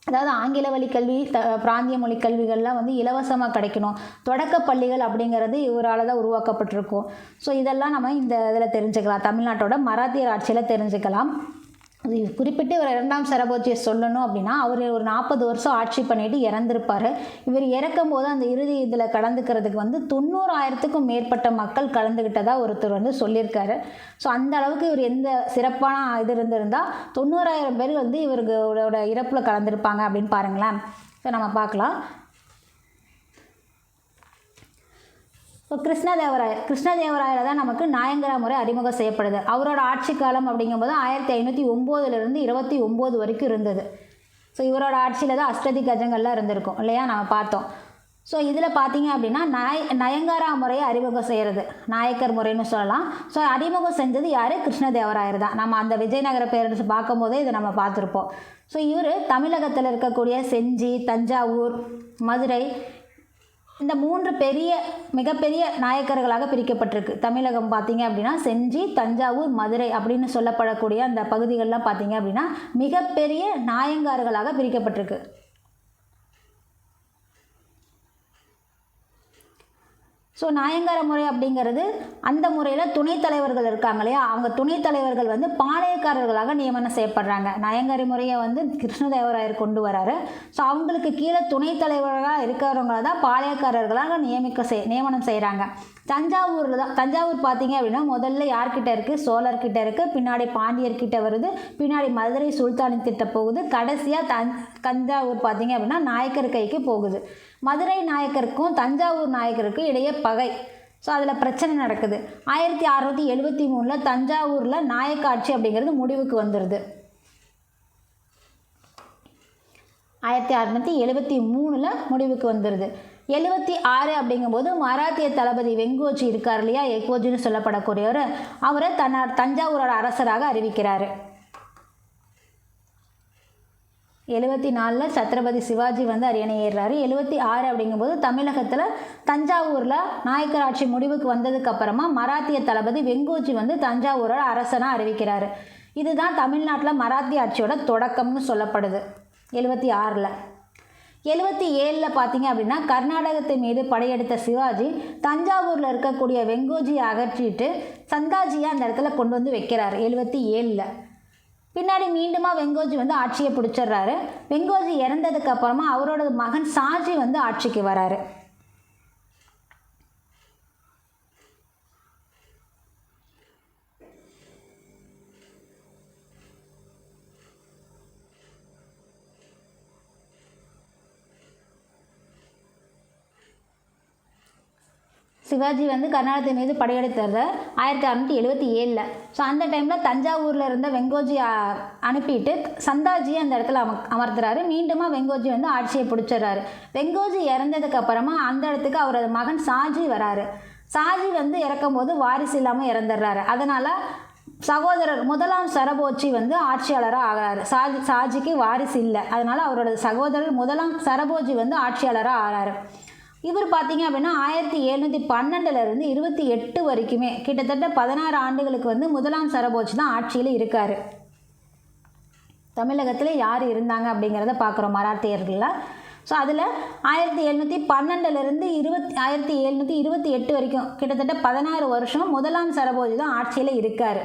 அதாவது ஆங்கில வழி கல்வி, பிராந்திய மொழி கல்விகள்லாம் வந்து இலவசமாக கிடைக்கணும், தொடக்க பள்ளிகள் அப்படிங்கிறது இவரால் தான் உருவாக்கப்பட்டிருக்கும். ஸோ இதெல்லாம் நம்ம இந்த இதில் தெரிஞ்சுக்கலாம், தமிழ்நாட்டோட மராத்தியர் ஆட்சியில் தெரிஞ்சுக்கலாம். குறிப்பிட்டு இவர் இரண்டாம் சரபோஜியை சொல்லணும் அப்படின்னா அவர் ஒரு 40 வருஷம் ஆட்சி பண்ணிட்டு இறந்திருப்பார். இவர் இறக்கும் போது அந்த இறுதி இதில் கலந்துக்கிறதுக்கு வந்து 90,000க்கும் மேற்பட்ட மக்கள் கலந்துக்கிட்டதாக ஒருத்தர் வந்து சொல்லியிருக்காரு. ஸோ அந்த அளவுக்கு இவர் எந்த சிறப்பான இது இருந்திருந்தால் 90,000 பேர் வந்து இவரோட இறப்பில் கலந்துருப்பாங்க அப்படின்னு பாருங்களேன். ஸோ நம்ம பார்க்கலாம். இப்போ கிருஷ்ணதேவராயர் தான் நமக்கு நாயங்கரா முறை அறிமுகம் செய்யப்படுது. அவரோட ஆட்சி காலம் அப்படிங்கும்போது 1509 29 வரைக்கும் இருந்தது. ஸோ இவரோட ஆட்சியில் தான் அஷ்டதி கஜங்கள்லாம் இருந்திருக்கும் இல்லையா, நம்ம பார்த்தோம். ஸோ இதில் பார்த்தீங்க அப்படின்னா நயங்கரா முறையை அறிமுகம் செய்கிறது, நாயக்கர் முறைன்னு சொல்லலாம். ஸோ அறிமுகம் செஞ்சது யார், கிருஷ்ணதேவராயர் தான். நம்ம அந்த விஜயநகர பேரரசு பார்க்கும்போதே இதை நம்ம பார்த்துருப்போம். ஸோ இவர் தமிழகத்தில் இருக்கக்கூடிய செஞ்சி, தஞ்சாவூர், மதுரை, இந்த 3 மிகப்பெரிய நாயக்கர்களாக பிரிக்கப்பட்டிருக்கு. தமிழகம் பார்த்தீங்க அப்படின்னா செஞ்சி, தஞ்சாவூர், மதுரை அப்படின்னு சொல்லப்படக்கூடிய அந்த பகுதிகளெலாம் பார்த்தீங்க அப்படின்னா மிகப்பெரிய நாயங்கார்களாக பிரிக்கப்பட்டிருக்கு. ஸோ நாயங்கார முறை அப்படிங்கிறது அந்த முறையில் துணைத் தலைவர்கள் இருக்காங்க இல்லையா, அவங்க துணைத் தலைவர்கள் வந்து பாளையக்காரர்களாக நியமனம் செய்யப்படுறாங்க. நாயங்காரி முறையை வந்து கிருஷ்ணதேவராயர் கொண்டு வராரு. ஸோ அவங்களுக்கு கீழே துணைத் தலைவர்களாக இருக்கிறவங்கள தான் பாளையக்காரர்களாக நியமனம் செய்கிறாங்க. தஞ்சாவூர் பார்த்தீங்க அப்படின்னா முதல்ல யார்கிட்ட இருக்குது, சோழர்கிட்ட இருக்குது, பின்னாடி பாண்டியர்கிட்ட வருது, பின்னாடி மதுரை சுல்தானத்திட்ட போகுது, கடைசியாக தஞ்சாவூர் பார்த்தீங்க அப்படின்னா நாயக்கர் கைக்கு போகுது. மதுரை நாயக்கருக்கும் தஞ்சாவூர் நாயக்கருக்கும் இடையே பகை. ஸோ அதில் பிரச்சனை நடக்குது. 1673 தஞ்சாவூரில் நாயக்க ஆட்சி அப்படிங்கிறது முடிவுக்கு வந்துடுது. 1673 முடிவுக்கு வந்துடுது. 76 அப்படிங்கும்போது மராத்திய தளபதி வெங்கோஜி இருக்கார் இல்லையா, எக்கோஜின்னு சொல்லப்படக்கூடியவர், அவரை தஞ்சாவூரோட அரசராக அறிவிக்கிறார். 74 சத்ரபதி சிவாஜி வந்து அரியணை ஏறுறாரு. 76 அப்படிங்கும்போது தமிழகத்தில் தஞ்சாவூரில் நாயக்கர் ஆட்சி முடிவுக்கு வந்ததுக்கப்புறமா மராத்திய தளபதி வெங்கோஜி வந்து தஞ்சாவூரோட அரசனாக அறிவிக்கிறாரு. இதுதான் தமிழ்நாட்டில் மராத்திய ஆட்சியோட தொடக்கம்னு சொல்லப்படுது. 76 77 பார்த்தீங்க அப்படின்னா கர்நாடகத்தின் மீது படையெடுத்த சிவாஜி தஞ்சாவூரில் இருக்கக்கூடிய வெங்கோஜியை அகற்றிட்டு சந்தாஜியை அந்த இடத்துல கொண்டு வந்து வைக்கிறார். 77 பின்னாடி மீண்டுமா வெங்கோஜி வந்து ஆட்சியை பிடிச்சிடுறாரு. வெங்கோஜி இறந்ததுக்கு அப்புறமா அவரோட மகன் சாஜி வந்து ஆட்சிக்கு வராரு. சிவாஜி வந்து கர்நாடகத்து மீது படையெடுத்தது 1677. ஸோ அந்த டைமில் தஞ்சாவூரில் இருந்த வெங்கோஜி அனுப்பிட்டு சந்தாஜியை அந்த இடத்துல அமர்த்துறாரு. மீண்டுமா வெங்கோஜி வந்து ஆட்சியை பிடிச்சிடுறாரு. வெங்கோஜி இறந்ததுக்கு அப்புறமா அந்த இடத்துக்கு அவரது மகன் சாஜி வராரு. சாஜி வந்து இறக்கும்போது வாரிசு இல்லாமல் இறந்துடுறாரு. அதனால் சகோதரர் முதலாம் சரபோஜி வந்து ஆட்சியாளராக ஆகிறாரு. சாஜிக்கு வாரிசு இல்லை, அதனால் அவரோட சகோதரர் முதலாம் சரபோஜி வந்து ஆட்சியாளராக ஆகிறாரு. இவர் பார்த்தீங்க அப்படின்னா 1712 28 வரைக்குமே கிட்டத்தட்ட 16 ஆண்டுகளுக்கு வந்து முதலாம் சரபோஜி தான் ஆட்சியில் இருக்கார். தமிழகத்தில் யார் இருந்தாங்க அப்படிங்கிறத பார்க்குறோம் மராத்தியர்களில். ஸோ அதில் 1712 1728 வரைக்கும் கிட்டத்தட்ட 16 வருஷம் முதலாம் சரபோஜி தான் ஆட்சியில் இருக்கார்.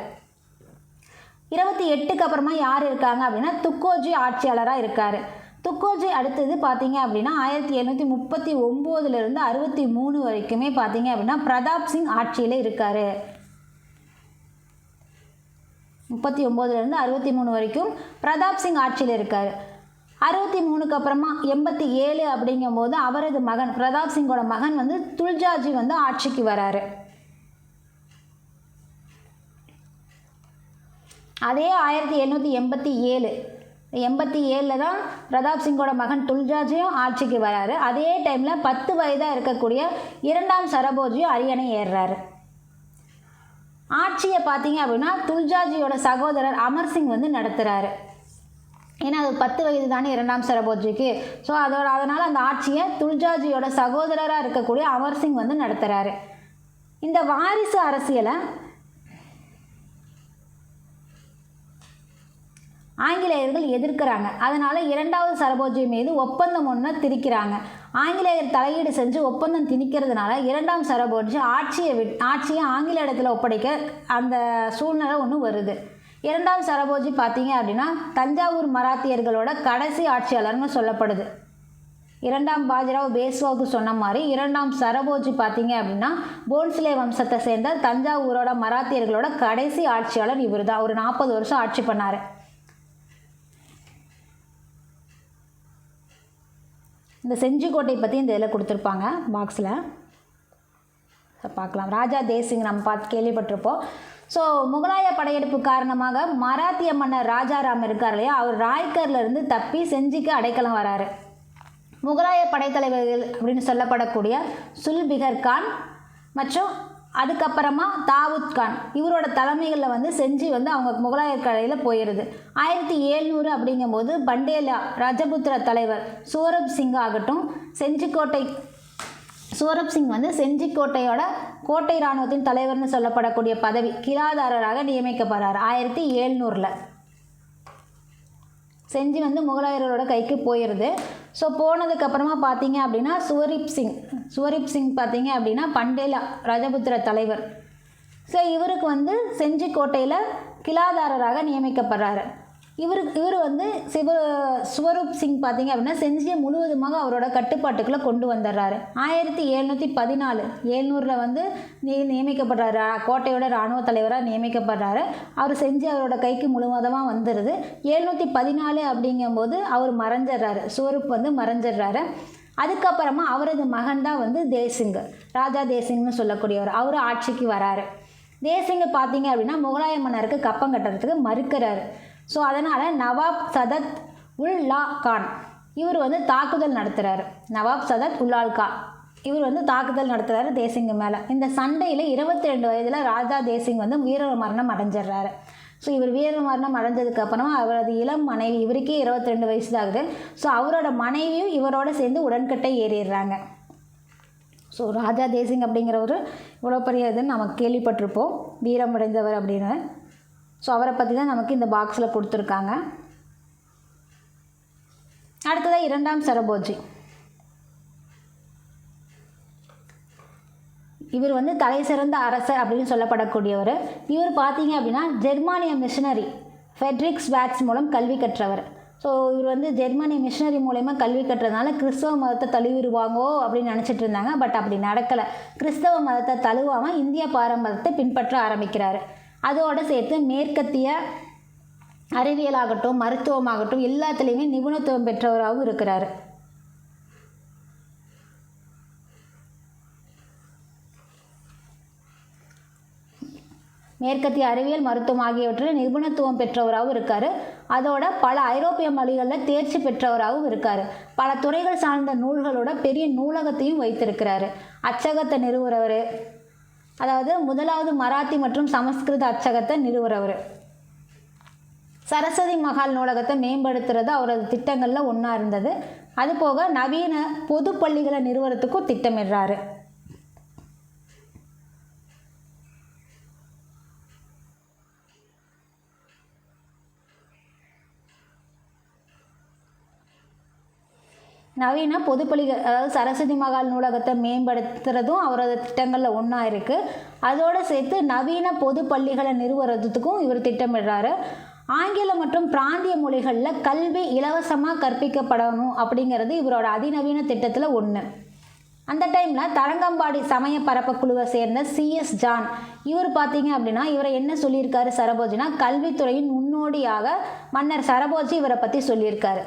28க்கு அப்புறமா யார் இருக்காங்க அப்படின்னா துக்கோஜி ஆட்சியாளராக இருக்கார். துக்கோஜி அடுத்தது பார்த்தீங்க அப்படின்னா 1739 63 வரைக்குமே பார்த்தீங்க அப்படின்னா பிரதாப் சிங் ஆட்சியில் இருக்கார். 39 63 வரைக்கும் பிரதாப் சிங் ஆட்சியில் இருக்கார். 63க்கு அப்புறமா 87 அப்படிங்கும்போது அவரது மகன் பிரதாப் சிங்கோட மகன் வந்து துல்ஜாஜி வந்து ஆட்சிக்கு வராரு. அதே 1787 தான் பிரதாப் சிங்கோட மகன் துல்ஜாஜியும் ஆட்சிக்கு வராரு. அதே டைமில் 10 வயதாக இருக்கக்கூடிய இரண்டாம் சரபோஜியும் அரியணை ஏறுறாரு. ஆட்சியை பார்த்தீங்க அப்படின்னா துல்ஜாஜியோட சகோதரர் அமர்சிங் வந்து நடத்துகிறாரு. ஏன்னா அது 10 வயது தானே இரண்டாம் சரபோஜிக்கு. ஸோ அதனால் அந்த ஆட்சியை துல்ஜாஜியோட சகோதரராக இருக்கக்கூடிய அமர்சிங் வந்து நடத்துகிறாரு. இந்த வாரிசு அரசியலை ஆங்கிலேயர்கள் எதிர்க்கிறாங்க. அதனால் இரண்டாவது சரபோஜி மீது ஒப்பந்தம் ஒன்று திணிக்கிறாங்க. ஆங்கிலேயர் தலையீடு செஞ்சு ஒப்பந்தம் திணிக்கிறதுனால இரண்டாம் சரபோஜி ஆட்சியை ஆங்கில இடத்துல ஒப்படைக்க அந்த சூழ்நிலை ஒன்று வருது. இரண்டாம் சரபோஜி பார்த்தீங்க அப்படின்னா தஞ்சாவூர் மராத்தியர்களோட கடைசி ஆட்சியாளர்னு சொல்லப்படுது. இரண்டாம் பாஜிராவ் பேஸ்வாவுக்கு சொன்ன மாதிரி இரண்டாம் சரபோஜி பார்த்தீங்க அப்படின்னா போன்ஸ்லே வம்சத்தை சேர்ந்த தஞ்சாவூரோட மராத்தியர்களோட கடைசி ஆட்சியாளர் இவர் தான். ஒரு 40 வருஷம் ஆட்சி பண்ணார். இந்த செஞ்சிக்கோட்டை பற்றி இந்த இதில் கொடுத்துருப்பாங்க பாக்ஸில் பார்க்கலாம். ராஜா தேசிங் நம்ம கேள்விப்பட்டிருப்போம். ஸோ முகலாய படையெடுப்பு காரணமாக மராத்திய மன்னர் ராஜாராம் இருக்கார் இல்லையா, அவர் ராய்கர்லேருந்து தப்பி செஞ்சிக்கு அடைக்கலம் வராரு. முகலாய படைத்தலைவர்கள் அப்படின்னு சொல்லப்படக்கூடிய சுல்பிகர் கான் மற்றும் அதுக்கப்புறமா தாவூத் கான் இவரோட தலைமைகளில் வந்து செஞ்சி வந்து அவங்க முகலாயர் கடையில் போயிடுது. 1700 அப்படிங்கும்போது பண்டேலா ரஜபுத்திர தலைவர் சூரப் சிங் ஆகட்டும் சூரப் சிங் வந்து செஞ்சிக்கோட்டையோட கோட்டை இராணுவத்தின் தலைவர்னு சொல்லப்படக்கூடிய பதவி கிலாதாரராக நியமிக்கப்படுறார். 1700 செஞ்சி வந்து முகலாயர்களோட கைக்கு போயிடுது. ஸோ போனதுக்கப்புறமா பார்த்தீங்க அப்படின்னா சுவரிப் சிங் பார்த்தீங்க அப்படின்னா பண்டேலா ரஜபுத்திர தலைவர். ஸோ இவருக்கு வந்து செஞ்சிக்கோட்டையில் கிலாதாரராக நியமிக்கப்படுறாரு. இவர் வந்து சுவரூப் சிங் பார்த்தீங்க அப்படின்னா செஞ்சியை முழுவதுமாக அவரோட கட்டுப்பாட்டுக்குள்ளே கொண்டு வந்துடுறாரு. 1714 வந்து நியமிக்கப்படுறாரு. கோட்டையோட இராணுவ தலைவராக நியமிக்கப்படுறாரு. அவர் செஞ்சு அவரோட கைக்கு முழுவதமாக வந்துடுது. 1714 அப்படிங்கும்போது அவர் மறைஞ்சிடுறாரு. சுவரூப் வந்து மறைஞ்சிடுறாரு. அதுக்கப்புறமா அவரது மகன் தான் வந்து தேசிங், ராஜா தேசிங்னு சொல்லக்கூடியவர். அவர் ஆட்சிக்கு வராரு. தேசிங்கை பார்த்தீங்க அப்படின்னா முகலாய மன்னருக்கு கப்பம் கட்டுறதுக்கு மறுக்கிறாரு. ஸோ அதனால் நவாப் சதத் உல் லா கான் இவர் வந்து தாக்குதல் நடத்துகிறாரு. நவாப் சதத் உல்லால் கான் இவர் வந்து தாக்குதல் நடத்துகிறாரு தேசிங்கு மேலே. இந்த சண்டையில் 22 வயதில் ராஜா தேசிங் வந்து வீர மரணம் அடைஞ்சிடுறாரு. ஸோ இவர் வீர மரணம் அடைஞ்சதுக்கப்புறமா அவரது இளம் மனைவி, இவருக்கே 22 வயசு தான் ஆகுது. ஸோ அவரோட மனைவியும் இவரோட சேர்ந்து உடன்கட்டை ஏறிடுறாங்க. ஸோ ராஜா தேசிங் அப்படிங்கிறவர் இவ்வளோ பெரிய இதுன்னு நமக்கு கேள்விப்பட்டிருப்போம், வீரம் அடைந்தவர் அப்படின்னு. ஸோ அவரை பற்றி தான் நமக்கு இந்த பாக்ஸில் கொடுத்துருக்காங்க. அடுத்ததாக இரண்டாம் சரபோஜி. இவர் வந்து தலை சிறந்த அரசர் அப்படின்னு சொல்லப்படக்கூடியவர். இவர் பார்த்தீங்க அப்படின்னா ஜெர்மானிய மிஷனரி ஃபெட்ரிக் ஸ்வாட்ஸ் மூலம் கல்வி கற்றவர். ஸோ இவர் வந்து ஜெர்மனி மிஷனரி மூலயமா கல்வி கட்டுறதுனால கிறிஸ்தவ மதத்தை தழுவிடுவாங்கோ அப்படின்னு நினச்சிட்டு இருந்தாங்க. பட் அப்படி நடக்கலை. கிறிஸ்தவ மதத்தை தழுவாமல் இந்திய பாரம்பரியத்தை பின்பற்ற ஆரம்பிக்கிறாரு. அதோடு சேர்த்து மேற்கத்திய அறிவியலாகட்டும் மருத்துவமாகட்டும் எல்லாத்துலேயுமே நிபுணத்துவம் பெற்றவராகவும் இருக்கிறார். மேற்கத்திய அறிவியல், மருத்துவம் ஆகியவற்றில் நிபுணத்துவம் பெற்றவராகவும் இருக்கார். அதோட பல ஐரோப்பிய மொழிகளில் தேர்ச்சி பெற்றவராகவும் இருக்கார். பல துறைகள் சார்ந்த நூல்களோட பெரிய நூலகத்தையும் வைத்திருக்கிறாரு. அச்சகத்தை நிறுவுறவர், அதாவது முதலாவது மராத்தி மற்றும் சமஸ்கிருத அச்சகத்தை நிறுவுறவர். சரஸ்வதி மகால் நூலகத்தை மேம்படுத்துறது அவரது திட்டங்களில் ஒன்றா இருந்தது. அதுபோக நவீன பொது பள்ளிகளை நிறுவனத்துக்கும் திட்டமிடுறாரு. நவீன பொதுப்பள்ளிகள், அதாவது சரஸ்வதி மகால் நூலகத்தை மேம்படுத்துறதும் அவரது திட்டங்களில் ஒன்றா இருக்குது. அதோடு சேர்த்து நவீன பொது பள்ளிகளை நிறுவுறதுக்கும் இவர் திட்டமிடுறாரு. ஆங்கிலம் மற்றும் பிராந்திய மொழிகளில் கல்வி இலவசமாக கற்பிக்கப்படணும் அப்படிங்கிறது இவரோட அதிநவீன திட்டத்தில் ஒன்று. அந்த டைமில் தரங்கம்பாடி சமய பரப்பக்குழுவை சேர்ந்த சிஎஸ் ஜான், இவர் பார்த்தீங்க அப்படின்னா இவரை என்ன சொல்லியிருக்காரு சரபோஜினா, கல்வித்துறையின் முன்னோடியாக மன்னர் சரபோஜி இவரை பற்றி சொல்லியிருக்காரு.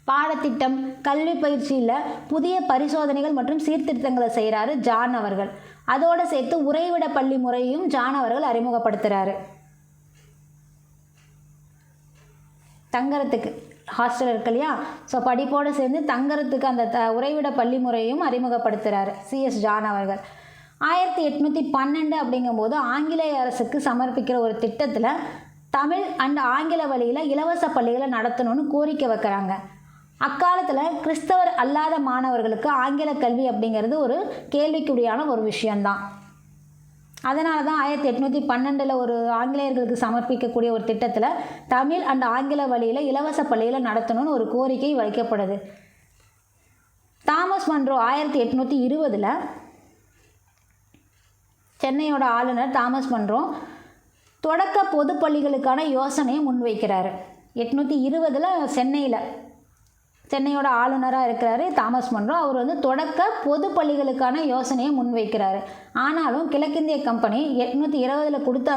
பாடத்திட்டம், கல்வி பயிற்சியில் புதிய பரிசோதனைகள் மற்றும் சீர்திருத்தங்களை செய்கிறாரு ஜான் அவர்கள். அதோடு சேர்த்து உறைவிட பள்ளி முறையும் ஜான் அவர்கள் அறிமுகப்படுத்துகிறாரு. தங்கறதுக்கு ஹாஸ்டல் இருக்கு இல்லையா, ஸோ படிப்போடு சேர்ந்து தங்கறதுக்கு அந்த உறைவிட பள்ளி முறையும் அறிமுகப்படுத்துகிறாரு சிஎஸ் ஜான் அவர்கள். 1812 அப்படிங்கும்போது ஆங்கிலேய அரசுக்கு சமர்ப்பிக்கிற ஒரு திட்டத்தில் தமிழ் அண்ட் ஆங்கில வழியில் இலவச பள்ளிகளை நடத்தணும்னு கோரிக்கை வைக்கிறாங்க. அக்காலத்தில் கிறிஸ்தவர் அல்லாத மாணவர்களுக்கு ஆங்கில கல்வி அப்படிங்கிறது ஒரு கேள்விக்குறியான ஒரு விஷயந்தான். அதனால தான் 1812 ஒரு ஆங்கிலேயர்களுக்கு சமர்ப்பிக்கக்கூடிய ஒரு திட்டத்தில் தமிழ் அண்ட் ஆங்கில வழியில் இலவச பள்ளிகளை நடத்தணும்னு ஒரு கோரிக்கை வைக்கப்படுது. தாமஸ் மன்றோ 1820 சென்னையோட ஆளுநர் தாமஸ் மன்றோ தொடக்க பொது பள்ளிகளுக்கான யோசனையை முன்வைக்கிறாரு. 820 சென்னையோட ஆளுநராக இருக்கிறாரு தாமஸ் மன்றோ. அவர் வந்து தொடக்க பொது பள்ளிகளுக்கான யோசனையை முன்வைக்கிறாரு. ஆனாலும் கிழக்கிந்திய கம்பெனி 820 கொடுத்த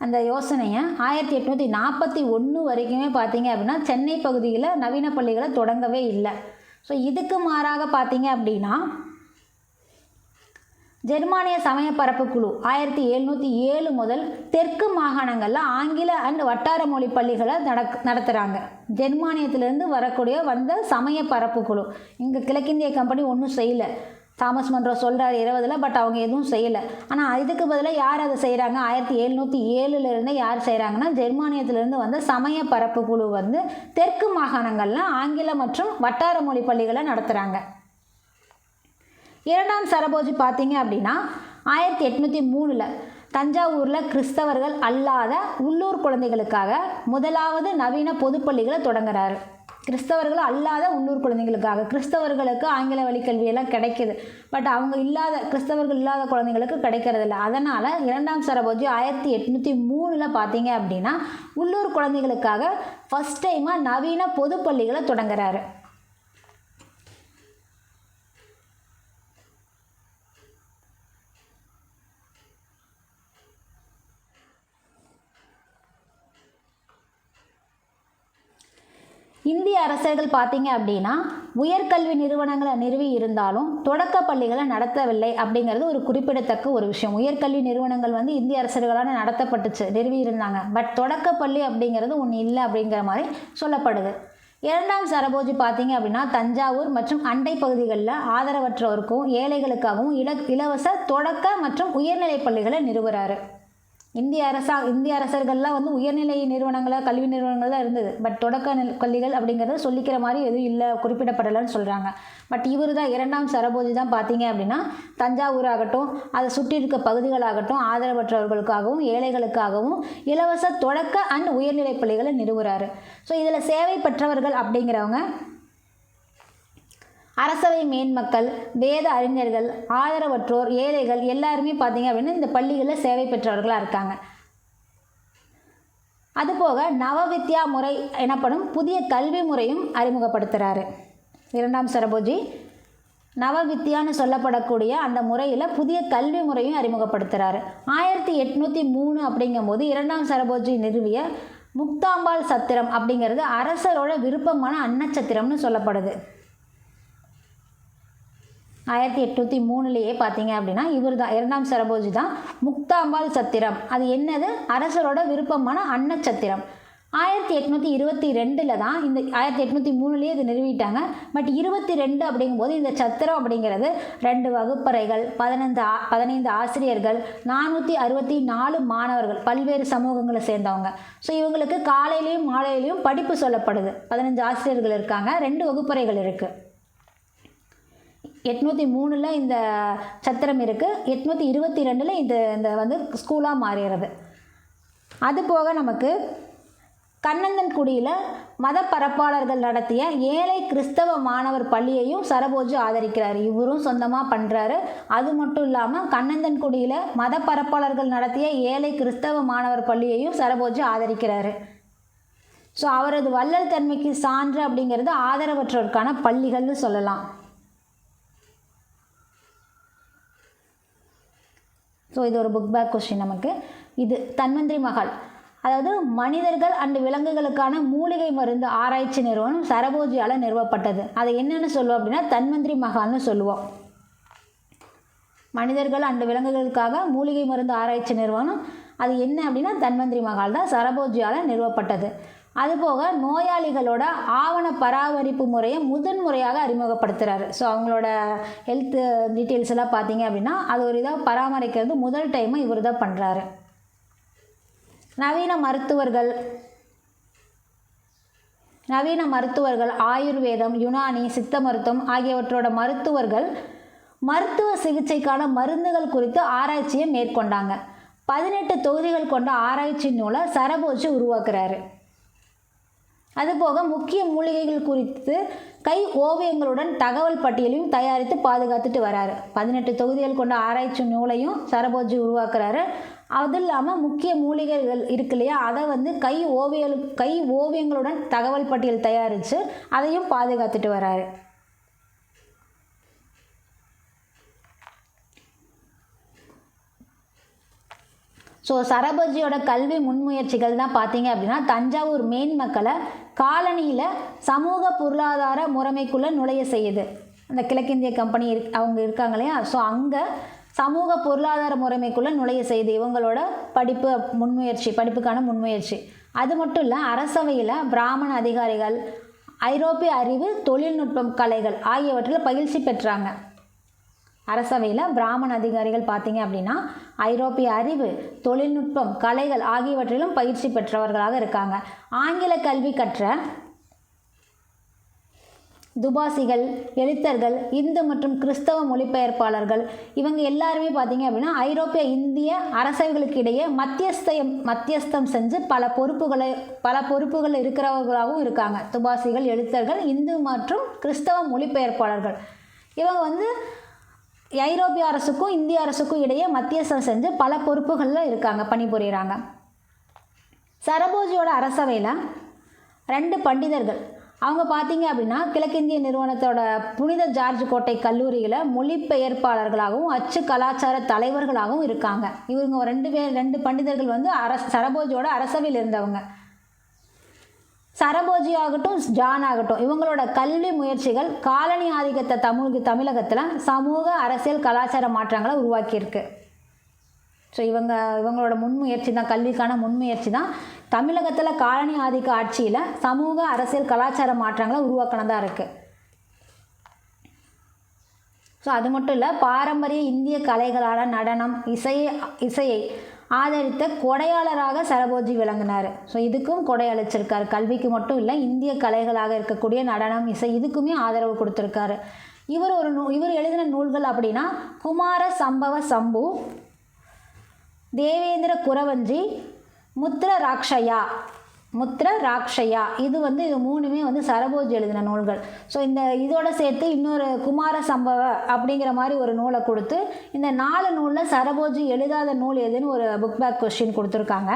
அந்த யோசனையை 1841 வரைக்குமே பார்த்தீங்க அப்படின்னா சென்னை பகுதியில் நவீன பள்ளிகளை தொடங்கவே இல்லை. ஸோ இதுக்கு மாறாக பார்த்தீங்க அப்படின்னா ஜெர்மானிய சமய பரப்பு குழு 1707 முதல் தெற்கு மாகாணங்களில் ஆங்கில அண்ட் வட்டார மொழி பள்ளிகளை நடத்துகிறாங்க. ஜெர்மானியத்திலேருந்து வந்த சமய பரப்பு குழு இங்கே கிழக்கிந்திய கம்பெனி ஒன்றும் செய்யலை. தாமஸ் மன்றோ சொல்கிறார் 20, பட் அவங்க எதுவும் செய்யலை. ஆனால் இதுக்கு பதிலாக யார் அதை செய்கிறாங்க, 1707 யார் செய்கிறாங்கன்னா ஜெர்மானியத்திலேருந்து வந்த சமய பரப்பு குழு வந்து தெற்கு மாகாணங்களில் ஆங்கில மற்றும் வட்டார மொழி பள்ளிகளை நடத்துகிறாங்க. இரண்டாம் சரபோஜி பார்த்தீங்க அப்படின்னா 1803 தஞ்சாவூரில் கிறிஸ்தவர்கள் அல்லாத உள்ளூர் குழந்தைகளுக்காக முதலாவது நவீன பொதுப்பள்ளிகளை தொடங்குறாரு. கிறிஸ்தவர்கள் அல்லாத உள்ளூர் குழந்தைகளுக்காக, கிறிஸ்தவர்களுக்கு ஆங்கில வழி கல்வியெல்லாம் கிடைக்கிது, பட் கிறிஸ்தவர்கள் இல்லாத குழந்தைங்களுக்கு கிடைக்கிறதில்ல. அதனால் இரண்டாம் சரபோஜி 1803 பார்த்தீங்க அப்படின்னா உள்ளூர் குழந்தைகளுக்காக ஃபஸ்ட் டைமாக நவீன பொதுப்பள்ளிகளை தொடங்குறாரு. இந்திய அரசர்கள் பார்த்தீங்க அப்படின்னா உயர்கல்வி நிறுவனங்களை நிறுவி இருந்தாலும் தொடக்க பள்ளிகளை நடத்தவில்லை அப்படிங்கிறது ஒரு குறிப்பிடத்தக்க ஒரு விஷயம். உயர்கல்வி நிறுவனங்கள் வந்து இந்திய அரசர்களால் நிறுவி இருந்தாங்க, பட் தொடக்க பள்ளி அப்படிங்கிறது ஒன்று இல்லை அப்படிங்கிற மாதிரி சொல்லப்படுது. இரண்டாம் சரபோஜி பார்த்தீங்க அப்படின்னா தஞ்சாவூர் மற்றும் அண்டை பகுதிகளில் ஆதரவற்றோருக்கும் ஏழைகளுக்காகவும் இலவச தொடக்க மற்றும் உயர்நிலை பள்ளிகளை நிறுவுறாரு. இந்திய அரசர்கள்லாம் வந்து உயர்நிலை கல்வி நிறுவனங்கள் தான் இருந்தது, பட் தொடக்க பள்ளிகள் அப்படிங்கிறத சொல்லிக்கிற மாதிரி எதுவும் இல்லை, குறிப்பிடப்படலைன்னு சொல்கிறாங்க. பட் இவர் தான் இரண்டாம் சரபோஜி தான் பார்த்தீங்க அப்படின்னா தஞ்சாவூர் ஆகட்டும், அதை சுற்றி இருக்க பகுதிகளாகட்டும் ஆதரவற்றவர்களுக்காகவும் ஏழைகளுக்காகவும் இலவச தொடக்க அண்ட் உயர்நிலை பள்ளிகளை நிறுவுறாரு. ஸோ இதில் சேவை பெற்றவர்கள் அப்படிங்கிறவங்க அரசவை மேன்மக்கள், வேத அறிஞர்கள், ஆதரவற்றோர், ஏழைகள் எல்லாருமே பார்த்தீங்க அப்படின்னா இந்த பள்ளிகளில் சேவை பெற்றவர்களாக இருக்காங்க. அதுபோக நவவித்யா முறை எனப்படும் புதிய கல்வி முறையும் அறிமுகப்படுத்துகிறாரு இரண்டாம் சரபோஜி. நவவித்யான்னு சொல்லப்படக்கூடிய அந்த முறையில் புதிய கல்வி முறையும் அறிமுகப்படுத்துகிறாரு. 1803 அப்படிங்கும்போது இரண்டாம் சரபோஜி நிறுவிய முக்தாம்பாள் சத்திரம் அப்படிங்கிறது அரசரோட விருப்பமான அன்னச்சத்திரம்னு சொல்லப்படுது. 1803 பார்த்தீங்க அப்படின்னா இவர் தான், இரண்டாம் சரபோஜி தான் முக்தாம்பாள் சத்திரம். அது என்னது? அரசரோட விருப்பமான அன்னச்சத்திரம். 1822 தான், இந்த 1803 இது நிறுவிட்டாங்க. பட் 22 அப்படிங்கும்போது இந்த சத்திரம் அப்படிங்கிறது 2 வகுப்பறைகள், 15 ஆசிரியர்கள், 464 மாணவர்கள், பல்வேறு சமூகங்களை சேர்ந்தவங்க. ஸோ இவங்களுக்கு காலையிலையும் மாலையிலையும் படிப்பு சொல்லப்படுது. 15 ஆசிரியர்கள் இருக்காங்க, 2 வகுப்பறைகள் இருக்குது. 803 இந்த சத்திரம் இருக்குது, 822 இந்த வந்து ஸ்கூலாக மாறுகிறது. அதுபோக நமக்கு கண்ணந்தன்குடியில் மத பரப்பாளர்கள் நடத்திய ஏழை கிறிஸ்தவ மாணவர் பள்ளியையும் சரபோஜி ஆதரிக்கிறார். இவரும் சொந்தமாக பண்ணுறாரு. அது மட்டும் இல்லாமல் கண்ணந்தன்குடியில் மத பரப்பாளர்கள் நடத்திய ஏழை கிறிஸ்தவ மாணவர் பள்ளியையும் சரபோஜி ஆதரிக்கிறாரு. ஸோ அவரது வள்ளல் தன்மைக்கு சான்று அப்படிங்கிறது ஆதரவற்றோருக்கான பள்ளிகள்னு சொல்லலாம். ஸோ இது ஒரு புக் பேக் கொஸ்டின் நமக்கு. இது தன்வந்திரி மஹால், அதாவது மனிதர்கள் அண்டு விலங்குகளுக்கான மூலிகை மருந்து ஆராய்ச்சி நிறுவனம் சரபோஜியால் நிறுவப்பட்டது. அதை என்னென்னு சொல்லுவோம் அப்படின்னா தன்வந்திரி மஹால்னு சொல்லுவோம். மனிதர்கள் அண்டு விலங்குகளுக்காக மூலிகை மருந்து ஆராய்ச்சி நிறுவனம் அது என்ன அப்படின்னா தன்வந்திரி மஹால் தான் சரபோஜியால் நிறுவப்பட்டது. அதுபோக நோயாளிகளோட ஆவண பராமரிப்பு முறையை முதன்முறையாக அறிமுகப்படுத்துகிறாரு. ஸோ அவங்களோட ஹெல்த் டீட்டெயில்ஸ் எல்லாம் பார்த்தீங்க அப்படின்னா அது ஒரு இதாக பராமரிக்கிறது முதல் டைமாக இவர் தான் பண்ணுறாரு. நவீன மருத்துவர்கள் ஆயுர்வேதம், யுனானி, சித்த மருத்துவம் ஆகியவற்றோட மருத்துவ சிகிச்சைக்கான மருந்துகள் குறித்து ஆராய்ச்சியை மேற்கொண்டாங்க. 18 தொகுதிகள் கொண்ட ஆராய்ச்சி நூலை சரபோஜி உருவாக்குறாரு. அதுபோக முக்கிய மூலிகைகள் குறித்து கை ஓவியங்களுடன் தகவல் பட்டியலையும் தயாரித்து பாதுகாத்துட்டு வராரு. 18 தொகுதிகள் கொண்ட ஆராய்ச்சி நூலையும் சரபோஜி உருவாக்குறாரு. அது இல்லாமல் முக்கிய மூலிகைகள் இருக்கு இல்லையா, அதை வந்து கை ஓவியங்களுடன் தகவல் பட்டியல் தயாரித்து அதையும் பாதுகாத்துட்டு வராரு. ஸோ சரபோஜியோட கல்வி முன்முயற்சிகள் தான் பார்த்தீங்க அப்படின்னா தஞ்சாவூர் மேன் மக்களை காலனியில் சமூக பொருளாதார முறைமைக்குள்ளே நுழைய செய்யுது. அந்த கிழக்கிந்திய கம்பெனி அவங்க இருக்காங்க இல்லையா, ஸோ அங்கே சமூக பொருளாதார முறைமைக்குள்ளே நுழைய செய்யுது இவங்களோட படிப்புக்கான முன்முயற்சி. அது மட்டும் இல்லை, அரசவையில் பிராமண அதிகாரிகள் ஐரோப்பிய அறிவு, தொழில்நுட்பம், கலைகள் ஆகியவற்றில் பயிற்சி பெற்றாங்க. அரசவையில் பிராமண அதிகாரிகள் பார்த்தீங்க அப்படின்னா ஐரோப்பிய அறிவு, தொழில்நுட்பம், கலைகள் ஆகியவற்றிலும் பயிற்சி பெற்றவர்களாக இருக்காங்க. ஆங்கில கல்வி கற்ற துபாசிகள், எழுத்தர்கள், இந்து மற்றும் கிறிஸ்தவ மொழிபெயர்ப்பாளர்கள் இவங்க எல்லாருமே பார்த்தீங்க அப்படின்னா ஐரோப்பிய இந்திய அரசவைகளுக்கு இடையே மத்தியஸ்தம் செஞ்சு பல பொறுப்புகள் இருக்கிறவர்களாகவும் இருக்காங்க. துபாசிகள், எழுத்தர்கள், இந்து மற்றும் கிறிஸ்தவ மொழிபெயர்ப்பாளர்கள் இவங்க வந்து ஐரோப்பிய அரசுக்கும் இந்திய அரசுக்கும் இடையே மத்தியஸ்தம் செஞ்சு பல பொறுப்புகளில் இருக்காங்க, பணிபுரிகிறாங்க. சரபோஜியோட அரசவையில் 2 பண்டிதர்கள் அவங்க பார்த்தீங்க அப்படின்னா கிழக்கிந்திய நிறுவனத்தோட புனித ஜார்ஜ் கோட்டை கல்லூரியில் மொழிபெயர்ப்பாளர்களாகவும் அச்சு கலாச்சார தலைவர்களாகவும் இருக்காங்க. இவங்க 2 பண்டிதர்கள் வந்து சரபோஜியோட அரசவையில் இருந்தவங்க. சரபோஜி ஆகட்டும், ஜான் ஆகட்டும், இவங்களோட கல்வி முயற்சிகள் காலனி ஆதிக்கத்தை தமிழகத்தில் சமூக, அரசியல், கலாச்சார மாற்றங்களை உருவாக்கியிருக்கு. ஸோ இவங்களோட முன்முயற்சி தான், கல்விக்கான முன்முயற்சி தான் தமிழகத்தில் காலனி ஆதிக்க ஆட்சியில் சமூக, அரசியல், கலாச்சார மாற்றங்களை உருவாக்கினதாக இருக்குது. ஸோ அது மட்டும் இல்லை, பாரம்பரிய இந்திய கலைகளான நடனம், இசையை ஆதரித்த கொடையாளராக சரபோஜி விளங்கினார். ஸோ இதுக்கும் கொடை அளிச்சிருக்காரு. கல்விக்கு மட்டும் இல்லை, இந்திய கலைகளாக இருக்கக்கூடிய நடனம், இசை இதுக்குமே ஆதரவு கொடுத்துருக்காரு. இவர் எழுதின நூல்கள் அப்படின்னா குமார சம்பவ சம்பு, தேவேந்திர குறவஞ்சி, முத்ர ராக்ஷயா இது 3மே வந்து சரபோஜி எழுதின நூல்கள். ஸோ இதோட சேர்த்து இன்னொரு குமார சம்பவ அப்படிங்கிற மாதிரி ஒரு நூலை கொடுத்து இந்த 4 நூலில் சரபோஜி எழுதாத நூல் எதுன்னு ஒரு புக் பேக் கொஸ்டின் கொடுத்துருக்காங்க.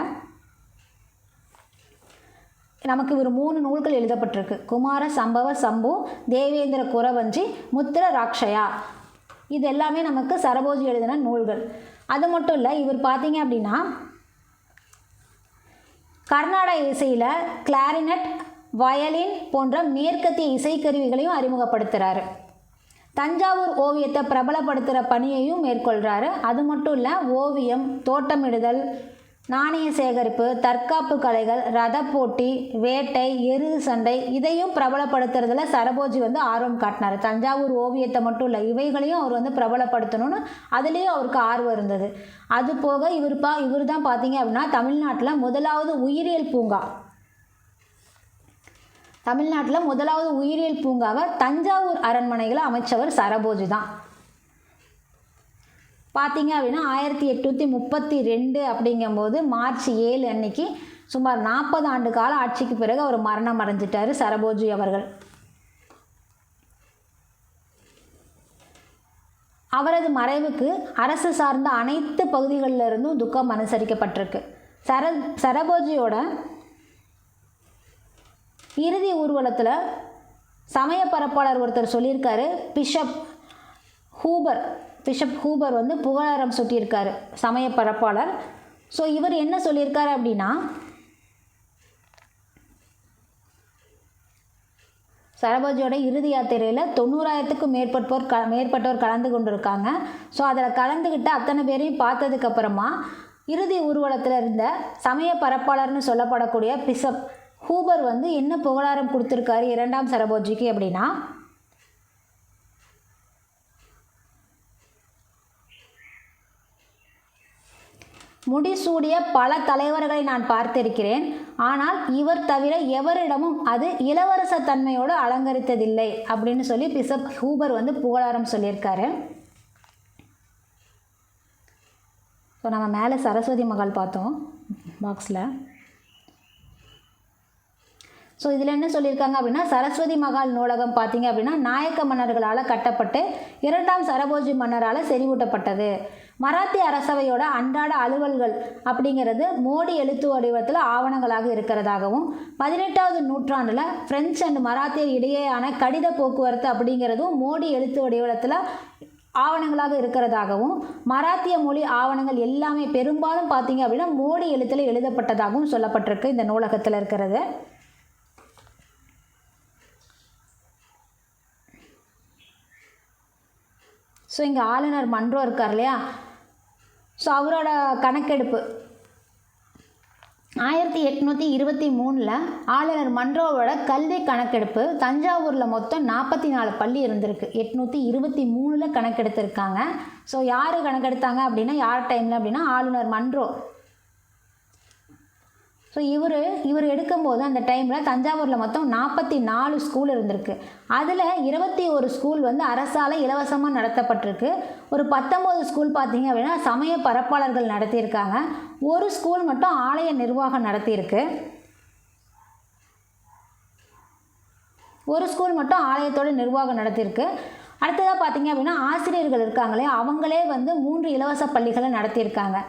நமக்கு ஒரு 3 நூல்கள் எழுதப்பட்டிருக்கு. குமார சம்பவ சம்பு, தேவேந்திர குறவஞ்சி, முத்ர ராக்ஷயா இது எல்லாமே நமக்கு சரபோஜி எழுதின நூல்கள். அது மட்டும் இல்லை, இவர் பார்த்தீங்க அப்படின்னா கர்நாடக இசையில் கிளாரினட், வயலின் போன்ற மேற்கத்திய இசைக்கருவிகளையும் அறிமுகப்படுத்துகிறாரு. தஞ்சாவூர் ஓவியத்தை பிரபலப்படுத்துகிற பணியையும் மேற்கொள்கிறாரு. அது மட்டும் இல்லை, ஓவியம், தோட்டமிடுதல், நாணய சேகரிப்பு, தற்காப்பு கலைகள், ரத போட்டி, வேட்டை, எருது சண்டை இதையும் பிரபலப்படுத்துறதுல சரபோஜி ஆர்வம் காட்டினார். தஞ்சாவூர் ஓவியத்தை மட்டும் இல்லை, இவைகளையும் அவர் பிரபலப்படுத்தணும்னு அதுலேயும் அவருக்கு ஆர்வம் இருந்தது. அது போக இவர் தான் பார்த்தீங்க அப்படின்னா தமிழ்நாட்டில் முதலாவது உயிரியல் பூங்காவை தஞ்சாவூர் அரண்மனைகளை அமைச்சவர் சரபோஜி தான். பார்த்தீங்க அப்படின்னா 1832 அப்படிங்கும்போது மார்ச் 7 அன்னைக்கு சுமார் 40 ஆண்டு கால ஆட்சிக்கு பிறகு அவர் மரணம் அடைஞ்சிட்டார் சரபோஜி அவர்கள். அவரது மறைவுக்கு அரசு சார்ந்த அனைத்து பகுதிகளில் இருந்தும் துக்கம் அனுசரிக்கப்பட்டிருக்கு. சரபோஜியோட இறுதி ஊர்வலத்தில் சமய பரப்பாளர் ஒருத்தர் சொல்லியிருக்காரு, பிஷப் ஹூபர் புகழாரம் சூட்டியிருக்காரு சமய பரப்பாளர். ஸோ இவர் என்ன சொல்லியிருக்காரு அப்படின்னா, சரபோஜியோட இறுதி யாத்திரையில் 90,000க்கும் மேற்பட்டோர் கலந்து கொண்டிருக்காங்க. ஸோ அதில் கலந்துக்கிட்ட அத்தனை பேரையும் பார்த்ததுக்கப்புறமா இறுதி ஊர்வலத்தில் இருந்த சமய பரப்பாளர்னு சொல்லப்படக்கூடிய பிஷப் ஹூபர் என்ன புகழாரம் கொடுத்துருக்காரு 2ஆம் சரபோஜிக்கு அப்படின்னா, முடிசூடிய பல தலைவர்களை நான் பார்த்திருக்கிறேன், ஆனால் இவர் தவிர எவரிடமும் அது இளவரச தன்மையோடு அலங்கரித்ததில்லை அப்படின்னு சொல்லி பிஷப் ஹூபர் புகழாரம் சொல்லியிருக்காரு. ஸோ நம்ம மேலே சரஸ்வதி மகால் பார்த்தோம் பாக்ஸில். ஸோ இதில் என்ன சொல்லியிருக்காங்க அப்படின்னா, சரஸ்வதி மகால் நூலகம் பார்த்தீங்க அப்படின்னா நாயக்க மன்னர்களால் கட்டப்பட்டு 2ஆம் சரபோஜி மன்னரால் செறிவூட்டப்பட்டது. மராத்திய அரசவையோட அன்றாட அலுவல்கள் அப்படிங்கிறது மோடி எழுத்து வடிவத்தில் ஆவணங்களாக இருக்கிறதாகவும், 18வது நூற்றாண்டில் பிரெஞ்சு அண்ட் மராத்தியர் இடையேயான கடித போக்குவரத்து அப்படிங்கிறதும் மோடி எழுத்து வடிவத்தில் ஆவணங்களாக இருக்கிறதாகவும், மராத்திய மொழி ஆவணங்கள் எல்லாமே பெரும்பாலும் பார்த்தீங்க அப்படின்னா மோடி எழுத்தில் எழுதப்பட்டதாகவும் சொல்லப்பட்டிருக்கு இந்த நூலகத்தில் இருக்கிறது. ஸோ இங்கே ஆளுநர் மன்றோ இருக்கார் இல்லையா, ஸோ அவரோட கணக்கெடுப்பு 1823 ஆளுநர் மன்றோவோட கல்வி கணக்கெடுப்பு தஞ்சாவூரில் மொத்தம் 44 பள்ளி இருந்திருக்கு. 823 கணக்கெடுத்திருக்காங்க. ஸோ யார் கணக்கெடுத்தாங்க அப்படின்னா, யார் டைமில் அப்படின்னா ஆளுநர் மன்றோ. ஸோ இவர் எடுக்கும்போது அந்த டைமில் தஞ்சாவூரில் மொத்தம் 44 ஸ்கூல் இருந்திருக்கு. அதில் 21 ஸ்கூல் அரசால் இலவசமாக நடத்தப்பட்டிருக்கு. ஒரு 19 ஸ்கூல் பார்த்திங்க அப்படின்னா சமய பரப்பாளர்கள் நடத்தியிருக்காங்க. ஒரு ஸ்கூல் மட்டும் ஆலய நிர்வாகம் நடத்தியிருக்கு. ஆலயத்தோட நிர்வாகம் நடத்தியிருக்கு. அடுத்ததாக பார்த்திங்க அப்படின்னா ஆசிரியர்கள் இருக்காங்களே, அவங்களே 3 இலவச பள்ளிகளை நடத்தியிருக்காங்க.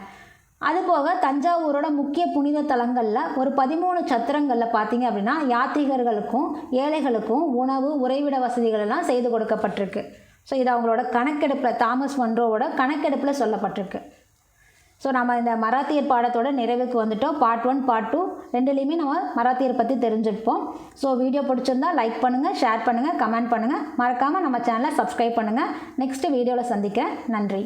அதுபோக தஞ்சாவூரோட முக்கிய புனித தலங்களில் ஒரு 13 சத்திரங்களில் பார்த்தீங்க அப்படின்னா யாத்ரீகர்களுக்கும் ஏழைகளுக்கும் உணவு உறைவிட வசதிகள் எல்லாம் செய்து கொடுக்கப்பட்டிருக்கு. ஸோ இது அவங்களோட கணக்கெடுப்பில் தாமஸ் மன்றோவோட கணக்கெடுப்பில் சொல்லப்பட்டிருக்கு. ஸோ நம்ம இந்த மராத்தியர் பாடத்தோட நிறைவுக்கு வந்துட்டோம். பார்ட் 1 பார்ட் 2 ரெண்டுலேயுமே நம்ம மராத்தியர் பற்றி தெரிஞ்சுருப்போம். ஸோ வீடியோ பிடிச்சிருந்தா லைக் பண்ணுங்கள், ஷேர் பண்ணுங்கள், கமெண்ட் பண்ணுங்கள். மறக்காமல் நம்ம சேனலை சப்ஸ்கிரைப் பண்ணுங்கள். நெக்ஸ்ட் வீடியோவில் சந்திக்கிறேன். நன்றி.